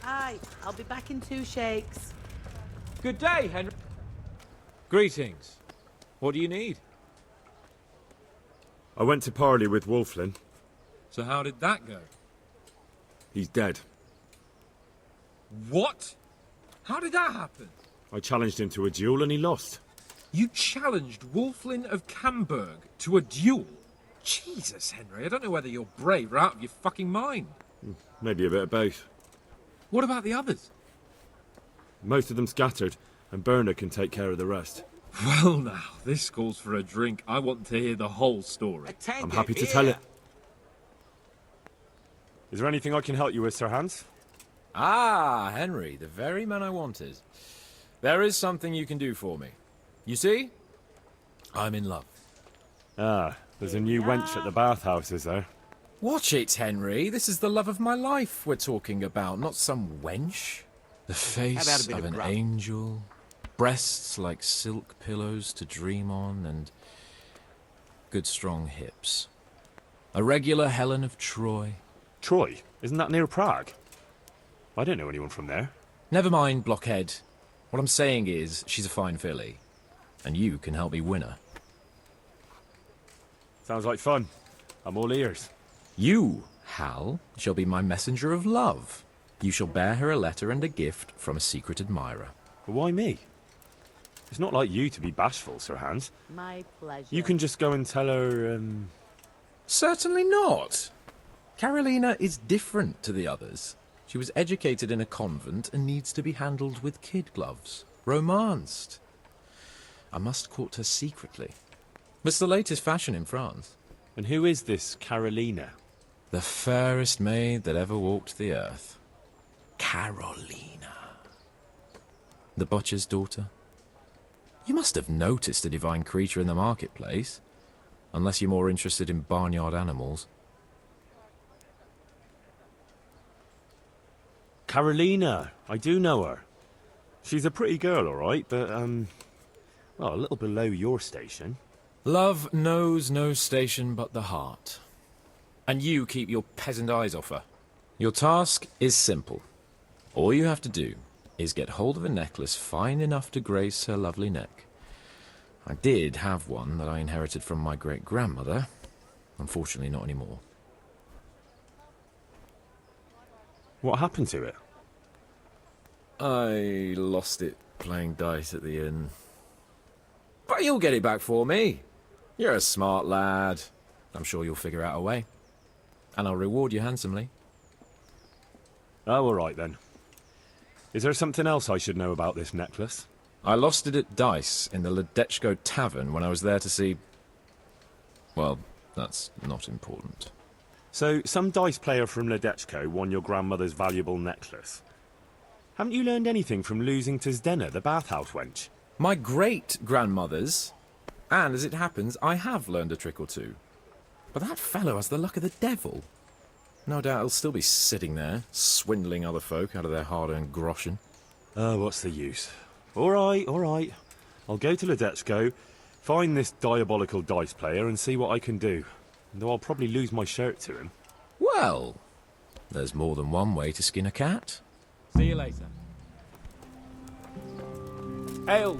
[SPEAKER 10] Aye, I'll be back in 2 shakes.
[SPEAKER 5] Good day, Henry. Greetings. What do you need?
[SPEAKER 3] I went to parley with Wolflin.
[SPEAKER 5] So how did that go?
[SPEAKER 3] He's dead.
[SPEAKER 5] What? How did that happen?
[SPEAKER 3] I challenged him to a duel and he lost.
[SPEAKER 5] You challenged Wolflin of Camberg to a duel? Jesus, Henry, I don't know whether you're brave or out of your fucking mind.
[SPEAKER 3] Maybe a bit of both.
[SPEAKER 5] What about the others?
[SPEAKER 3] Most of them scattered, and Berner can take care of the rest.
[SPEAKER 2] Well now, this calls for a drink. I want to hear the whole story.
[SPEAKER 3] I'm happy to tell it. Is there anything I can help you with, Sir Hans?
[SPEAKER 21] Ah, Henry, the very man I wanted. There is something you can do for me. You see? I'm in love.
[SPEAKER 3] Ah, there's a new wench at the bathhouse, is there?
[SPEAKER 21] Watch it, Henry. This is the love of my life we're talking about, not some wench. The face of an angel, breasts like silk pillows to dream on, and good strong hips. A regular Helen of Troy.
[SPEAKER 3] Troy? Isn't that near Prague? I don't know anyone from there.
[SPEAKER 21] Never mind, blockhead. What I'm saying is, she's a fine filly, and you can help me win her.
[SPEAKER 3] Sounds like fun. I'm all ears.
[SPEAKER 21] You, Hal, shall be my messenger of love. You shall bear her a letter and a gift from a secret admirer.
[SPEAKER 3] But why me? It's not like you to be bashful, Sir Hans.
[SPEAKER 10] My pleasure.
[SPEAKER 3] You can just go and tell her,
[SPEAKER 21] Certainly not. Carolina is different to the others. She was educated in a convent and needs to be handled with kid gloves. Romanced. I must court her secretly. It's the latest fashion in France.
[SPEAKER 3] And who is this Carolina?
[SPEAKER 21] The fairest maid that ever walked the earth. Carolina. The butcher's daughter. You must have noticed a divine creature in the marketplace. Unless you're more interested in barnyard animals.
[SPEAKER 3] Carolina, I do know her. She's a pretty girl, all right, but, well, a little below your station.
[SPEAKER 21] Love knows no station but the heart. And you keep your peasant eyes off her. Your task is simple. All you have to do is get hold of a necklace fine enough to grace her lovely neck. I did have one that I inherited from my great-grandmother. Unfortunately, not anymore.
[SPEAKER 3] What happened to it?
[SPEAKER 21] I lost it playing dice at the inn. But you'll get it back for me. You're a smart lad. I'm sure you'll figure out a way. And I'll reward you handsomely.
[SPEAKER 3] Oh, all right then. Is there something else I should know about this necklace?
[SPEAKER 21] I lost it at dice in the Ledechko tavern when I was there to see... Well, that's not important.
[SPEAKER 3] So, some dice player from Ledechko won your grandmother's valuable necklace. Haven't you learned anything from losing to Zdena, the bathhouse wench?
[SPEAKER 21] My great-grandmother's. And, as it happens, I have learned a trick or two. But that fellow has the luck of the devil. No doubt he'll still be sitting there, swindling other folk out of their hard-earned groschen.
[SPEAKER 3] Oh, what's the use? All right, all right. I'll go to Ledechko, find this diabolical dice player and see what I can do. Though I'll probably lose my shirt to him.
[SPEAKER 21] Well, there's more than one way to skin a cat.
[SPEAKER 2] See you later. Ale.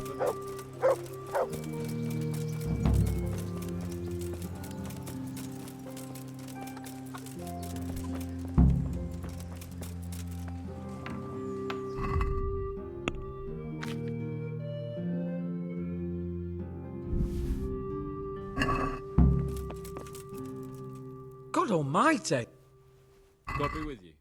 [SPEAKER 12] God almighty!
[SPEAKER 2] God be with you.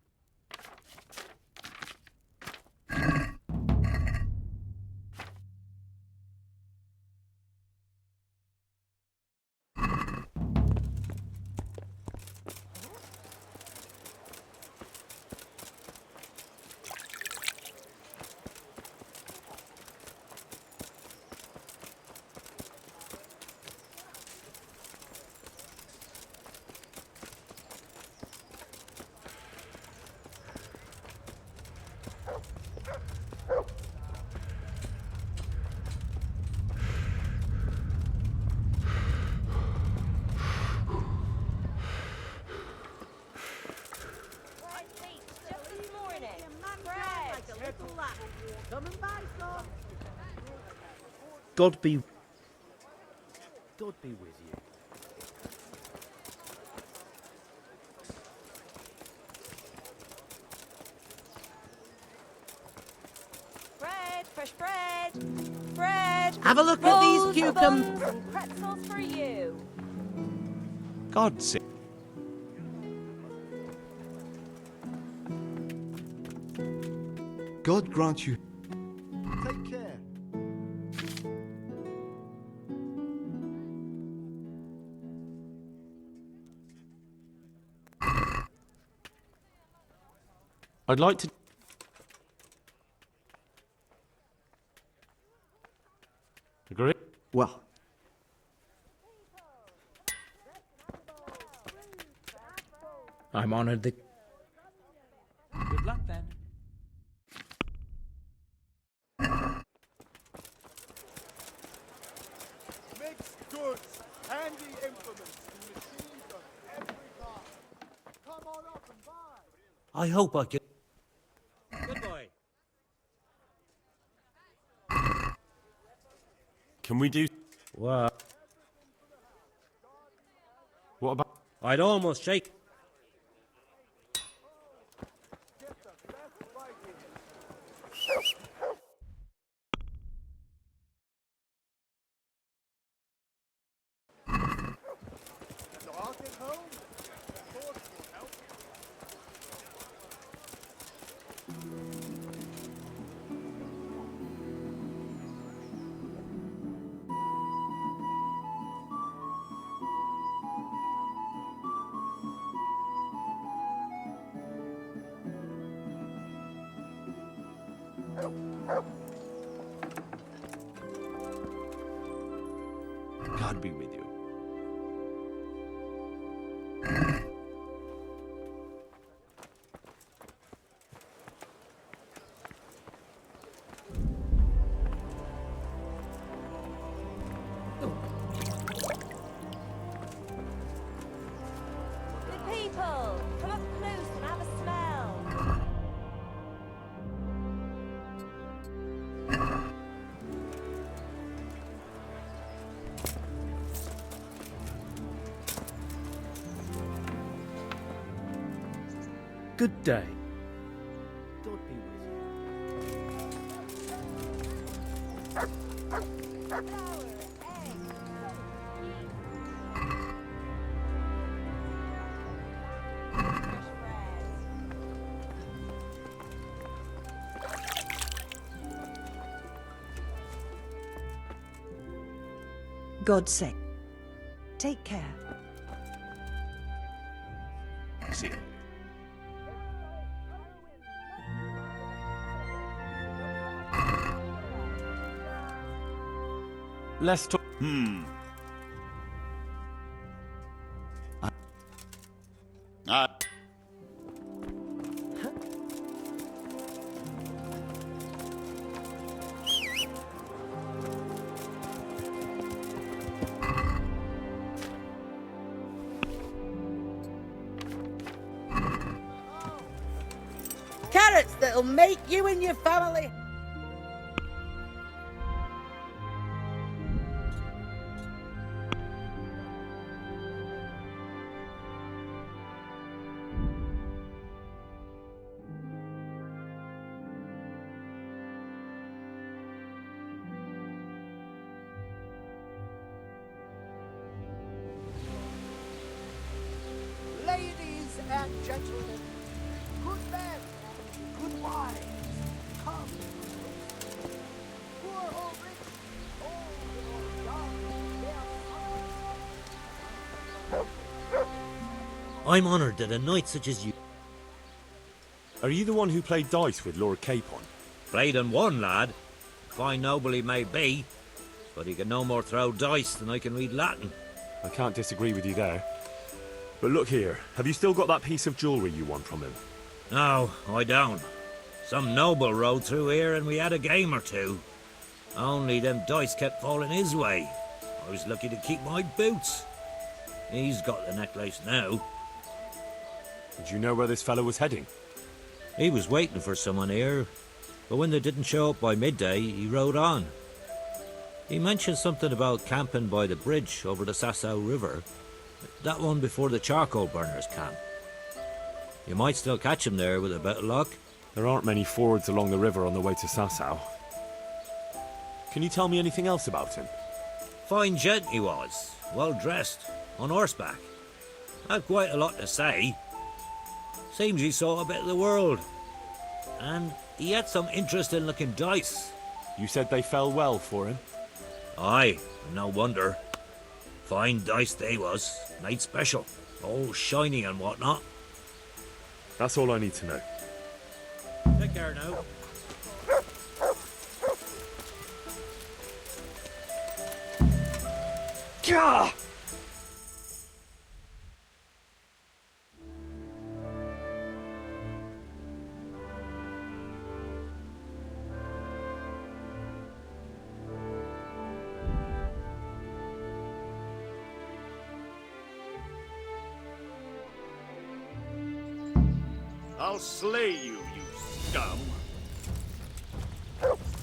[SPEAKER 1] God be with you.
[SPEAKER 20] Bread, fresh bread. Bread.
[SPEAKER 10] Have a look at these
[SPEAKER 20] Rolls,
[SPEAKER 10] cucumbers.
[SPEAKER 20] buns, and pretzels for you.
[SPEAKER 19] God's sake.
[SPEAKER 15] God grant you. Take care.
[SPEAKER 4] I'd like to... Agree?
[SPEAKER 1] Well,
[SPEAKER 21] I'm honored that...
[SPEAKER 5] Good luck then.
[SPEAKER 15] Mixed goods, handy implements, and machines of every kind. Come on up and buy.
[SPEAKER 16] I hope I can... Goodbye.
[SPEAKER 4] Can we do...
[SPEAKER 16] Well...
[SPEAKER 4] What about...
[SPEAKER 16] I'd almost shake...
[SPEAKER 15] So I'll get home. Of course it will help.
[SPEAKER 4] God be with you.
[SPEAKER 20] Good people, come up close and have a smell.
[SPEAKER 1] Good day. God be with you.
[SPEAKER 11] God's sake. Take care.
[SPEAKER 8] See you.
[SPEAKER 4] Let's talk...
[SPEAKER 10] Carrots that'll make you and your family.
[SPEAKER 15] Ladies and gentlemen, good men and good wives, come. Poor or rich, old or young, they are
[SPEAKER 16] I'm honoured that a knight such as you...
[SPEAKER 4] Are you the one who played dice with Lord Capon?
[SPEAKER 16] Played and won, lad. Fine noble he may be, but he can no more throw dice than I can read Latin.
[SPEAKER 4] I can't disagree with you there. But look here, have you still got that piece of jewellery you won from him?
[SPEAKER 16] No, I don't. Some noble rode through here and we had a game or two. Only them dice kept falling his way. I was lucky to keep my boots. He's got the necklace now.
[SPEAKER 4] Did you know where this fellow was heading?
[SPEAKER 16] He was waiting for someone here, but when they didn't show up by midday, he rode on. He mentioned something about camping by the bridge over the Sasau River. That one before the charcoal burners camp. You might still catch him there with a bit of luck.
[SPEAKER 4] There aren't many fords along the river on the way to Sasau. Can you tell me anything else about him?
[SPEAKER 16] Fine gent he was, well dressed, on horseback. Had quite a lot to say. Seems he saw a bit of the world. And he had some interesting looking dice.
[SPEAKER 4] You said they fell well for him?
[SPEAKER 16] Aye, no wonder. Fine dice they was, made special, all shiny and whatnot.
[SPEAKER 4] That's all I need to know.
[SPEAKER 16] care now.
[SPEAKER 1] Gah!
[SPEAKER 8] I'll slay you, you scum.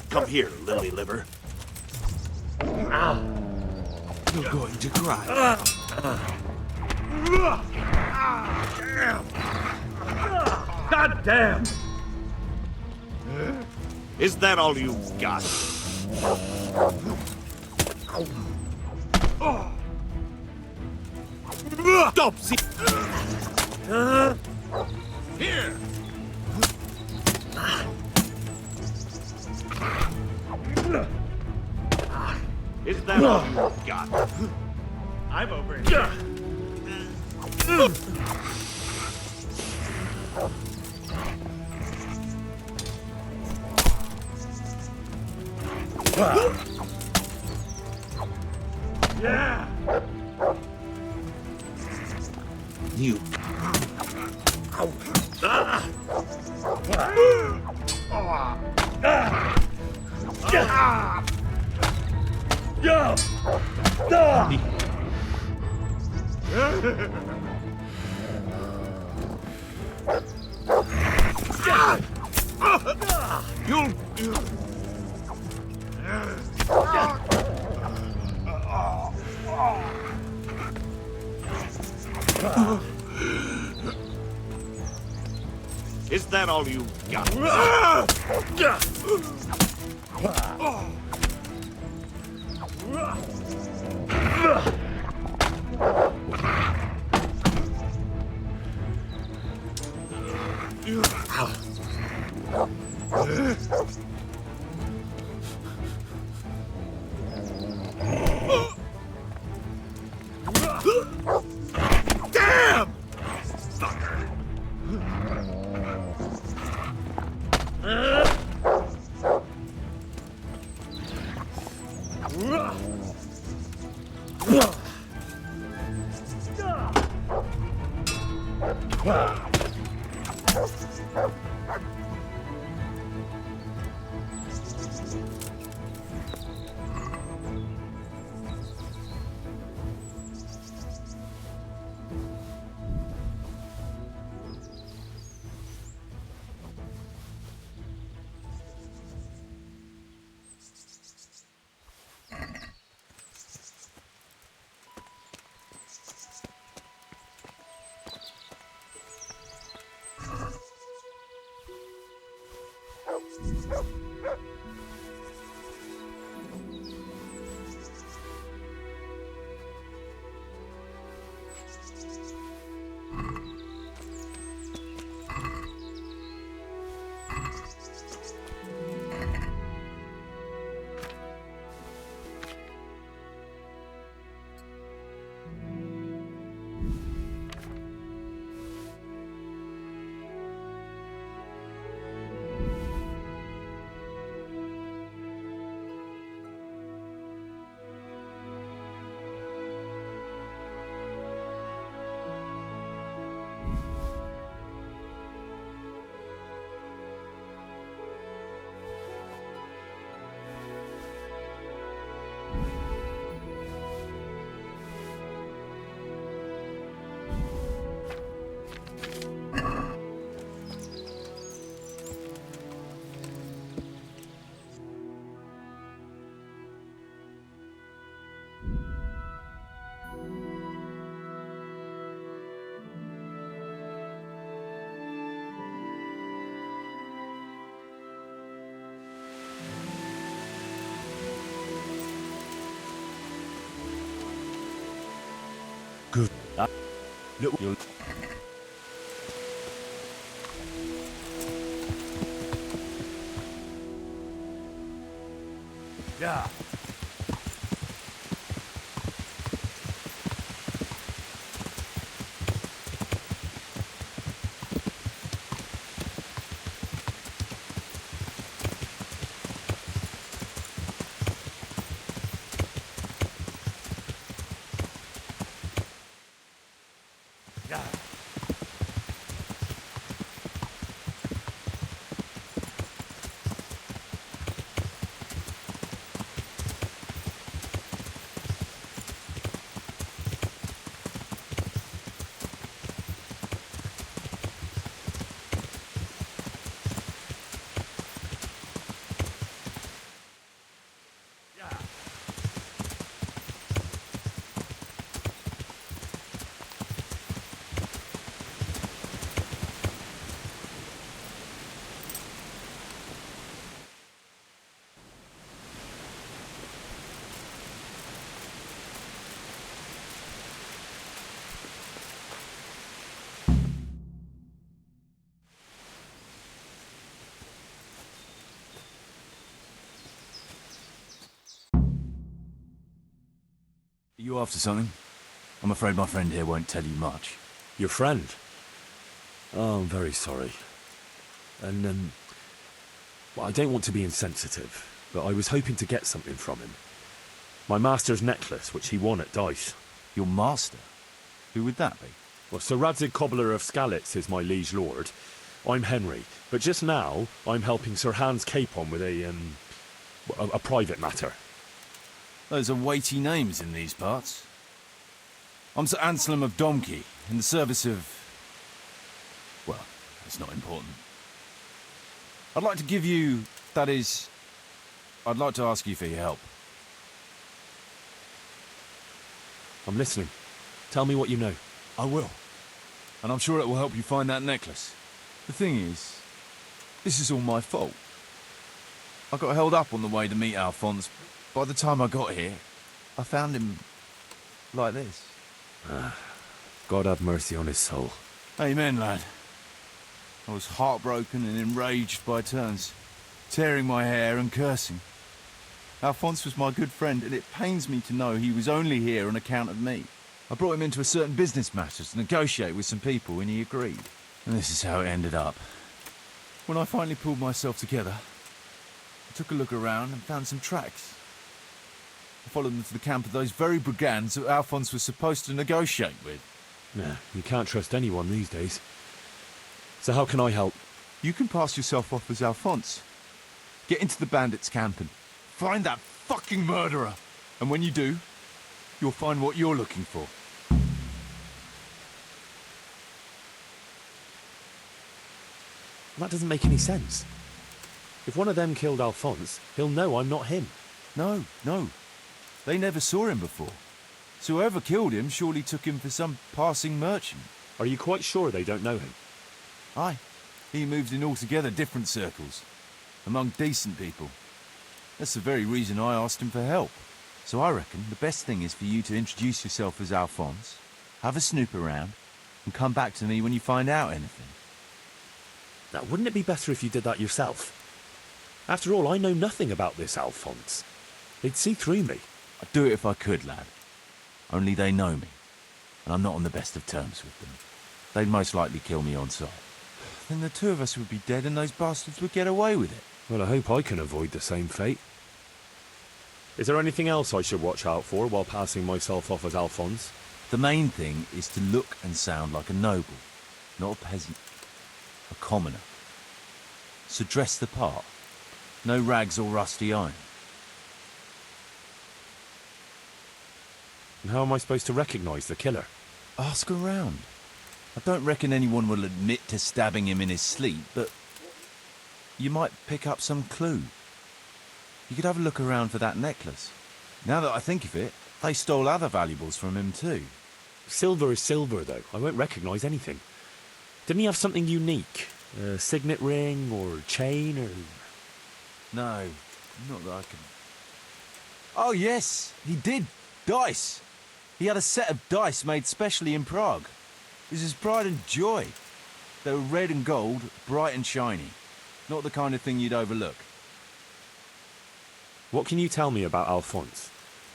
[SPEAKER 1] Come here, lily liver. You're going to cry.
[SPEAKER 8] God damn! Is that all you got?
[SPEAKER 1] Stop! See.
[SPEAKER 8] Here! Is that all you got? I'm over here.
[SPEAKER 1] Yeah! You.
[SPEAKER 8] Is that all you got?
[SPEAKER 1] Damn!
[SPEAKER 22] Good. Look, you'll...
[SPEAKER 1] Yeah.
[SPEAKER 22] You after something? I'm afraid my friend here won't tell you much.
[SPEAKER 3] Your friend? Oh, I'm very sorry. And, well, I don't want to be insensitive, but I was hoping to get something from him. My master's necklace, which he won at dice.
[SPEAKER 22] Your master? Who would that be?
[SPEAKER 3] Well, Sir Radzig Cobbler of Skalitz is my liege lord. I'm Henry, but just now I'm helping Sir Hans Capon with a private matter.
[SPEAKER 22] Those are weighty names in these parts. I'm Sir Anselm of Domkey, in the service of... well, it's not important. I'd like to give you... that is... I'd like to ask you for your help.
[SPEAKER 3] I'm listening. Tell me what you know.
[SPEAKER 22] I will. And I'm sure it will help you find that necklace. The thing is, this is all my fault. I got held up on the way to meet Alphonse. By the time I got here, I found him like this.
[SPEAKER 3] God have mercy on his soul.
[SPEAKER 22] Amen, lad. I was heartbroken and enraged by turns, tearing my hair and cursing. Alphonse was my good friend, and it pains me to know he was only here on account of me. I brought him into a certain business matter to negotiate with some people, and he agreed. And this is how it ended up. When I finally pulled myself together, I took a look around and found some tracks. I followed them to the camp of those very brigands that Alphonse was supposed to negotiate with.
[SPEAKER 3] Yeah, you can't trust anyone these days. So how can I help?
[SPEAKER 22] You can pass yourself off as Alphonse. Get into the bandits' camp and find that fucking murderer. And when you do, you'll find what you're looking for.
[SPEAKER 3] That doesn't make any sense. If one of them killed Alphonse, he'll know I'm not him.
[SPEAKER 22] No. They never saw him before. So whoever killed him surely took him for some passing merchant.
[SPEAKER 3] Are you quite sure they don't know him?
[SPEAKER 22] Aye. He moves in altogether different circles, among decent people. That's the very reason I asked him for help. So I reckon the best thing is for you to introduce yourself as Alphonse, have a snoop around, and come back to me when you find out anything.
[SPEAKER 3] Now, wouldn't it be better if you did that yourself? After all, I know nothing about this Alphonse. They'd see through me.
[SPEAKER 22] I'd do it if I could, lad. Only they know me, and I'm not on the best of terms with them. They'd most likely kill me on sight. Then the two of us would be dead and those bastards would get away with it.
[SPEAKER 3] Well, I hope I can avoid the same fate. Is there anything else I should watch out for while passing myself off as Alphonse?
[SPEAKER 22] The main thing is to look and sound like a noble, not a peasant. A commoner. So dress the part. No rags or rusty iron.
[SPEAKER 3] And how am I supposed to recognise the killer?
[SPEAKER 22] Ask around. I don't reckon anyone will admit to stabbing him in his sleep, but you might pick up some clue. You could have a look around for that necklace. Now that I think of it, they stole other valuables from him too.
[SPEAKER 3] Silver is silver, though. I won't recognise anything. Didn't he have something unique? A signet ring or chain or...
[SPEAKER 22] No, not that I can... Oh yes, he did. Dice. He had a set of dice made specially in Prague. It was his pride and joy. They were red and gold, bright and shiny. Not the kind of thing you'd overlook.
[SPEAKER 3] What can you tell me about Alphonse?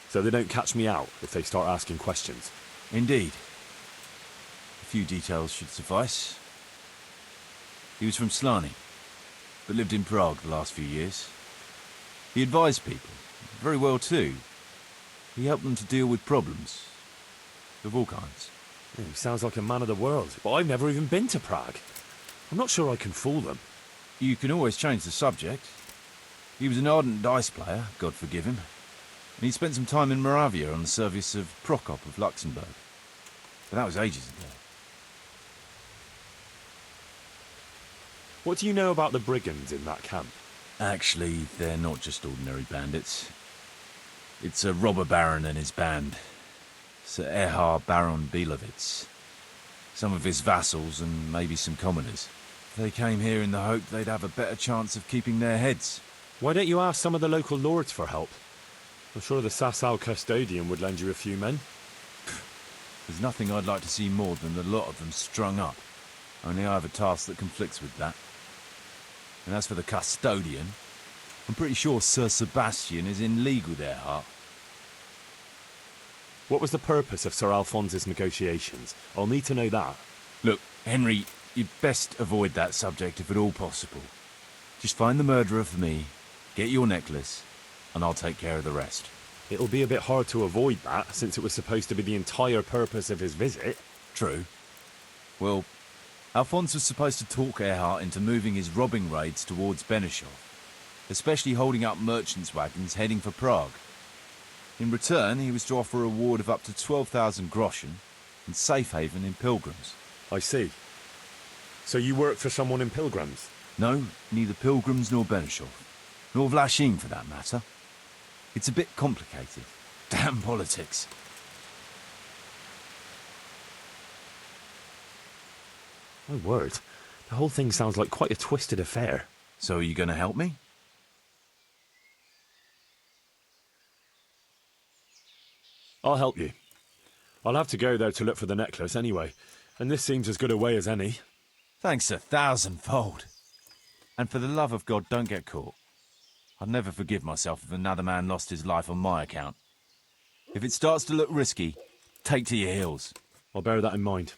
[SPEAKER 3] So they don't catch me out if they start asking questions.
[SPEAKER 22] Indeed. A few details should suffice. He was from Slani, but lived in Prague the last few years. He advised people, very well too. He helped them to deal with problems, of all kinds.
[SPEAKER 3] He sounds like a man of the world, but I've never even been to Prague. I'm not sure I can fool them.
[SPEAKER 22] You can always change the subject. He was an ardent dice player, God forgive him. And he spent some time in Moravia on the service of Prokop of Luxembourg. But that was ages ago.
[SPEAKER 3] What do you know about the brigands in that camp?
[SPEAKER 22] Actually, they're not just ordinary bandits. It's a robber baron and his band. Sir Erhard Baron Pribyslavitz. Some of his vassals and maybe some commoners. They came here in the hope they'd have a better chance of keeping their heads.
[SPEAKER 3] Why don't you ask some of the local lords for help? I'm sure the Sasau custodian would lend you a few men.
[SPEAKER 22] There's nothing I'd like to see more than the lot of them strung up. Only I have a task that conflicts with that. And as for the custodian, I'm pretty sure Sir Sebastian is in league with Erhard.
[SPEAKER 3] What was the purpose of Sir Alphonse's negotiations? I'll need to know that.
[SPEAKER 22] Look, Henry, you'd best avoid that subject if at all possible. Just find the murderer for me, get your necklace, and I'll take care of the rest.
[SPEAKER 3] It'll be a bit hard to avoid that, since it was supposed to be the entire purpose of his visit.
[SPEAKER 22] True. Well, Alphonse was supposed to talk Erhard into moving his robbing raids towards Benishov, especially holding up merchants' wagons heading for Prague. In return, he was to offer a reward of up to 12,000 groschen and safe haven in Pilgrims.
[SPEAKER 3] I see. So you work for someone in Pilgrims?
[SPEAKER 22] No, neither Pilgrims nor Benishov. Nor Vlachin, for that matter. It's a bit complicated. Damn politics.
[SPEAKER 3] My word. The whole thing sounds like quite a twisted affair.
[SPEAKER 22] So are you going to help me?
[SPEAKER 3] I'll help you. I'll have to go there to look for the necklace anyway, and this seems as good a way as any.
[SPEAKER 22] Thanks 1,000-fold. And for the love of God, don't get caught. I'd never forgive myself if another man lost his life on my account. If it starts to look risky, take to your heels.
[SPEAKER 3] I'll bear that in mind.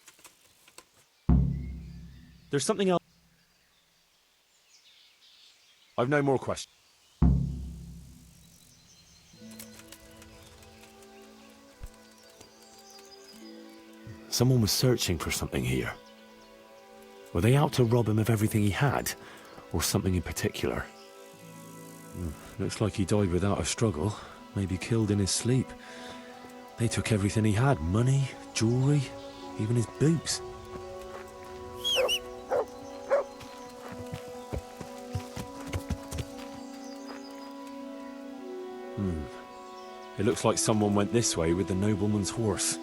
[SPEAKER 3] There's something else. I've no more questions. Someone was searching for something here. Were they out to rob him of everything he had, or something in particular? Looks like he died without a struggle, maybe killed in his sleep. They took everything he had, money, jewellery, even his boots. It looks like someone went this way with the nobleman's horse.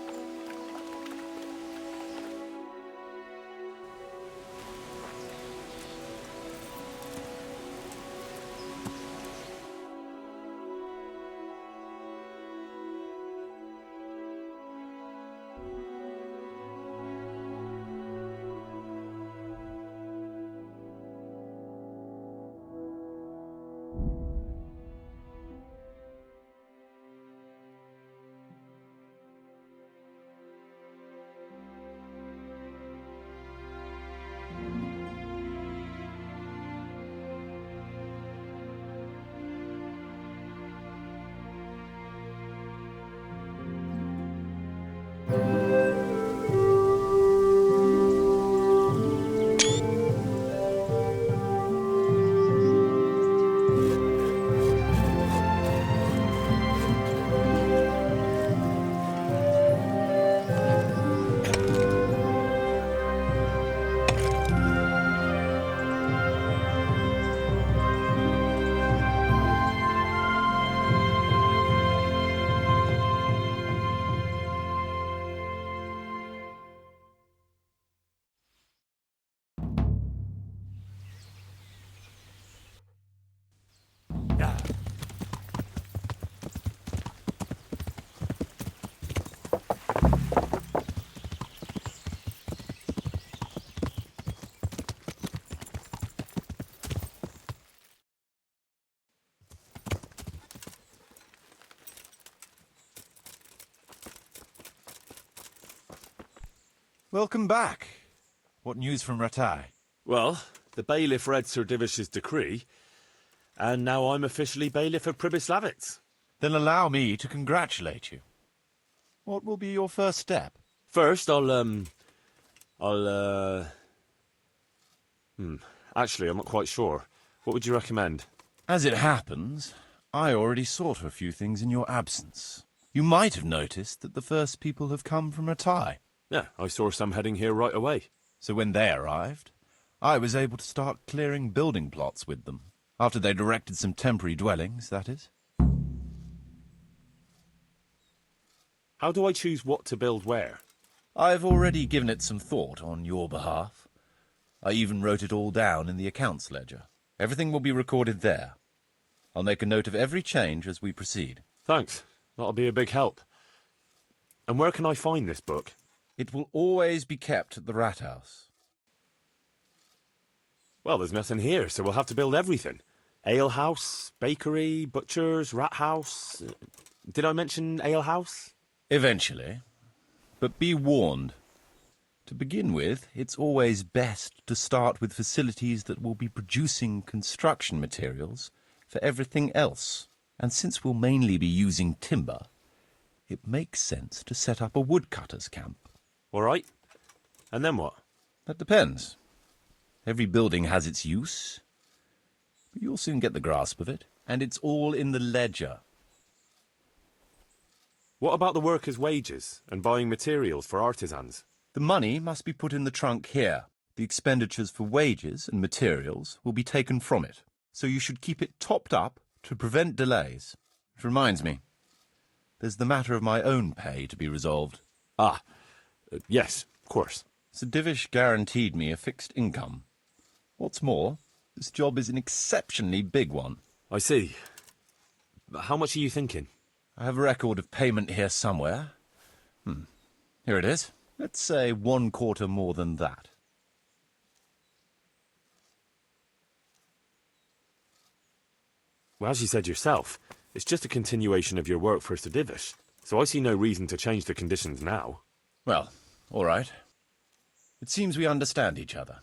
[SPEAKER 22] Welcome back. What news from Ratai?
[SPEAKER 3] Well, the bailiff read Sir Divish's decree, and now I'm officially bailiff of Pribyslavitz.
[SPEAKER 22] Then allow me to congratulate you. What will be your first step?
[SPEAKER 3] First, Actually, I'm not quite sure. What would you recommend?
[SPEAKER 18] As it happens, I already sought a few things in your absence. You might have noticed that the first people have come from Ratai.
[SPEAKER 3] Yeah, I saw some heading here right away.
[SPEAKER 18] So when they arrived, I was able to start clearing building plots with them. After they'd erected some temporary dwellings, that is.
[SPEAKER 3] How do I choose what to build where?
[SPEAKER 18] I've already given it some thought on your behalf. I even wrote it all down in the accounts ledger. Everything will be recorded there. I'll make a note of every change as we proceed.
[SPEAKER 3] Thanks. That'll be a big help. And where can I find this book?
[SPEAKER 18] It will always be kept at the rat house.
[SPEAKER 3] Well, there's nothing here, so we'll have to build everything. Ale house, bakery, butchers, rat house. Did I mention ale house?
[SPEAKER 18] Eventually. But be warned. To begin with, it's always best to start with facilities that will be producing construction materials for everything else. And since we'll mainly be using timber, it makes sense to set up a woodcutter's camp.
[SPEAKER 3] All right. And then what?
[SPEAKER 18] That depends. Every building has its use, but you'll soon get the grasp of it, and it's all in the ledger.
[SPEAKER 3] What about the workers' wages and buying materials for artisans?
[SPEAKER 18] The money must be put in the trunk here. The expenditures for wages and materials will be taken from it, so you should keep it topped up to prevent delays. Which reminds me, there's the matter of my own pay to be resolved.
[SPEAKER 3] Yes, of course.
[SPEAKER 18] Sir Divish guaranteed me a fixed income. What's more, this job is an exceptionally big one.
[SPEAKER 3] I see. How much are you thinking?
[SPEAKER 18] I have a record of payment here somewhere. Here it is. Let's say 1/4 more than that.
[SPEAKER 3] Well, as you said yourself, it's just a continuation of your work for Sir Divish, so I see no reason to change the conditions now.
[SPEAKER 18] Well, all right. It seems we understand each other.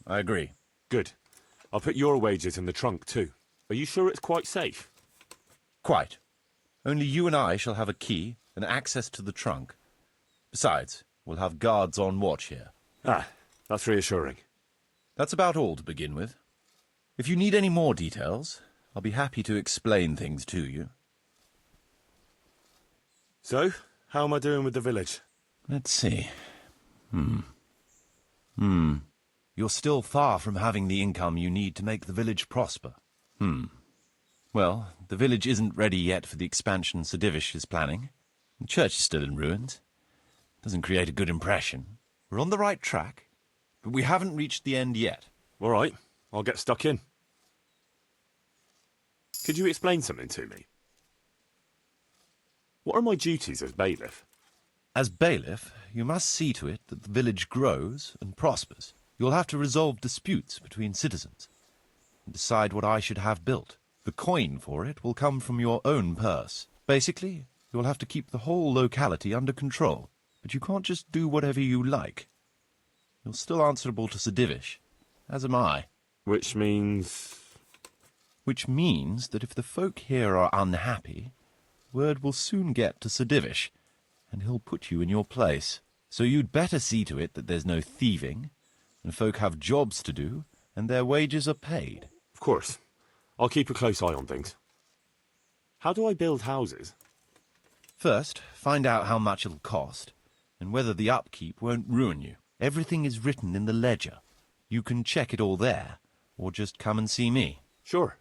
[SPEAKER 18] I agree.
[SPEAKER 3] Good. I'll put your wages in the trunk too. Are you sure it's quite safe?
[SPEAKER 18] Quite. Only you and I shall have a key and access to the trunk. Besides, we'll have guards on watch here.
[SPEAKER 3] That's reassuring.
[SPEAKER 18] That's about all to begin with. If you need any more details, I'll be happy to explain things to you.
[SPEAKER 3] So, how am I doing with the village?
[SPEAKER 18] Let's see. You're still far from having the income you need to make the village prosper. Well, the village isn't ready yet for the expansion Sir Divish is planning. The church is still in ruins. Doesn't create a good impression. We're on the right track, but we haven't reached the end yet.
[SPEAKER 3] All right, I'll get stuck in. Could you explain something to me? What are my duties as bailiff?
[SPEAKER 18] As bailiff, you must see to it that the village grows and prospers. You'll have to resolve disputes between citizens and decide what I should have built. The coin for it will come from your own purse. Basically, you'll have to keep the whole locality under control. But you can't just do whatever you like. You're still answerable to Sir Divish, as am I.
[SPEAKER 3] Which means...
[SPEAKER 18] Which means that if the folk here are unhappy, word will soon get to Sir Divish, and he'll put you in your place. So you'd better see to it that there's no thieving, and folk have jobs to do, and their wages are paid.
[SPEAKER 3] Of course. I'll keep a close eye on things. How do I build houses?
[SPEAKER 18] First, find out how much it'll cost, and whether the upkeep won't ruin you. Everything is written in the ledger. You can check it all there, or just come and see me.
[SPEAKER 3] Sure.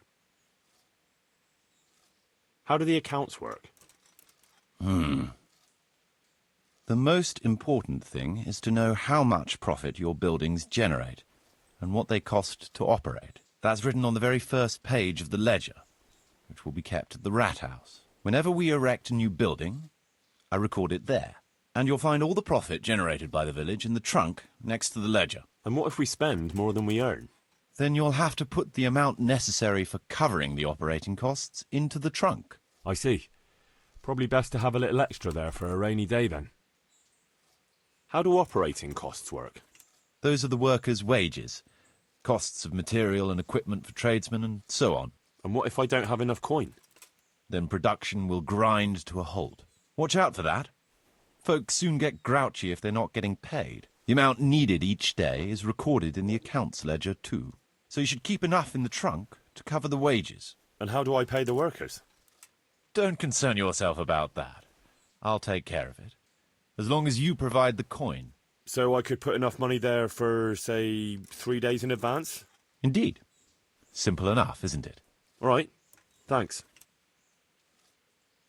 [SPEAKER 3] How do the accounts work?
[SPEAKER 18] The most important thing is to know how much profit your buildings generate, and what they cost to operate. That's written on the very first page of the ledger, which will be kept at the rat house. Whenever we erect a new building, I record it there. And you'll find all the profit generated by the village in the trunk next to the ledger.
[SPEAKER 3] And what if we spend more than we earn?
[SPEAKER 18] Then you'll have to put the amount necessary for covering the operating costs into the trunk.
[SPEAKER 3] I see. Probably best to have a little extra there for a rainy day then. How do operating costs work?
[SPEAKER 18] Those are the workers' wages, costs of material and equipment for tradesmen, and so on.
[SPEAKER 3] And what if I don't have enough coin?
[SPEAKER 18] Then production will grind to a halt. Watch out for that. Folks soon get grouchy if they're not getting paid. The amount needed each day is recorded in the accounts ledger too. So you should keep enough in the trunk to cover the wages.
[SPEAKER 4] And how do I pay the workers?
[SPEAKER 18] Don't concern yourself about that. I'll take care of it. As long as you provide the coin.
[SPEAKER 4] So I could put enough money there for, say, 3 days in advance?
[SPEAKER 18] Indeed. Simple enough, isn't it?
[SPEAKER 4] All right. Thanks.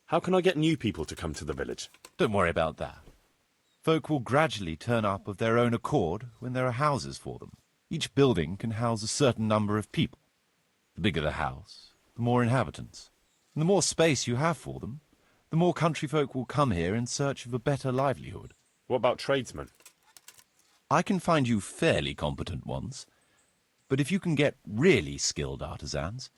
[SPEAKER 4] How can I get new people to come to the village?
[SPEAKER 18] Don't worry about that. Folk will gradually turn up of their own accord when there are houses for them. Each building can house a certain number of people. The bigger the house, the more inhabitants. And the more space you have for them, the more country folk will come here in search of a better livelihood.
[SPEAKER 4] What about tradesmen?
[SPEAKER 18] I can find you fairly competent ones. But if you can get really skilled artisans,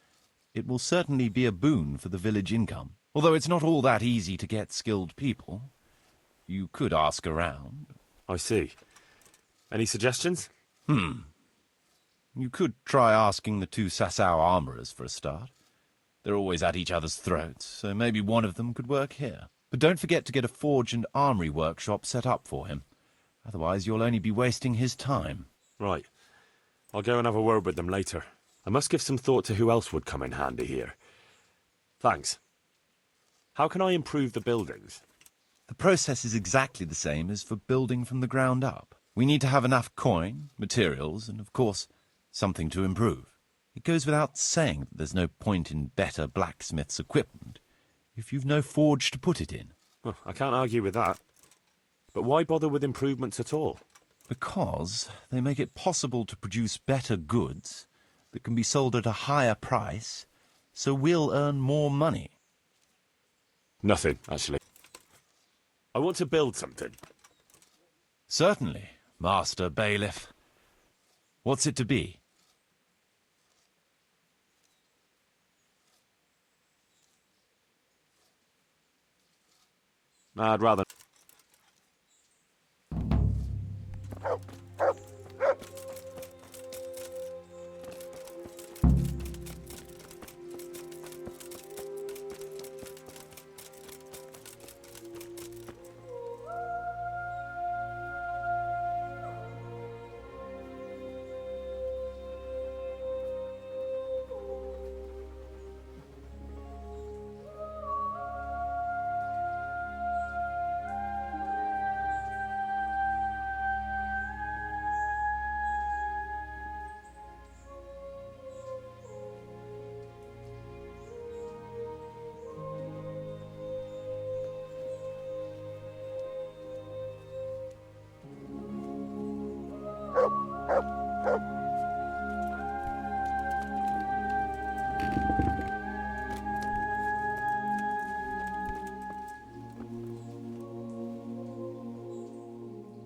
[SPEAKER 18] it will certainly be a boon for the village income. Although it's not all that easy to get skilled people. You could ask around.
[SPEAKER 4] I see. Any suggestions?
[SPEAKER 18] You could try asking the 2 Sasau armourers for a start. They're always at each other's throats, so maybe one of them could work here. But don't forget to get a forge and armoury workshop set up for him. Otherwise you'll only be wasting his time.
[SPEAKER 4] Right. I'll go and have a word with them later. I must give some thought to who else would come in handy here. Thanks. How can I improve the buildings?
[SPEAKER 18] The process is exactly the same as for building from the ground up. We need to have enough coin, materials, and of course, something to improve. It goes without saying that there's no point in better blacksmith's equipment if you've no forge to put it in.
[SPEAKER 4] Well, I can't argue with that. But why bother with improvements at all?
[SPEAKER 18] Because they make it possible to produce better goods that can be sold at a higher price, so we'll earn more money.
[SPEAKER 4] Nothing, actually. I want to build something.
[SPEAKER 18] Certainly, Master Bailiff. What's it to be?
[SPEAKER 4] I'd rather...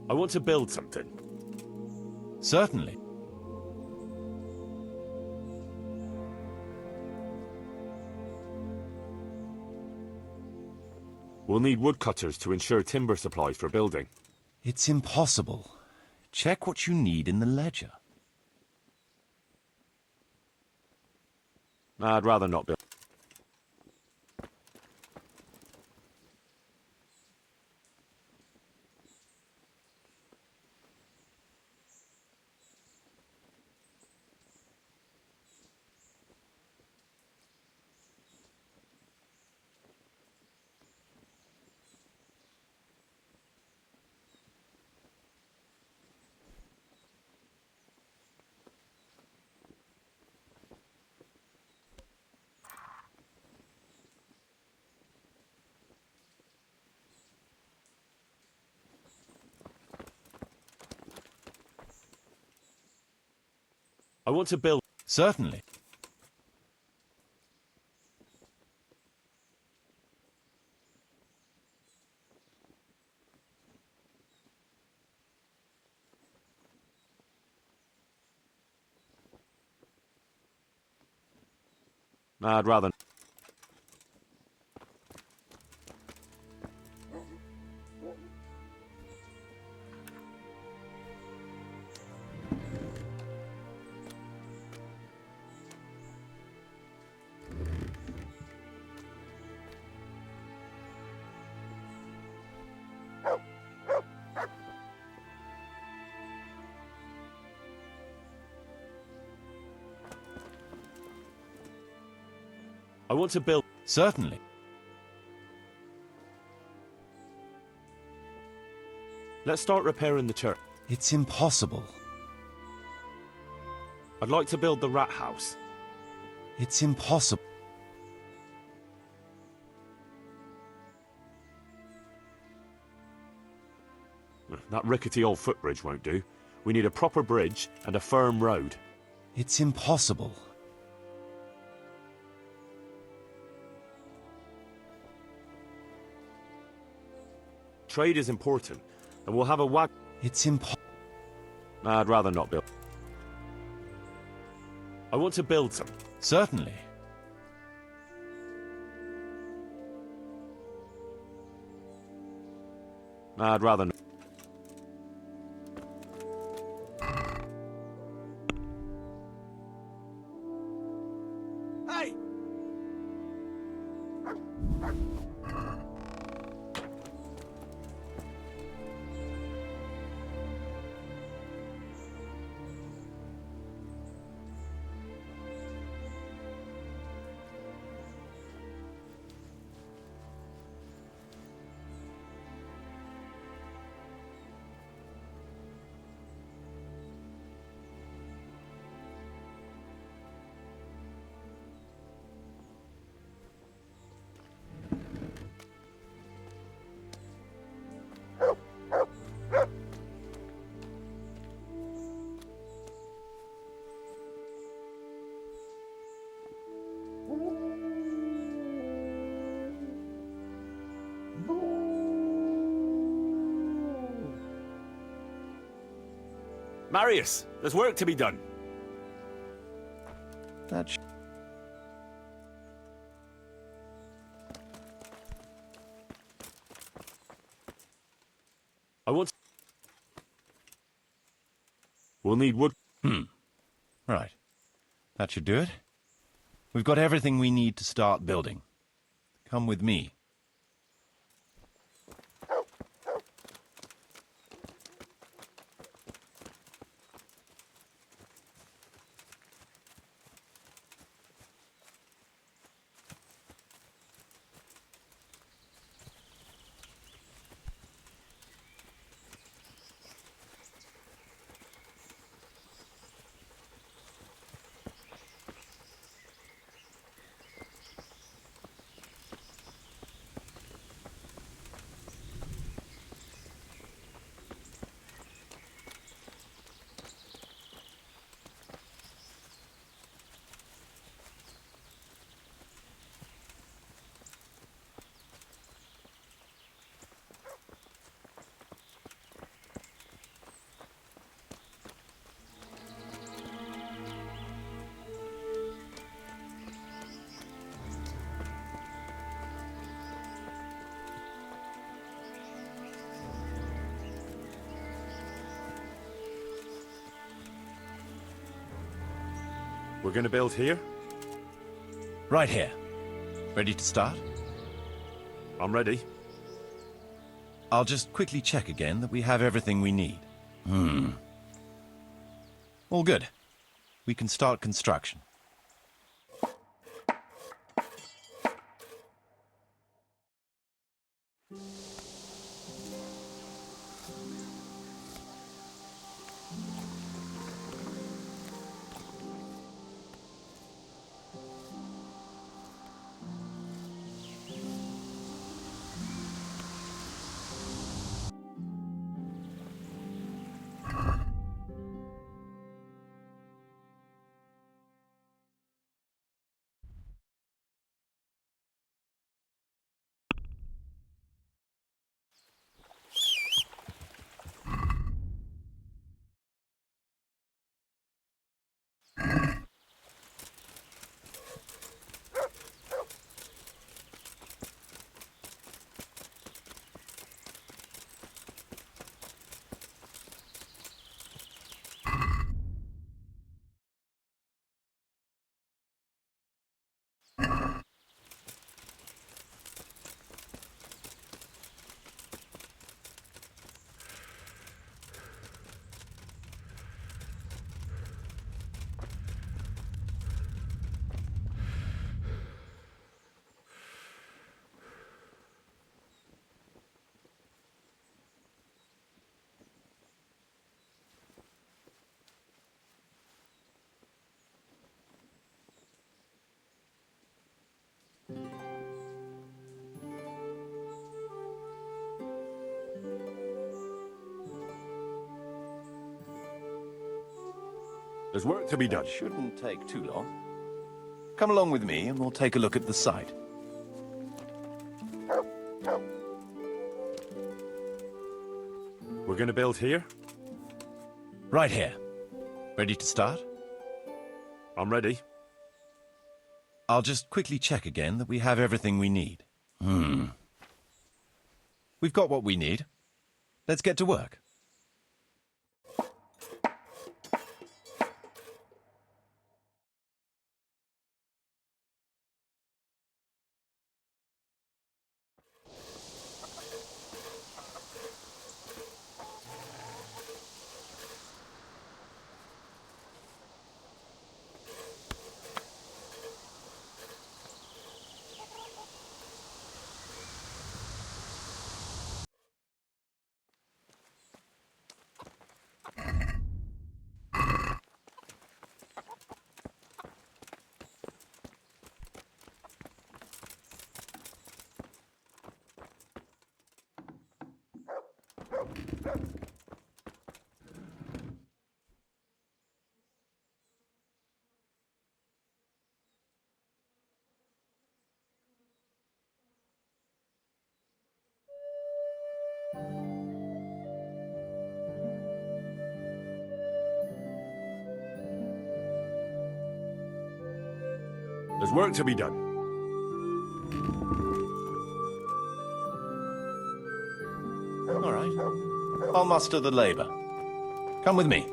[SPEAKER 4] I want to build something.
[SPEAKER 18] Certainly.
[SPEAKER 4] We'll need woodcutters to ensure timber supply for building.
[SPEAKER 18] It's impossible. Check what you need in the ledger.
[SPEAKER 4] I'd rather not build. I want to build...
[SPEAKER 18] Certainly.
[SPEAKER 4] I'd rather... I want to build...
[SPEAKER 18] Certainly.
[SPEAKER 4] Let's start repairing the church.
[SPEAKER 18] It's impossible.
[SPEAKER 4] I'd like to build the rat house.
[SPEAKER 18] It's impossible.
[SPEAKER 4] That rickety old footbridge won't do. We need a proper bridge and a firm road.
[SPEAKER 18] It's impossible.
[SPEAKER 4] Trade is important, and we'll have a wag...
[SPEAKER 18] It's impossible.
[SPEAKER 4] I'd rather not build. I want to build some.
[SPEAKER 18] Certainly.
[SPEAKER 4] I'd rather not.
[SPEAKER 12] Hey!
[SPEAKER 4] Marius, there's work to be done.
[SPEAKER 18] That's...
[SPEAKER 4] I want... We'll need wood...
[SPEAKER 18] Right. That should do it. We've got everything we need to start building. Come with me.
[SPEAKER 4] We're going to build here?
[SPEAKER 18] Right here. Ready to start?
[SPEAKER 4] I'm ready.
[SPEAKER 18] I'll just quickly check again that we have everything we need. All good. We can start construction.
[SPEAKER 4] There's work to be done.
[SPEAKER 18] Shouldn't take too long. Come along with me and we'll take a look at the site.
[SPEAKER 4] We're going to build here?
[SPEAKER 18] Right here. Ready to start?
[SPEAKER 4] I'm ready.
[SPEAKER 18] I'll just quickly check again that we have everything we need. We've got what we need. Let's get to work.
[SPEAKER 4] There's work to be done.
[SPEAKER 18] All right. I'll muster the labor. Come with me.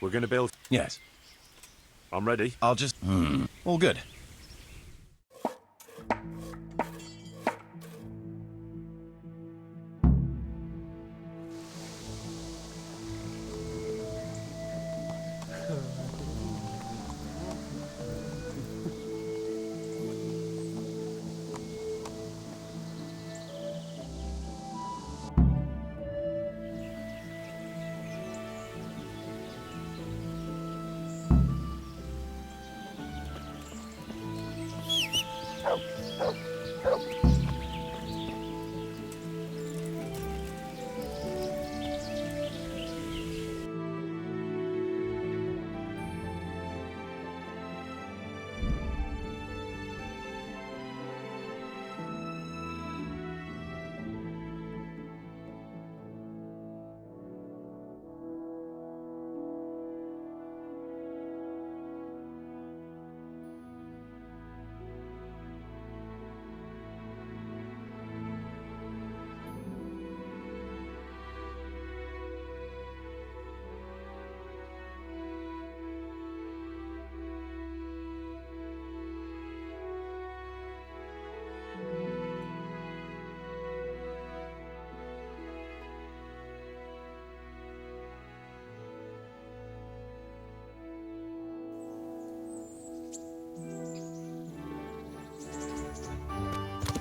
[SPEAKER 4] We're going to build...
[SPEAKER 18] Yes.
[SPEAKER 4] I'm ready.
[SPEAKER 18] I'll just... All good.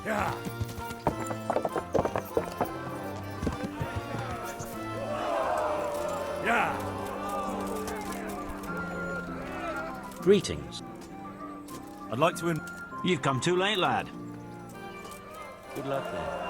[SPEAKER 1] Yeah. Yeah.
[SPEAKER 16] Greetings.
[SPEAKER 19] I'd like to...
[SPEAKER 16] You've come too late, lad. Good luck then.